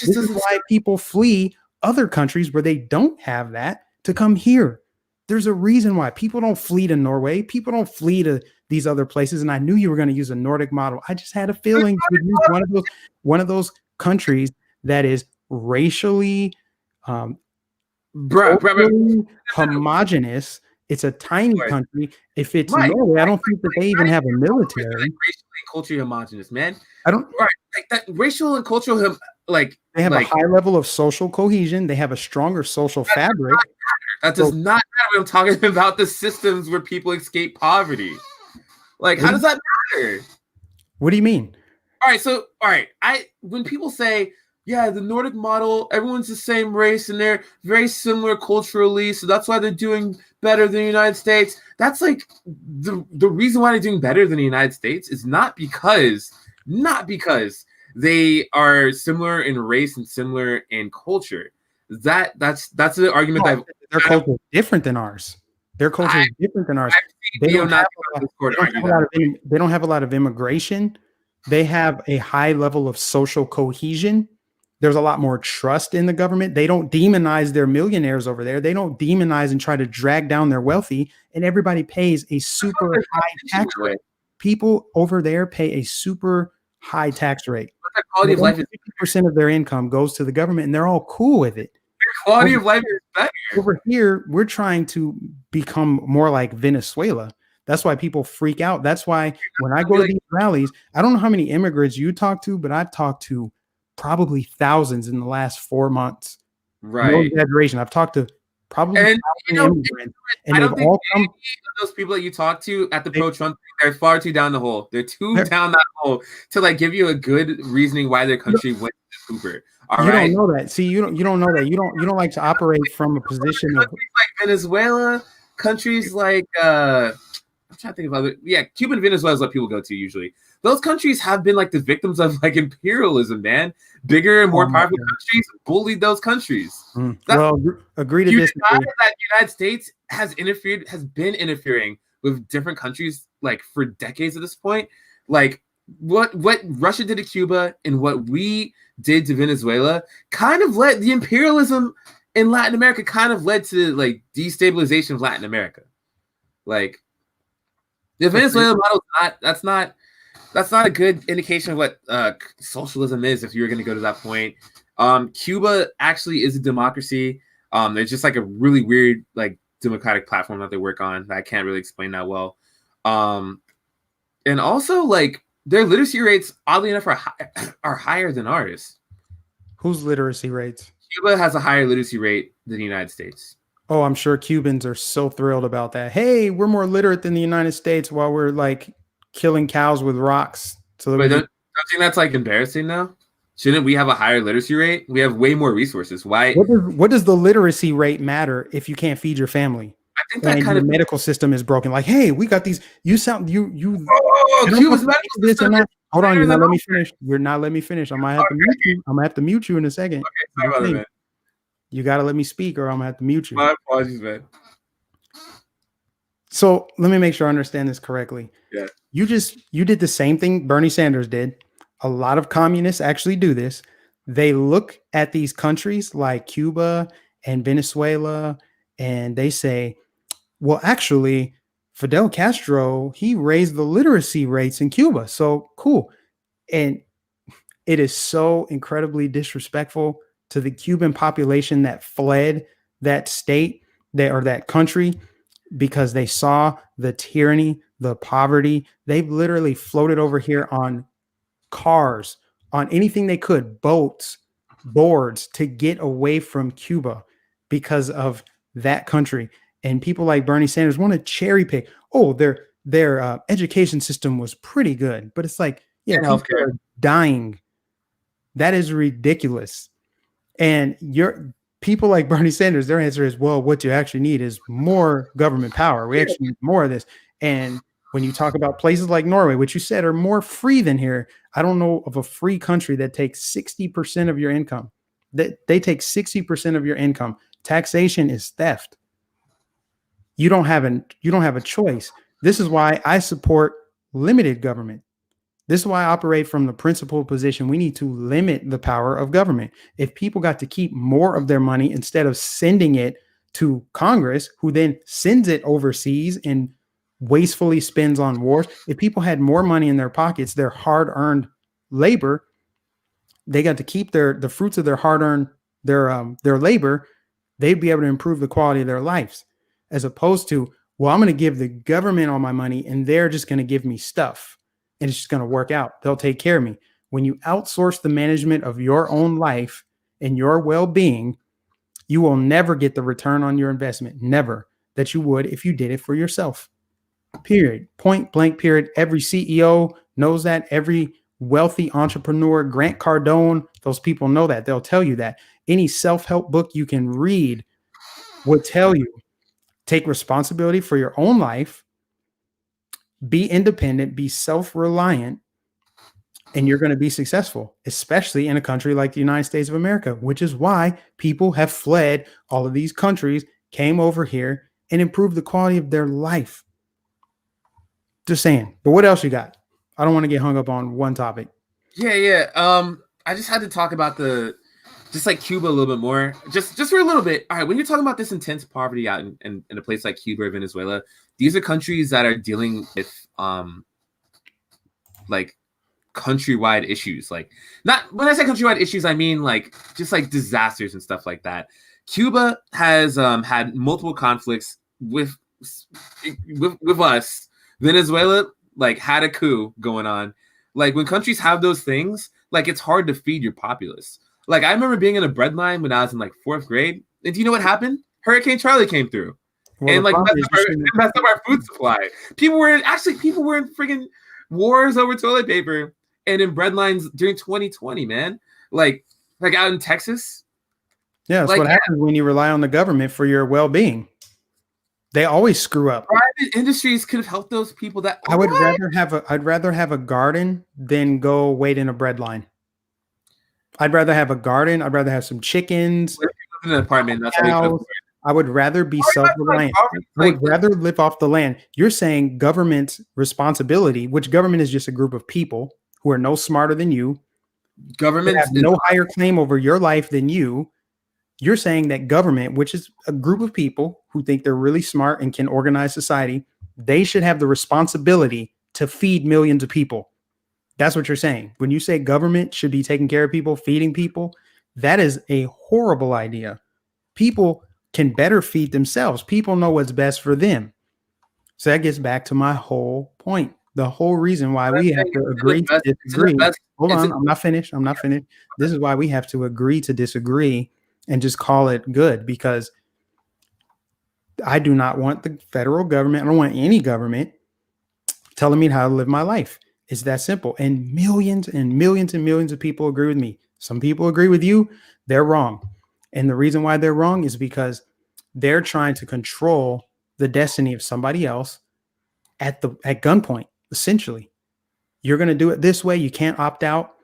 This is why people flee other countries where they don't have that to come here. There's a reason why people don't flee to Norway. People don't flee to these other places. And I knew you were going to use a Nordic model. I just had a feeling you would use one of those countries that is racially homogenous. It's a tiny country. If it's Norway, I don't think that they even have a military. Like racially and culturally homogenous, man. I don't. Right, like that racial and cultural. Like they have a high level of social cohesion. They have a stronger social fabric. That does not matter when I'm talking about the systems where people escape poverty. Like, how does that matter? What do you mean? All right. When people say, yeah, the Nordic model, everyone's the same race and they're very similar culturally, so that's why they're doing better than the United States. That's like the reason why they're doing better than the United States is not because they are similar in race and similar in culture. That's the argument that their culture is different than ours. Their culture is different than ours. They don't have a lot of immigration. They have a high level of social cohesion. There's a lot more trust in the government. They don't demonize their millionaires over there. They don't demonize and try to drag down their wealthy. And everybody pays a super high tax rate. People over there pay a super high tax rate. Their quality of life is 50% of their income goes to the government, and they're all cool with it. Their quality of life is better. Over here, we're trying to become more like Venezuela. That's why people freak out. That's why when I go to these rallies, I don't know how many immigrants you talk to, but I've talked to probably thousands in the last 4 months. Right. No exaggeration. I've talked to probably And immigrants, and I they've don't think all any come. of those people that you talk to at the They, pro-Trump, they're far too down the hole. They're too they're- down that hole to like give you a good reasoning why their country went to Cooper. All you don't right. know that. See, you don't know that. You don't like to operate from a position of. Countries like Venezuela, countries like I'm trying to think about it. Yeah, Cuba and Venezuela is what people go to usually. Those countries have been like the victims of like imperialism, man. Bigger and more Oh my powerful God. countries bullied those countries. Well, agree to You disagree. deny that the United States has been interfering with different countries like for decades at this point. Like what Russia did to Cuba and what we did to Venezuela kind of led the imperialism in Latin America kind of led to like destabilization of Latin America. Like the Venezuela model that's not a good indication of what socialism is if you're going to go to that point. Cuba actually is a democracy. It's just like a really weird like democratic platform that they work on that I can't really explain that well. And also like their literacy rates, oddly enough, are higher than ours. Whose literacy rates? Cuba has a higher literacy rate than the United States. Oh, I'm sure Cubans are so thrilled about that. Hey, we're more literate than the United States while we're like killing cows with rocks. So that But we don't you think that's like embarrassing now? Shouldn't we have a higher literacy rate? We have way more resources. Why? what does the literacy rate matter if you can't feed your family I think that and kind your of medical system is broken? Like, hey, we got these. You sound you. Oh, Cuba's medical system is Hold on, you're better not than let me ours. finish. You're not let me finish. I might have to mute you. I'm gonna have to mute you in a second. Sorry about that, man. You gotta let me speak, or I'm gonna have to mute you. My apologies, man. So let me make sure I understand this correctly. Yeah. You did the same thing Bernie Sanders did. A lot of communists actually do this. They look at these countries like Cuba and Venezuela, and they say, well, actually, Fidel Castro, he raised the literacy rates in Cuba. So cool. And it is so incredibly disrespectful to the Cuban population that fled that state or that country because they saw the tyranny, the poverty. They've literally floated over here on cars, on anything they could, boats, boards, to get away from Cuba because of that country. And people like Bernie Sanders want to cherry pick. Oh, their education system was pretty good, but it's like, yeah, And people healthcare. are dying. That is ridiculous. And people like Bernie Sanders, their answer is, well, what you actually need is more government power. We actually need more of this. And when you talk about places like Norway, which you said are more free than here, I don't know of a free country that takes 60% of your income. That they take 60% of your income. Taxation is theft. You don't have a choice. This is why I support limited government. This is why I operate from the principled position. We need to limit the power of government. If people got to keep more of their money instead of sending it to Congress, who then sends it overseas and wastefully spends on wars, if people had more money in their pockets, their hard-earned labor, they got to keep the fruits of their hard-earned their labor, they'd be able to improve the quality of their lives, as opposed to, well, I'm going to give the government all my money and they're just going to give me stuff. And it's just going to work out. They'll take care of me. When you outsource the management of your own life and your well-being, you will never get the return on your investment. Never. That you would if you did it for yourself. Period. Point blank period. Every CEO knows that. Every wealthy entrepreneur, Grant Cardone, those people know that. They'll tell you that. Any self-help book you can read will tell you, take responsibility for your own life, be independent, be self-reliant, and you're going to be successful, especially in a country like the United States of America, which is why people have fled all of these countries, came over here, and improved the quality of their life. Just saying. But what else you got? I don't want to get hung up on one topic. Yeah. I just had to talk about just like Cuba a little bit more, just for a little bit. All right, when you're talking about this intense poverty out in a place like Cuba or Venezuela, these are countries that are dealing with like countrywide issues. Like, not when I say countrywide issues, I mean like just like disasters and stuff like that. Cuba has had multiple conflicts with us. Venezuela like had a coup going on. Like when countries have those things, like it's hard to feed your populace. Like I remember being in a bread line when I was in like 4th grade. And do you know what happened? Hurricane Charlie came through. Well, And the like problem is messed up our food supply. People were in freaking wars over toilet paper and in bread lines during 2020, man. Like out in Texas. yeah, that's what happens when you rely on the government for your well-being. They always screw up. Private industries could have helped those people. I'd rather have a garden than go wait in a bread line. I'd rather have a garden. I'd rather have some chickens. Live in an apartment. That's cows. I would rather be self-reliant. I would rather live off the land. You're saying government's responsibility, which government is just a group of people who are no smarter than you. Government have no higher claim over your life than you. You're saying that government, which is a group of people who think they're really smart and can organize society, they should have the responsibility to feed millions of people. That's what you're saying. When you say government should be taking care of people, feeding people, that is a horrible idea. People can better feed themselves. People know what's best for them. So that gets back to my whole point. The whole reason why we have to agree to disagree. Hold on, I'm not finished. This is why we have to agree to disagree and just call it good, because I do not want the federal government, I don't want any government telling me how to live my life. It's that simple. And millions and millions and millions of people agree with me. Some people agree with you. They're wrong. And the reason why they're wrong is because they're trying to control the destiny of somebody else at gunpoint, essentially. You're going to do it this way. You can't opt out.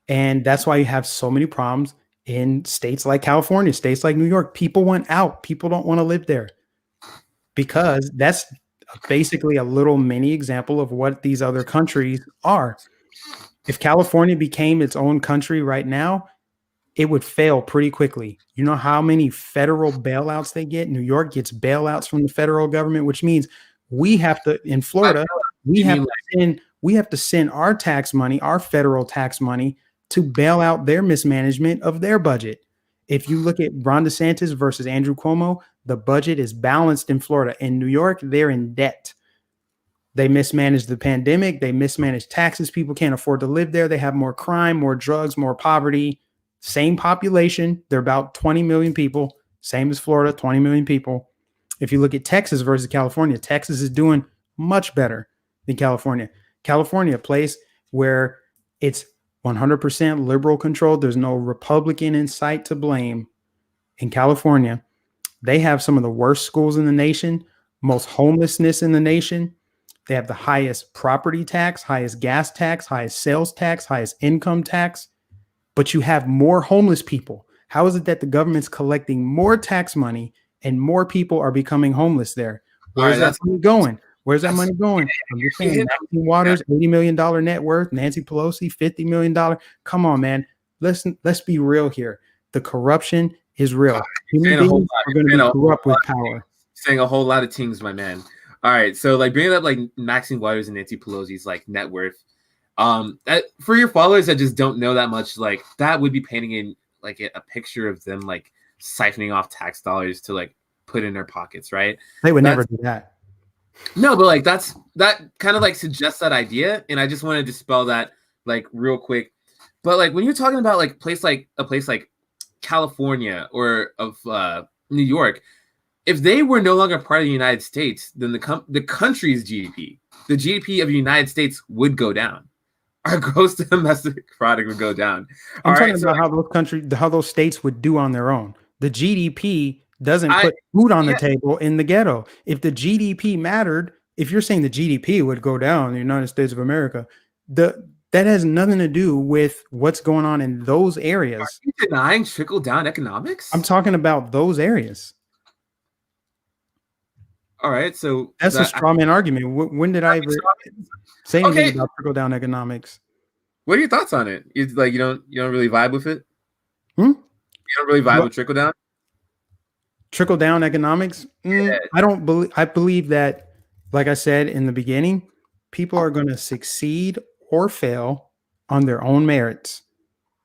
And that's why you have so many problems in states like California, states like New York. People want out. People don't want to live there, because that's basically a little mini example of what these other countries are. If California became its own country right now, it would fail pretty quickly. You know how many federal bailouts they get? New York gets bailouts from the federal government, which means we have to, in Florida, we have to send our tax money, our federal tax money, to bail out their mismanagement of their budget. If you look at Ron DeSantis versus Andrew Cuomo, the budget is balanced in Florida. In New York, they're in debt. They mismanaged the pandemic. They mismanaged taxes. People can't afford to live there. They have more crime, more drugs, more poverty. Same population. They're about 20 million people. Same as Florida, 20 million people. If you look at Texas versus California, Texas is doing much better than California. California, a place where it's 100% liberal controlled. There's no Republican in sight to blame. In California, they have some of the worst schools in the nation, most homelessness in the nation. They have the highest property tax, highest gas tax, highest sales tax, highest income tax. But you have more homeless people. How is it that the government's collecting more tax money and more people are becoming homeless there? Where's that money going? Where's that money going? I'm just saying, Maxine Waters, $80 million net worth, Nancy Pelosi, $50 million. Come on, man. Let's be real here. The corruption is real. Human beings are going to be corrupt with power. Saying a whole lot of things, my man. All right, so like bringing up like Maxine Waters and Nancy Pelosi's like net worth. For your followers that just don't know that much, like that would be painting in like a picture of them like siphoning off tax dollars to like put in their pockets, right? They would never do that. No, but like that kind of like suggests that idea, and I just want to dispel that like real quick. But like when you're talking about like a place like California or of New York, if they were no longer part of the United States, then the country's GDP, the GDP of the United States would go down. Our gross domestic product would go down. I'm talking about how those states would do on their own. The GDP doesn't put food on the table in the ghetto. If the GDP mattered, if you're saying the GDP would go down in the United States of America, that has nothing to do with what's going on in those areas. Are you denying trickle-down economics? I'm talking about those areas. All right, so that's a straw man argument. When did I ever say anything about trickle-down economics? What are your thoughts on it? You don't really vibe with it? You don't really vibe with trickle-down? Trickle-down economics? Yeah. I believe that, like I said in the beginning, people are going to succeed or fail on their own merits.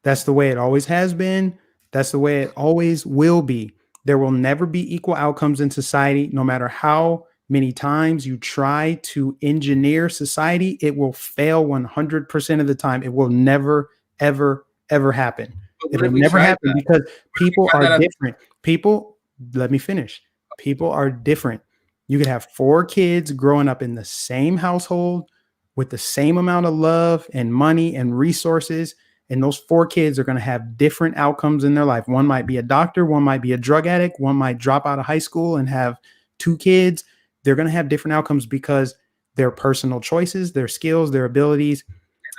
That's the way it always has been. That's the way it always will be. There will never be equal outcomes in society. No matter how many times you try to engineer society, it will fail 100% of the time. It will never, ever, ever happen. It will never happen because people are different. People, let me finish. People are different. You could have 4 kids growing up in the same household with the same amount of love and money and resources. And those 4 kids are going to have different outcomes in their life. One might be a doctor, one might be a drug addict, one might drop out of high school and have 2 kids. They're going to have different outcomes because their personal choices, their skills, their abilities,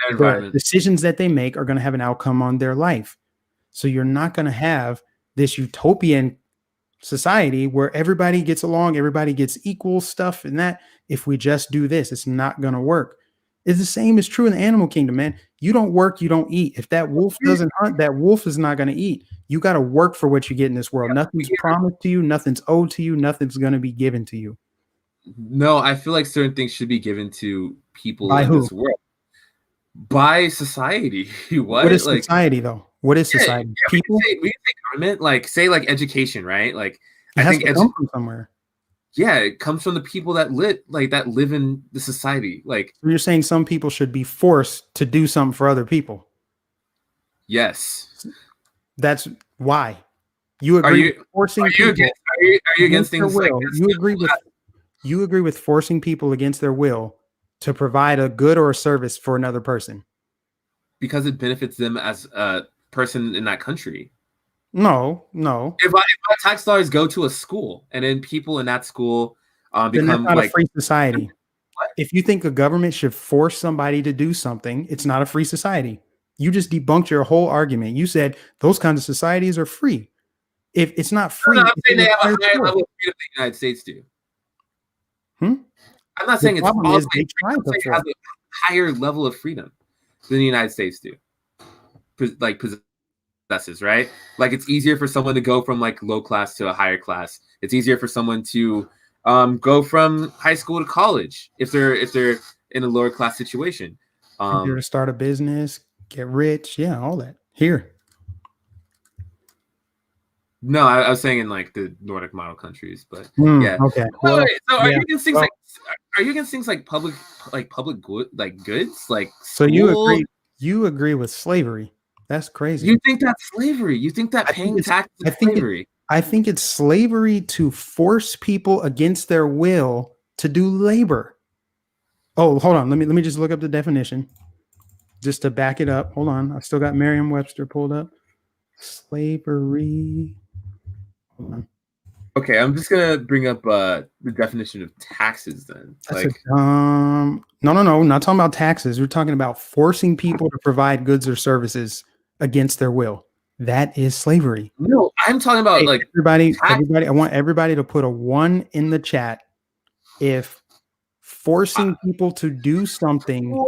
the decisions that they make are going to have an outcome on their life. So you're not going to have this utopian society where everybody gets along, everybody gets equal stuff, and that if we just do this, it's not going to work. It's the same is true in the animal kingdom, man. You don't work, you don't eat. If that wolf doesn't hunt, that wolf is not going to eat. You got to work for what you get in this world. Nothing's promised to you, nothing's owed to you, nothing's going to be given to you. No, I feel like certain things should be given to people By in who? this world. By society. What is society, though? What is society? People? We can say government, like say like education, right? Like it has to come from somewhere. Yeah, it comes from the people that live in the society. Like you're saying some people should be forced to do something for other people. Yes. That's why. You agree with forcing people. Are you against things like this? You agree with forcing people against their will to provide a good or a service for another person? Because it benefits them as a person in that country. No. If my tax dollars go to a school and then people in that school become then that's not like a free society. What? If you think a government should force somebody to do something, it's not a free society. You just debunked your whole argument. You said those kinds of societies are free. If it's not free, I'm saying they have a higher level of freedom than the United States do. I'm not saying it's all they have a higher level of freedom than the United States do. Like possesses, right? Like it's easier for someone to go from like low class to a higher class. It's easier for someone to go from high school to college if they're in a lower class situation. Easier to start a business, get rich, all that. Here. No, I was saying in like the Nordic model countries, but yeah. Okay. Well, so are you against things like are you against things like public good goods like so you agree with slavery? That's crazy. You think that's slavery? You think that paying taxes is slavery? I think it's slavery to force people against their will to do labor. Oh, hold on. Let me just look up the definition just to back it up. Hold on. I still got Merriam-Webster pulled up. Slavery. Hold on. Okay, I'm just gonna bring up the definition of taxes then. No, not talking about taxes. We're talking about forcing people to provide goods or services against their will. That is slavery. No, I'm talking about everybody. I want everybody to put a 1 in the chat if forcing people to do something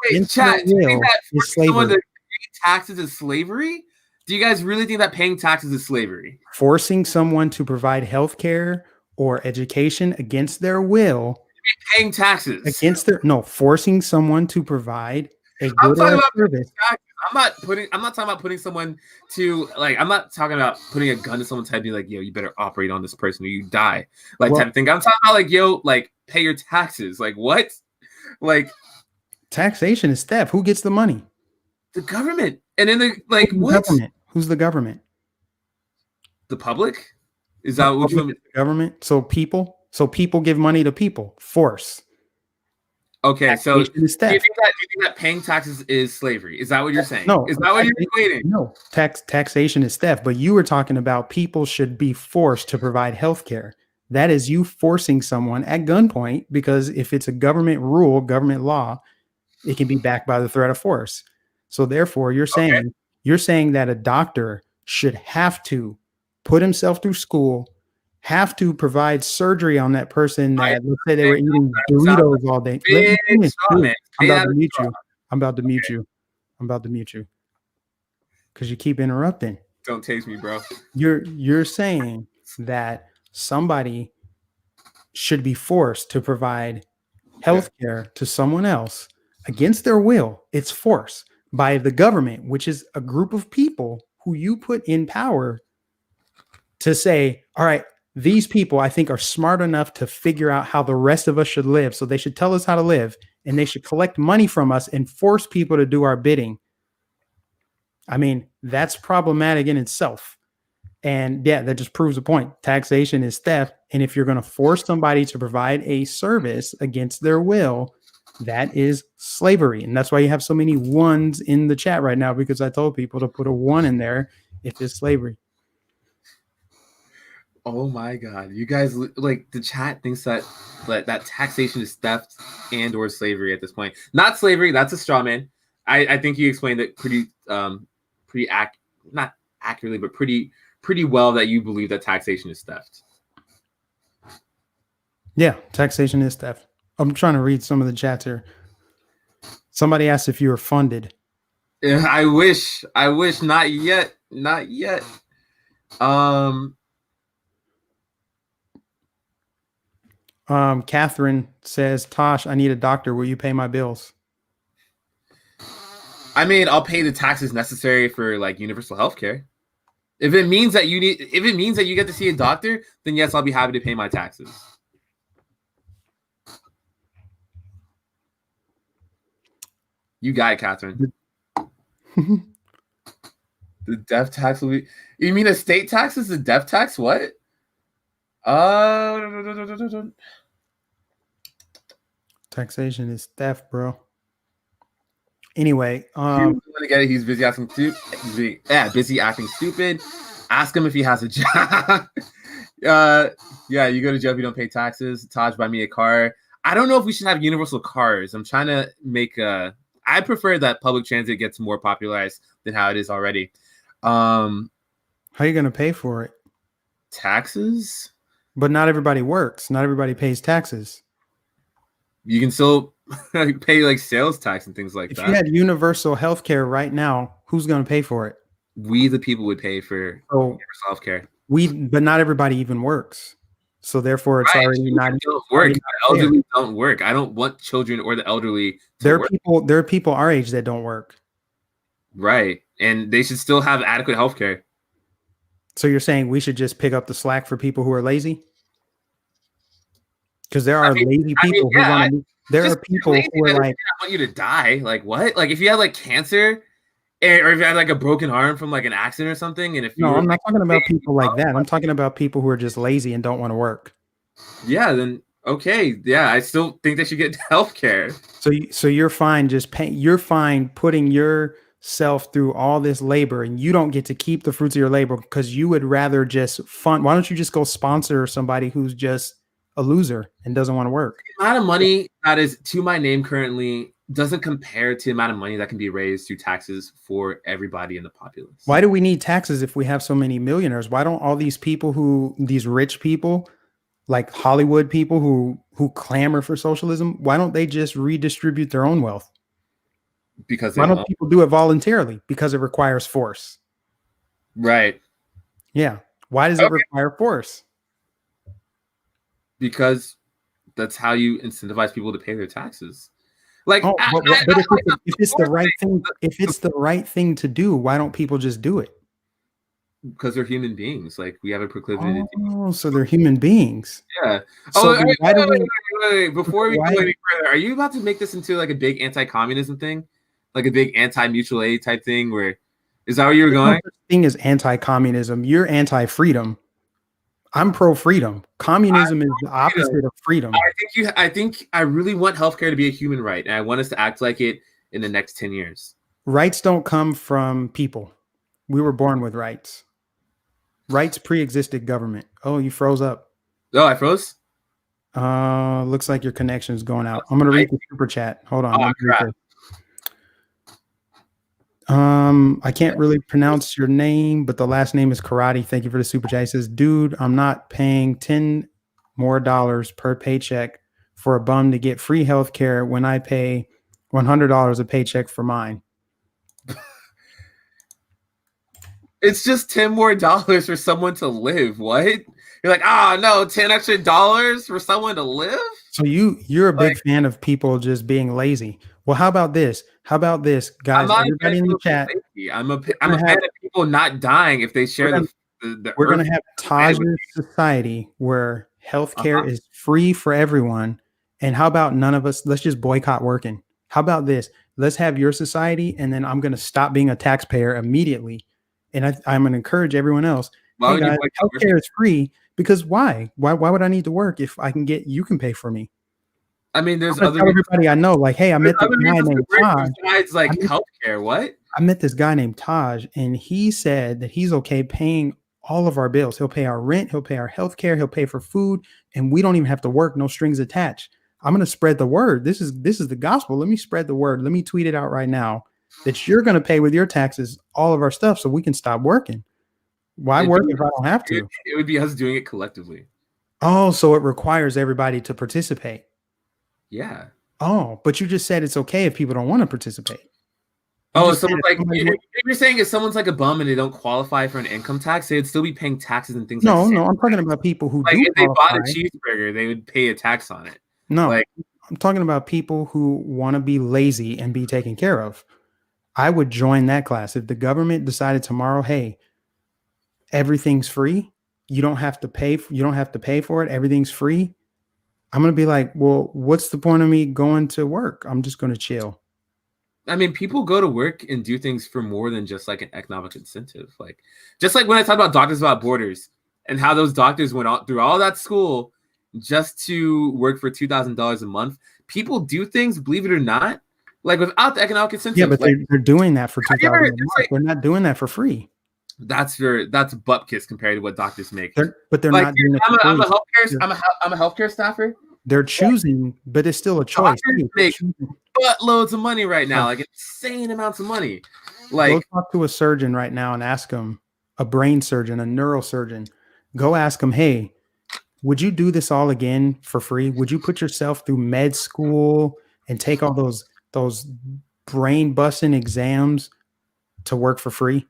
against chat, their will is slavery. To pay taxes is slavery? Do you guys really think that paying taxes is slavery? Forcing someone to provide health care or education against their will. Paying taxes forcing someone to provide a good service. I'm not talking about putting someone to I'm not talking about putting a gun to someone's head and be like, yo, you better operate on this person or you die. Type of thing. I'm talking about pay your taxes. What? Taxation is theft. Who gets the money? The government. And then what? Government. Who's the government? The public? Is that which one? Government. So people give money to people. Force. Okay, so do you think that paying taxes is slavery? Is that what you're saying? No. Is that what you're equating? No. Taxation is theft, but you were talking about people should be forced to provide health care. That is you forcing someone at gunpoint, because if it's a government rule, government law, it can be backed by the threat of force. So therefore, you're saying that a doctor should have to put himself through school, have to provide surgery on that person that, let's say they were eating Doritos all day. I'm about to mute you because you keep interrupting. Don't tase me, bro. You're saying that somebody should be forced to provide health care to someone else against their will. It's force by the government, which is a group of people who you put in power to say, all right, these people I think are smart enough to figure out how the rest of us should live. So they should tell us how to live, and they should collect money from us and force people to do our bidding. I mean, that's problematic in itself. And yeah, that just proves the point. Taxation is theft. And if you're going to force somebody to provide a service against their will, that is slavery. And that's why you have so many ones in the chat right now, because I told people to put a one in there if it's slavery. Oh my God. You guys, like, the chat thinks that taxation is theft and or slavery at this point. Not slavery. That's a straw man. I think you explained it not accurately, but pretty well, that you believe that taxation is theft. Yeah, taxation is theft. I'm trying to read some of the chats here. Somebody asked if you were funded. I wish not yet. Catherine says, Tosh, I need a doctor. Will you pay my bills? I mean, I'll pay the taxes necessary for like universal health care. If it means that you get to see a doctor, then yes, I'll be happy to pay my taxes. You got it, Catherine. The death tax will be. You mean a state tax is a death tax? What? Taxation is theft, bro. Anyway, he's busy acting stupid. Busy acting stupid. Ask him if he has a job. Yeah, you go to jail if you don't pay taxes. Taj, buy me a car. I don't know if we should have universal cars. I'm trying to make I prefer that public transit gets more popularized than how it is already. How are you going to pay for it? Taxes? But not everybody works. Not everybody pays taxes. You can still pay like sales tax and things like that. If you had universal health care right now, who's going to pay for it? We, the people, would pay for universal health care. But not everybody even works. So therefore, it's already not work. The elderly don't work. I don't want children or the elderly to work. There are people our age that don't work. Right. And they should still have adequate health care. So you're saying we should just pick up the slack for people who are lazy? Because there are lazy people who want to. There are people who are like, I want you to die. Like what? Like if you had like cancer, or if you had like a broken arm from like an accident or something, and if I'm not talking about people like that. I'm talking about people who are just lazy and don't want to work. Yeah, then okay. Yeah, I still think they should get health care. So you're fine just paying. You're fine putting yourself through all this labor, and you don't get to keep the fruits of your labor because you would rather just fund. Why don't you just go sponsor somebody who's just a loser and doesn't want to work? The amount of money that is to my name currently doesn't compare to the amount of money that can be raised through taxes for everybody in the populace. Why do we need taxes if we have so many millionaires? Why don't all these people these rich people, like Hollywood people who clamor for socialism, why don't they just redistribute their own wealth? Because why don't people do it voluntarily? Because it requires force. Right. Yeah. Why does it require force? Because that's how you incentivize people to pay their taxes. Like, but if it's the right thing, if it's the right thing to do, why don't people just do it? Because they're human beings. Like we have a proclivity. So they're human beings. Yeah. So wait, before we go any further, are you about to make this into like a big anti-communism thing, like a big anti-mutual aid type thing? Where is that where you were going? The thing is anti-communism. You're anti-freedom. I'm pro-freedom. Communism is the opposite of freedom. I think I really want healthcare to be a human right, and I want us to act like it in the next 10 years. Rights don't come from people. We were born with rights. Rights pre-existed government. Oh, you froze up. Oh, I froze? Looks like your connection is going out. I'm going to read the super chat. Hold on. Oh, crap. I can't really pronounce your name, but the last name is Karate. Thank you for the super chat. He says, dude, I'm not paying $10 more per paycheck for a bum to get free health care when I pay $100 a paycheck for mine. It's just $10 more for someone to live. What? You're like, no, $10 extra for someone to live? So you're a big fan of people just being lazy. Well, how about this? Guys? Everybody in the chat. I'm a fan of people not dying if they share the We're going to have Tajy society where healthcare is free for everyone. And how about none of us? Let's just boycott working. How about this? Let's have your society, and then I'm going to stop being a taxpayer immediately. And I'm going to encourage everyone else Why hey would you guys, boycott working? healthcare is free because why? Why would I need to work if I can get you can pay for me? I mean, I'm there's gonna other tell reasons. everybody I know, like, hey, There's other reasons to work besides I like met healthcare. What? I met this guy named Taj, and he said that he's okay paying all of our bills. He'll pay our rent, he'll pay our healthcare, he'll pay for food, and we don't even have to work, no strings attached. I'm gonna spread the word. This is the gospel. Let me spread the word. Let me tweet it out right now that you're gonna pay with your taxes all of our stuff so we can stop working. Why It'd work be, if I don't have to? it would be us doing it collectively. Oh, so it requires everybody to participate. Yeah. Oh, but you just said it's okay if people don't want to participate. You Oh, just said someone's if like, somebody if you're saying if someone's like a bum and they don't qualify for an income tax, they'd still be paying taxes and things like no, sales no, I'm talking tax. about people who Like do if they bought a qualify. cheeseburger, they would pay a tax on it. No, Like, I'm talking about people who want to be lazy and be taken care of. I would join that class. If the government decided tomorrow, hey, everything's free, you don't have to pay for it, everything's free. I'm going to be like, well, what's the point of me going to work? I'm just going to chill. I mean, people go to work and do things for more than just like an economic incentive. Like, just like when I talk about Doctors Without Borders and how those doctors went out through all that school just to work for $2,000 a month. People do things, believe it or not, like without the economic incentive. Yeah, but like, they're doing that for 2,000 a month. like, They're not doing that for free. that's butt kiss compared to what doctors make. They're Like, not doing it I'm for a free. healthcare staffer. They're choosing, but it's still a choice. Doctors make buttloads of money right now, like insane amounts of money. Like, go talk to a surgeon right now and ask him, a brain surgeon, a neurosurgeon. Go ask him, hey, would you do this all again for free? Would you put yourself through med school and take all those brain busting exams to work for free?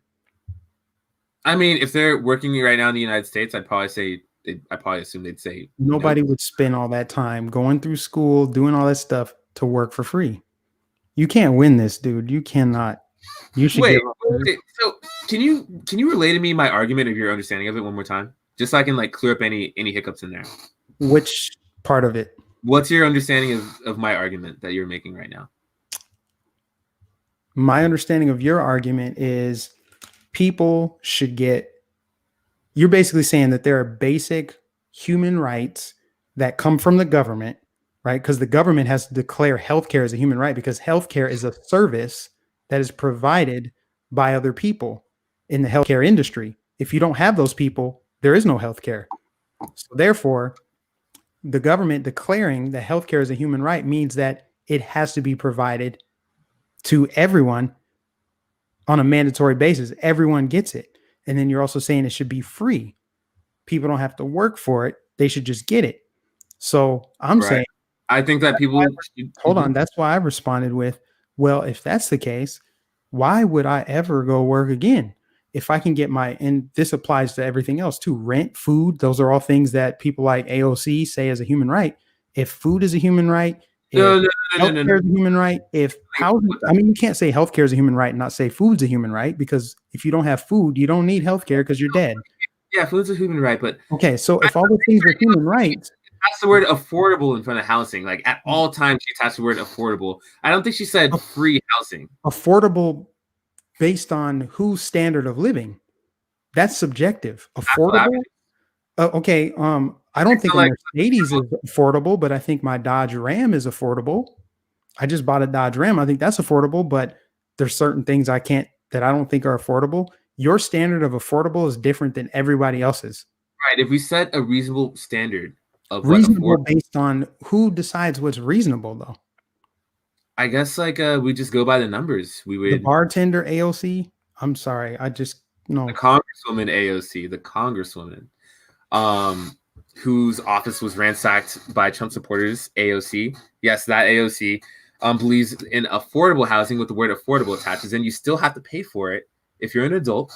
I mean, if they're working right now in the United States, I'd probably assume they'd say Nobody nope. would spend all that time going through school, doing all that stuff to work for free. You can't win this, dude. You cannot. You should wait, give up. wait. So can you relay to me my argument of your understanding of it one more time, just so I can like clear up any hiccups in there? Which part of it? What's your understanding of my argument that you're making right now? My understanding of your argument is people should get, you're basically saying that there are basic human rights that come from the government, right? Because the government has to declare healthcare as a human right because healthcare is a service that is provided by other people in the healthcare industry. If you don't have those people, there is no healthcare. So therefore, the government declaring that healthcare is a human right means that it has to be provided to everyone on a mandatory basis. Everyone gets it. And then you're also saying it should be free. People don't have to work for it. They should just get it. So I'm saying, I think that people hold on. That's why I responded with, well, if that's the case, why would I ever go work again? If I can get and this applies to everything else too, rent, food, those are all things that people like AOC say is a human right. If food is a human right, if healthcare is a human right, if housing, I mean, you can't say healthcare is a human right and not say food's a human right, because if you don't have food, you don't need healthcare because you're dead. Yeah, food's a human right, but okay, so if all the things are human rights, that's the word affordable in front of housing. Like at all times, she attached the word affordable. I don't think she said free housing. Affordable based on whose standard of living? That's subjective. Affordable. Okay. I don't think a Mercedes is affordable, but I think my Dodge Ram is affordable. I just bought a Dodge Ram. I think that's affordable, but there's certain things that I don't think are affordable. Your standard of affordable is different than everybody else's. Right. If we set a reasonable standard of reasonable based on who decides what's reasonable, though. I guess like we just go by the numbers. We would the bartender AOC. I'm sorry, I just no. The Congresswoman AOC, the Congresswoman, whose office was ransacked by Trump supporters. AOC, yes, that AOC believes in affordable housing with the word affordable attaches, and you still have to pay for it if you're an adult.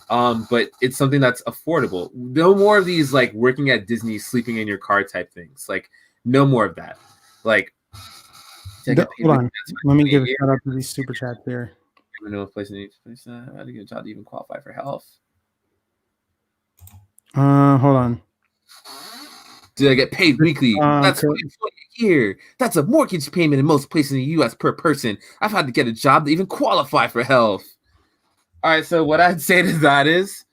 But it's something that's affordable. No more of these like working at Disney, sleeping in your car type things. Like no more of that. Like hold on, let me give a shout out to these super chats here. I know a place in each place. How to get a job to even qualify for health. Hold on. Did I get paid weekly? That's a year. That's a mortgage payment in most places in the U.S. per person. I've had to get a job to even qualify for health. All right, so what I'd say to that is,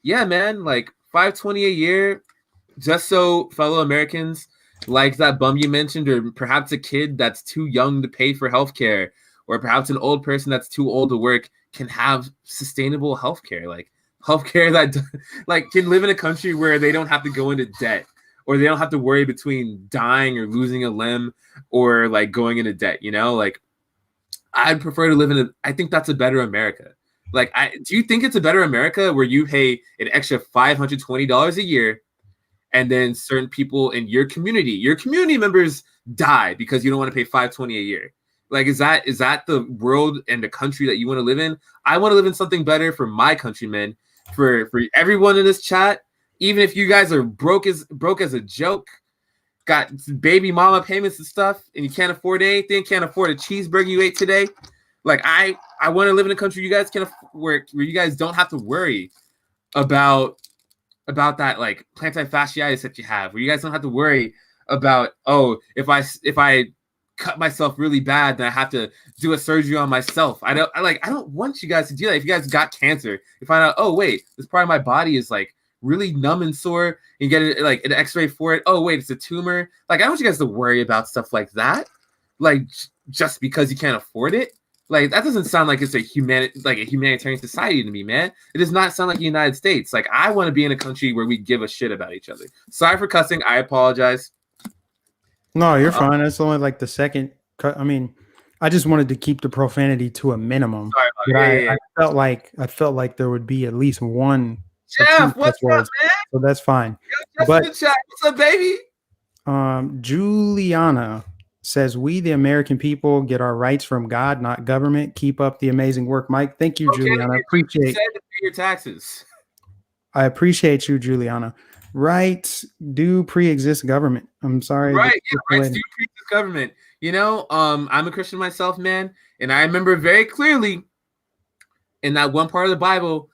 yeah, man, like 520 a year, just so fellow Americans like that bum you mentioned, or perhaps a kid that's too young to pay for healthcare, or perhaps an old person that's too old to work can have sustainable healthcare, like healthcare that like can live in a country where they don't have to go into debt, or they don't have to worry between dying or losing a limb or like going into debt, you know? Like I'd prefer to live in I think that's a better America. Like, do you think it's a better America where you pay an extra $520 a year, and then certain people in your community members die because you don't want to pay $520 a year? Like, is that the world and the country that you want to live in? I want to live in something better for my countrymen, for everyone in this chat. Even if you guys are broke as a joke, got baby mama payments and stuff, and you can't afford anything, can't afford a cheeseburger you ate today. Like, I want to live in a country you guys can where you guys don't have to worry about that like plantar fasciitis that you have, where you guys don't have to worry about, oh, if I cut myself really bad, then I have to do a surgery on myself. I don't want you guys to do that. If you guys got cancer, you find out, oh wait, this part of my body is like really numb and sore, and get it like an x-ray for it. Oh wait, it's a tumor. Like, I don't want you guys to worry about stuff like that, like just because you can't afford it. Like, that doesn't sound like it's a humanitarian society to me, man. It does not sound like the United States. Like, I want to be in a country where we give a shit about each other. Sorry for cussing. I apologize. No, you're fine. That's only like the second cut. I mean, I just wanted to keep the profanity to a minimum. Sorry, I felt like there would be at least one. Jeff, what's up, man? So that's fine. Yo, Jeff in the chat. What's up, baby? Juliana says, we, the American people, get our rights from God, not government. Keep up the amazing work, Mike. Thank you, Juliana. I appreciate to pay your taxes. I appreciate you, Juliana. Rights do pre-exist government. I'm sorry. Right. Yeah, rights do pre-exist government. You know, I'm a Christian myself, man. And I remember very clearly in that one part of the Bible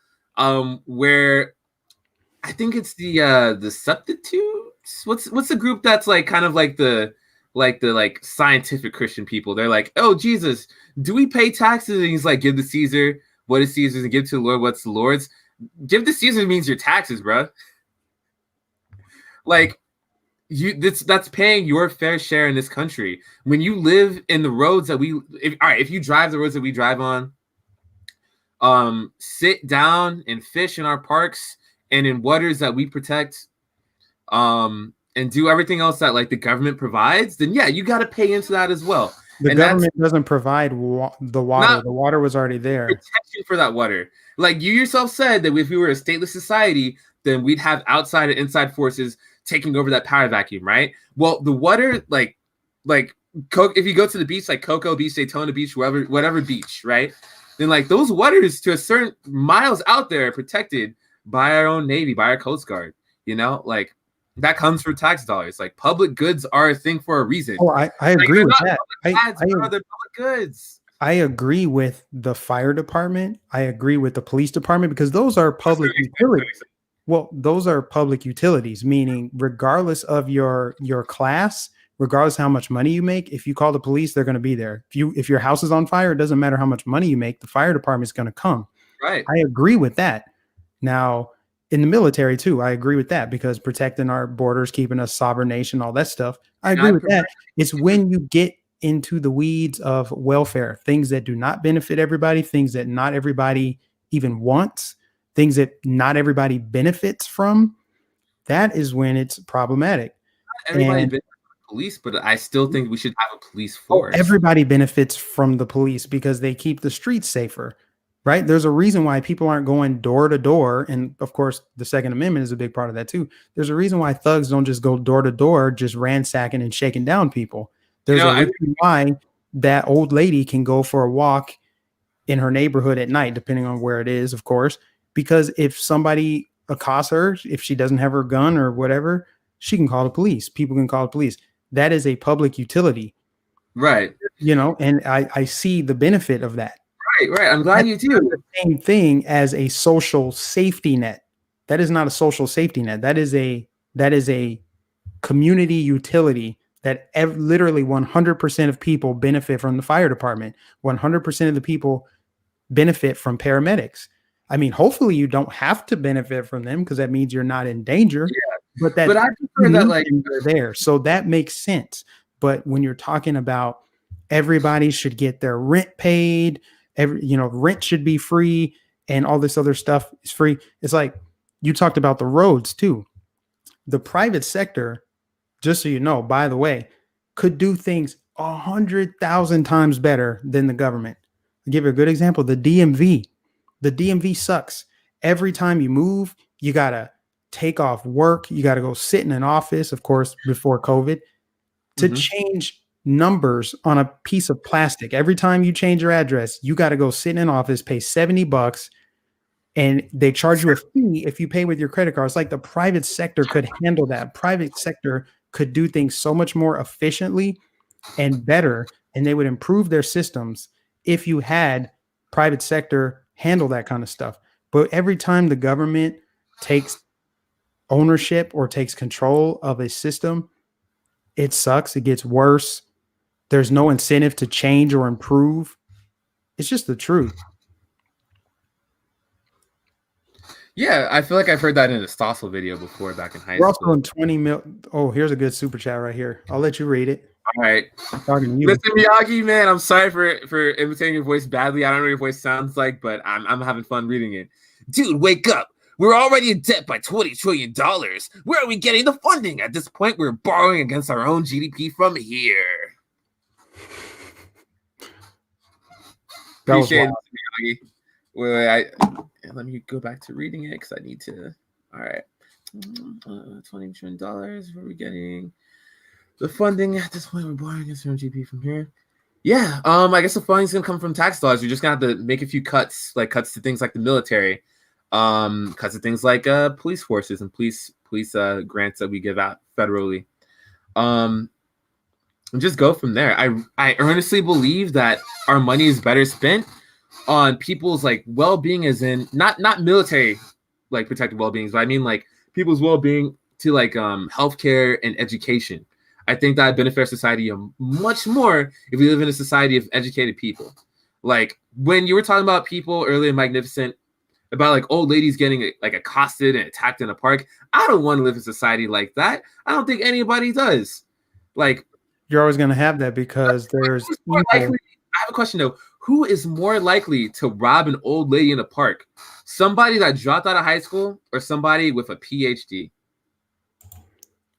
where I think it's the substitutes. What's the group that's like kind of like the scientific Christian people? They're like, oh, Jesus, do we pay taxes? And he's like, give to Caesar what is Caesar's, and give to the Lord what's the Lord's. Give to Caesar means your taxes, bro. Like, that's paying your fair share in this country. When you live in the roads that if you drive the roads that we drive on, sit down and fish in our parks and in waters that we protect, and do everything else that like the government provides, then yeah, you got to pay into that as well. The government doesn't provide the water. The water was already there. Protection for that water. Like you yourself said that if we were a stateless society, then we'd have outside and inside forces taking over that power vacuum, right? Well, the water, like if you go to the beach, like Cocoa Beach, Daytona Beach, whatever beach, right? Then like those waters to a certain miles out there are protected by our own Navy, by our Coast Guard, you know, like that comes from tax dollars. Like public goods are a thing for a reason. Oh, I agree with that. Public goods. I agree with the fire department. I agree with the police department because those are public utilities. Well, those are public utilities, meaning regardless of your class, regardless how much money you make, if you call the police, they're going to be there. If your house is on fire, it doesn't matter how much money you make, the fire department is going to come. Right. I agree with that. Now, in the military too, I agree with that because protecting our borders, keeping us sovereign nation, all that stuff. I agree with that. It's when you get into the weeds of welfare, things that do not benefit everybody, things that not everybody even wants, things that not everybody benefits from. That is when it's problematic. Not everybody benefits from the police, but I still think we should have a police force. Everybody benefits from the police because they keep the streets safer, right? There's a reason why people aren't going door to door. And of course, the Second Amendment is a big part of that too. There's a reason why thugs don't just go door to door, just ransacking and shaking down people. There's a reason why that old lady can go for a walk in her neighborhood at night, depending on where it is, of course, because if somebody accosts her, if she doesn't have her gun or whatever, she can call the police. People can call the police. That is a public utility. Right. You know, and I see the benefit of that. Right. I'm glad you do. The same thing as a social safety net. That is not a social safety net. That is a community utility that literally 100% of people benefit from the fire department. 100% of the people benefit from paramedics. I mean, hopefully you don't have to benefit from them because that means you're not in danger. Yeah. But that But I prefer you that, need like, them, they're there. So that makes sense. But when you're talking about everybody should get their rent paid, rent should be free and all this other stuff is free. It's like you talked about the roads too. The private sector, just so you know, by the way, could do things 100,000 times better than the government. I'll give you a good example. The DMV. The DMV sucks. Every time you move, you gotta take off work. You gotta go sit in an office, of course, before COVID, to mhm. change numbers on a piece of plastic. Every time you change your address, you got to go sit in an office, pay $70, and they charge you a fee if you pay with your credit card. It's like the private sector could handle that. Private sector could do things so much more efficiently and better, and they would improve their systems if you had private sector handle that kind of stuff. But every time the government takes ownership or takes control of a system, it sucks. It gets worse. There's no incentive to change or improve. It's just the truth. Yeah, I feel like I've heard that in a Stossel video before back in high We're also school. on 20 mil. Oh, here's a good super chat right here. I'll let you read it. All right. I'm talking to you. Listen, Miyagi, man, I'm sorry for imitating your voice badly. I don't know what your voice sounds like, but I'm having fun reading it. Dude, wake up. We're already in debt by $20 trillion. Where are we getting the funding? At this point, we're borrowing against our own GDP from here. Appreciate it, Miyagi. Wait, let me go back to reading it because I need to. All right. $20 trillion. Where are we getting the funding? At this point, we're borrowing against our own GDP from here. Yeah, I guess the funding's gonna come from tax dollars. You're just gonna have to make a few cuts, like cuts to things like the military, cuts to things like police forces and police grants that we give out federally, and just go from there. I earnestly believe that our money is better spent on people's like well-being, as in not military like protected well-beings, but I mean like people's well-being to like healthcare and education. I think that benefits our society much more if we live in a society of educated people. Like when you were talking about people earlier in Magnificent about like old ladies getting like accosted and attacked in a park, I don't want to live in a society like that. I don't think anybody does. Like you're always going to have that because there's more likely, I have a question though. Who is more likely to rob an old lady in a park? Somebody that dropped out of high school or somebody with a PhD?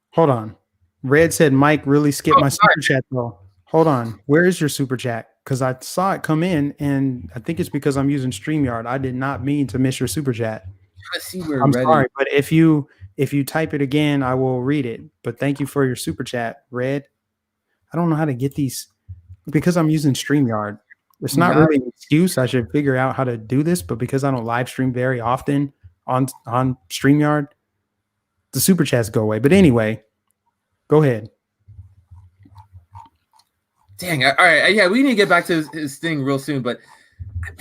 Hold on. Red said Mike really skipped my super chat though. Hold on. Where is your super chat? Because I saw it come in and I think it's because I'm using StreamYard. I did not mean to miss your super chat. I'm sorry, but if you type it again, I will read it. But thank you for your super chat, Red. I don't know how to get these because I'm using StreamYard. It's not really an excuse. I should figure out how to do this, but because I don't live stream very often on StreamYard, the super chats go away. But anyway, go ahead. Dang. All right. Yeah, we need to get back to his thing real soon, but I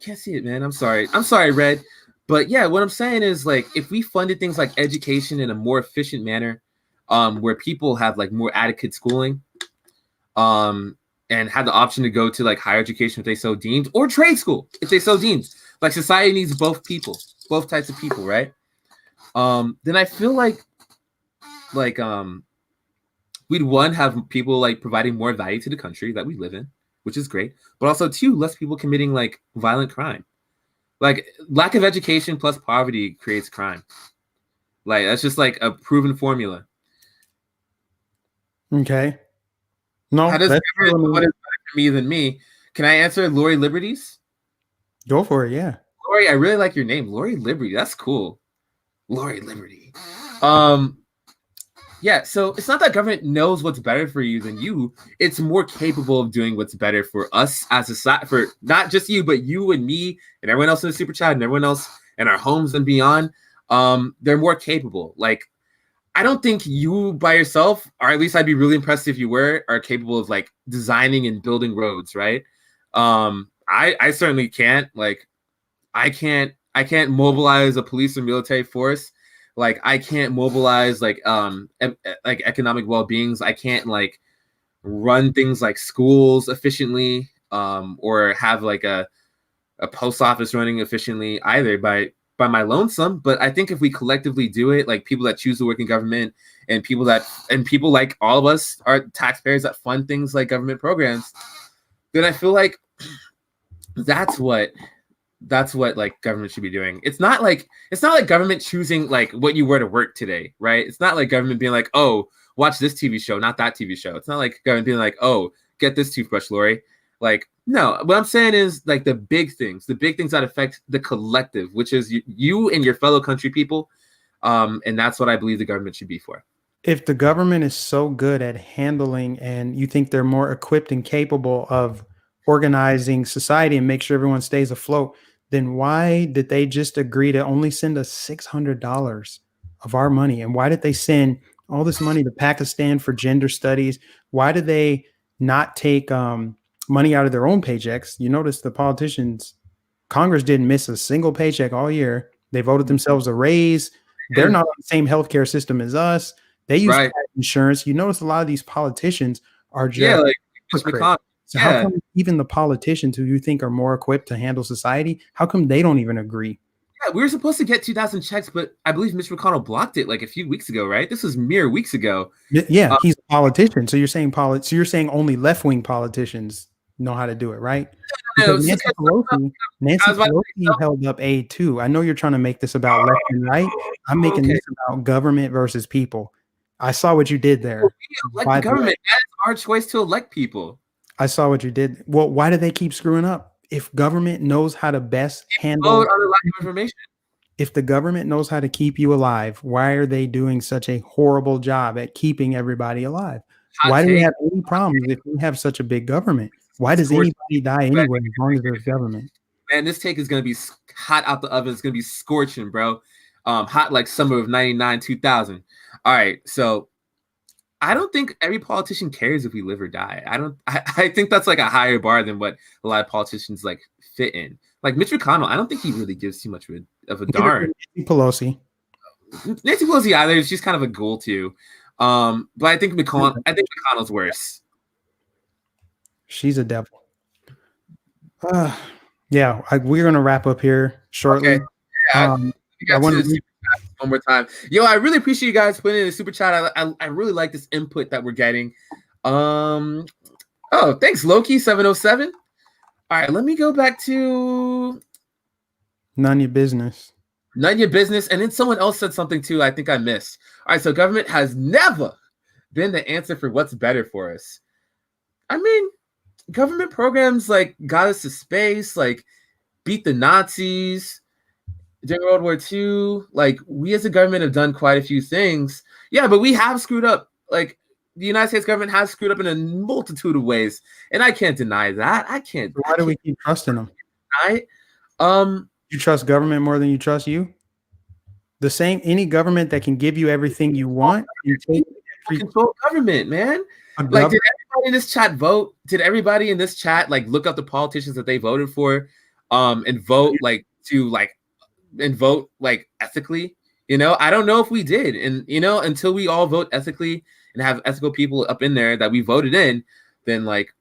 can't see it, man. I'm sorry, Red. But yeah, what I'm saying is like if we funded things like education in a more efficient manner, where people have like more adequate schooling, and had the option to go to like higher education if they so deemed, or trade school if they so deemed. Like society needs both types of people, right? Then I feel like we'd have people like providing more value to the country that we live in, which is great, but also two, less people committing like violent crime. Like lack of education plus poverty creates crime. Like that's just like a proven formula. Okay. No, how does everyone what is better for me than me? Can I answer Lori Liberties? Go for it, yeah. Lori, I really like your name, Lori Liberty. That's cool. Lori Liberty. Yeah, so it's not that government knows what's better for you than you. It's more capable of doing what's better for us as a society, for not just you, but you and me and everyone else in the super chat and everyone else in our homes and beyond. They're more capable. Like, I don't think you by yourself, or at least I'd be really impressed if you were, are capable of like designing and building roads, right? I certainly can't. Like, I can't mobilize a police or military force. Like, I can't mobilize like economic well-beings. I can't like run things like schools efficiently, or have like a a post office running efficiently either by my lonesome. But I think if we collectively do it, like people that choose to work in government and people like all of us are taxpayers that fund things like government programs, then I feel like that's what like government should be doing. It's not like government choosing like what you wear to work today, right? It's not like government being like, oh, watch this TV show, not that TV show. It's not like government being like, oh, get this toothbrush, Lori. Like, no, what I'm saying is like the big things that affect the collective, which is you and your fellow country people. And that's what I believe the government should be for. If the government is so good at handling, and you think they're more equipped and capable of organizing society and make sure everyone stays afloat, then why did they just agree to only send us $600 of our money? And why did they send all this money to Pakistan for gender studies? Why did they not take money out of their own paychecks? You notice the politicians, Congress didn't miss a single paycheck all year. They voted themselves a raise. They're not on the same healthcare system as us. They use insurance. You notice a lot of these politicians are just hypocrites. So how come even the politicians who you think are more equipped to handle society, how come they don't even agree? Yeah, we were supposed to get 2,000 checks, but I believe Mitch McConnell blocked it like a few weeks ago, right? This was mere weeks ago. Yeah, he's a politician. So you're saying only left-wing politicians know how to do it, right? No, Nancy Pelosi held up aid too. I know you're trying to make this about left and right. I'm making this about government versus people. I saw what you did there. We elect the government. That is our choice to elect people. I saw what you did. Well, why do they keep screwing up? If government knows how to best handle information, if the government knows how to keep you alive, why are they doing such a horrible job at keeping everybody alive? Why do we have any problems if we have such a big government? Why does anybody die anywhere as long as there's government? Man, this take is going to be hot out the oven. It's going to be scorching, bro. Hot like summer of 99, 2000. All right, so I don't think every politician cares if we live or die. I think that's like a higher bar than what a lot of politicians like fit in. Like Mitch McConnell, I don't think he really gives too much of a darn. Nancy Pelosi either. She's kind of a ghoul too. But I think McConnell's worse. She's a devil. Yeah, we're gonna wrap up here shortly. Okay. Yeah, I want to one more time. Yo, I really appreciate you guys putting in a super chat. I really like this input that we're getting. Oh, thanks, Loki 707. All right, let me go back to none of your business. None of your business. And then someone else said something too. I think I missed. All right, so government has never been the answer for what's better for us. I mean, government programs like got us to space, like beat the Nazis during World War II. Like we as a government have done quite a few things. Yeah, but we have screwed up. Like the United States government has screwed up in a multitude of ways, and I can't deny that. I can't. Why do we keep trusting them? You trust government more than you trust you? Any government that can give you everything you want, you take control government, man. Like, did everybody in this chat vote? Did everybody in this chat like look up the politicians that they voted for, and vote ethically? You know, I don't know if we did, and you know, until we all vote ethically and have ethical people up in there that we voted in, then like,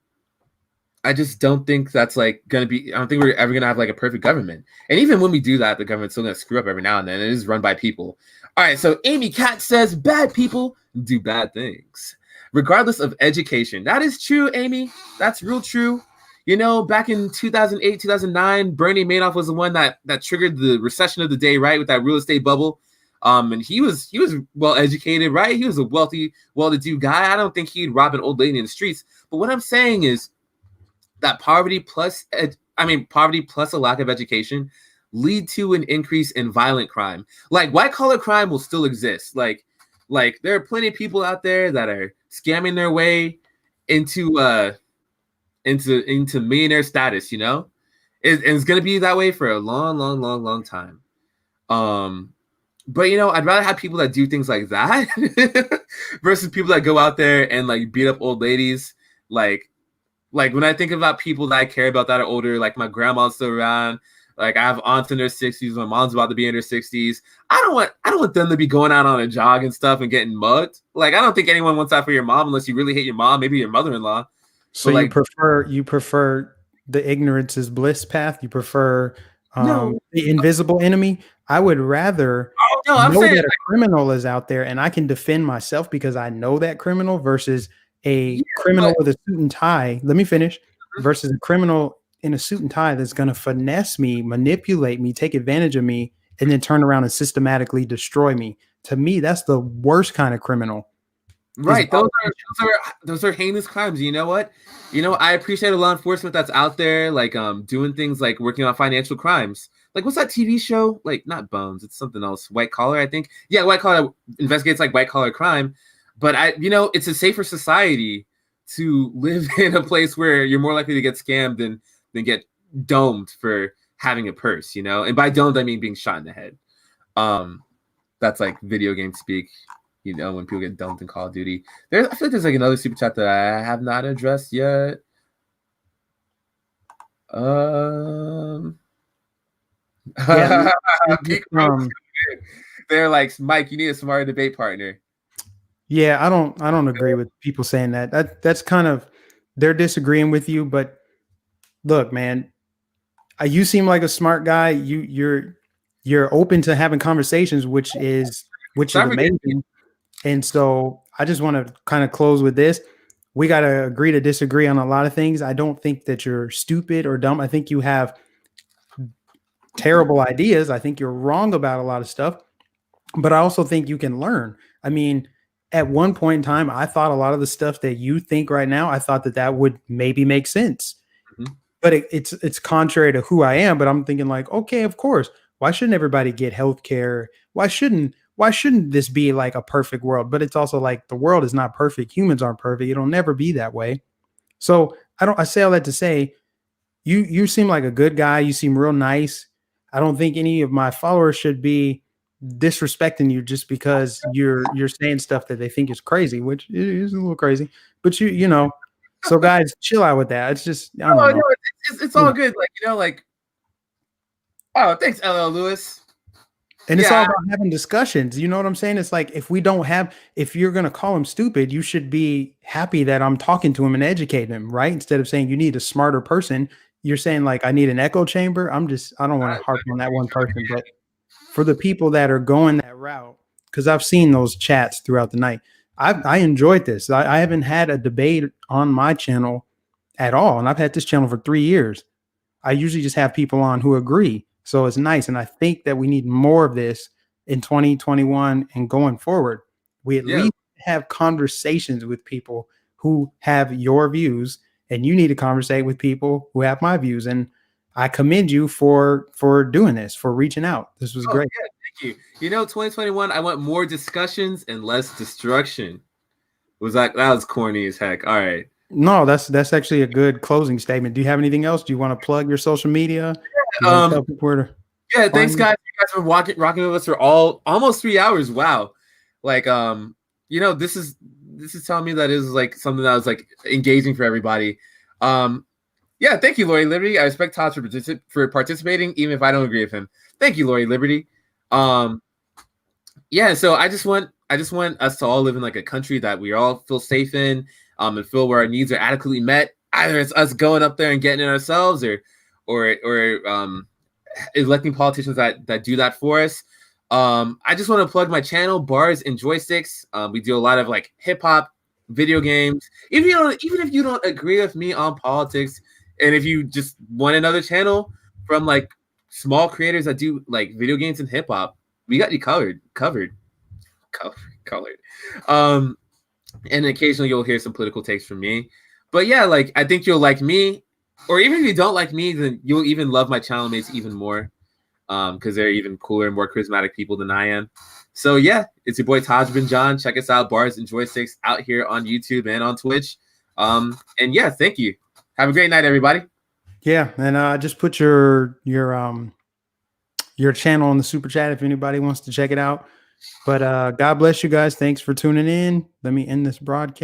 I just don't think that's like gonna be. I don't think we're ever gonna have like a perfect government. And even when we do that, the government's still gonna screw up every now and then. It is run by people. All right. So Amy Cat says bad people do bad things, regardless of education. That is true, Amy. That's real true. You know, back in 2008, 2009, Bernie Madoff was the one that triggered the recession of the day, right, with that real estate bubble. And he was well educated, right? He was a wealthy, well-to-do guy. I don't think he'd rob an old lady in the streets. But what I'm saying is that poverty plus a lack of education lead to an increase in violent crime. Like white-collar crime will still exist. Like there are plenty of people out there that are scamming their way into millionaire status, you know? It's going to be that way for a long time. But, you know, I'd rather have people that do things like that versus people that go out there and, like, beat up old ladies. Like when I think about people that I care about that are older, like my grandma's still around. Like I have aunts in their 60s. My mom's about to be in her 60s. I don't want them to be going out on a jog and stuff and getting mugged. Like I don't think anyone wants that for your mom unless you really hate your mom, maybe your mother-in-law. So like, you prefer the ignorance is bliss path. You prefer No, the invisible enemy. I would rather oh no, I'm know saying that a criminal is out there and I can defend myself because I know that criminal versus yeah, a criminal but with a suit and tie. Let me finish. Versus a criminal in a suit and tie that's going to finesse me, manipulate me, take advantage of me, and then turn around and systematically destroy me. To me, that's the worst kind of criminal. Is right, politicians. those are heinous crimes. You know what? You know, I appreciate a law enforcement that's out there, like doing things like working on financial crimes. Like what's that TV show? Like not Bones, it's something else. White Collar, I think. Yeah, White Collar investigates like white collar crime. But you know, it's a safer society to live in a place where you're more likely to get scammed than get domed for having a purse. You know, and by domed I mean being shot in the head. Um, that's like video game speak. You know, when people get dumped in Call of Duty. I feel like there's like another super chat that I have not addressed yet. Yeah, Peak Rogue's they're like, Mike, you need a smarter debate partner. yeah, I don't agree with people saying that. That's kind of they're disagreeing with you, but look, man, you seem like a smart guy. You're open to having conversations, which is Start forgetting. amazing. And so I just want to kind of close with this. We got to agree to disagree on a lot of things. I don't think that you're stupid or dumb. I think you have terrible ideas. I think you're wrong about a lot of stuff, but I also think you can learn. I mean, at one point in time, I thought a lot of the stuff that you think right now, I thought that that would maybe make sense, Mhm. but it's contrary to who I am. But I'm thinking like, okay, of course. Why shouldn't everybody get health care? Why shouldn't this be like a perfect world? But it's also like the world is not perfect. Humans aren't perfect. It'll never be that way. So I say all that to say you seem like a good guy. You seem real nice. I don't think any of my followers should be disrespecting you just because you're saying stuff that they think is crazy, which is a little crazy. But you know, so guys, chill out with that. It's just I Oh don't no, know. it's You all know. good. Like, you know, like, oh, thanks, LL Lewis. And it's all Yeah, about having discussions. You know what I'm saying? It's like if you're gonna call him stupid, you should be happy that I'm talking to him and educating him, right? Instead of saying you need a smarter person, you're saying like I need an echo chamber. I don't want to harp on that one person, but for the people that are going that route, because I've seen those chats throughout the night. I enjoyed this. I haven't had a debate on my channel at all, and I've had this channel for 3 years. I usually just have people on who agree, so it's nice. And I think that we need more of this in 2021 and going forward. We at yeah. least have conversations with people who have your views, and you need to conversate with people who have my views. And I commend you for doing this, for reaching out. This was Oh great. yeah, thank you. You know, 2021, I want more discussions and less destruction. Was that was corny as heck. All right. No, that's actually a good closing statement. Do you have anything else? Do you want to plug your social media? Do you want to Um, tell people where to yeah, thanks find you? guys. You guys have been rocking with us for almost 3 hours. Wow. Like you know, this is telling me that is like something that was like engaging for everybody. Um, yeah, thank you, Lori Liberty. I respect Todd for participating, even if I don't agree with him. Thank you, Lori Liberty. Um, yeah, so I just want us to all live in like a country that we all feel safe in, and feel where our needs are adequately met. Either it's us going up there and getting it ourselves, or electing politicians that do that for us. I just want to plug my channel, Bars and Joysticks. We do a lot of like hip hop, video games. Even if you don't agree with me on politics, and if you just want another channel from like small creators that do like video games and hip hop, we got you colored. Um, and occasionally you'll hear some political takes from me. But yeah, like I think you'll like me, or even if you don't like me, then you'll even love my channel mates even more, because they're even cooler and more charismatic people than I am. So yeah, it's your boy Tajy John. Check us out, Bars and Joysticks, out here on YouTube and on Twitch. And yeah, thank you. Have a great night, everybody. Yeah, and just put your channel in the super chat if anybody wants to check it out. But God bless you guys. Thanks for tuning in. Let me end this broadcast.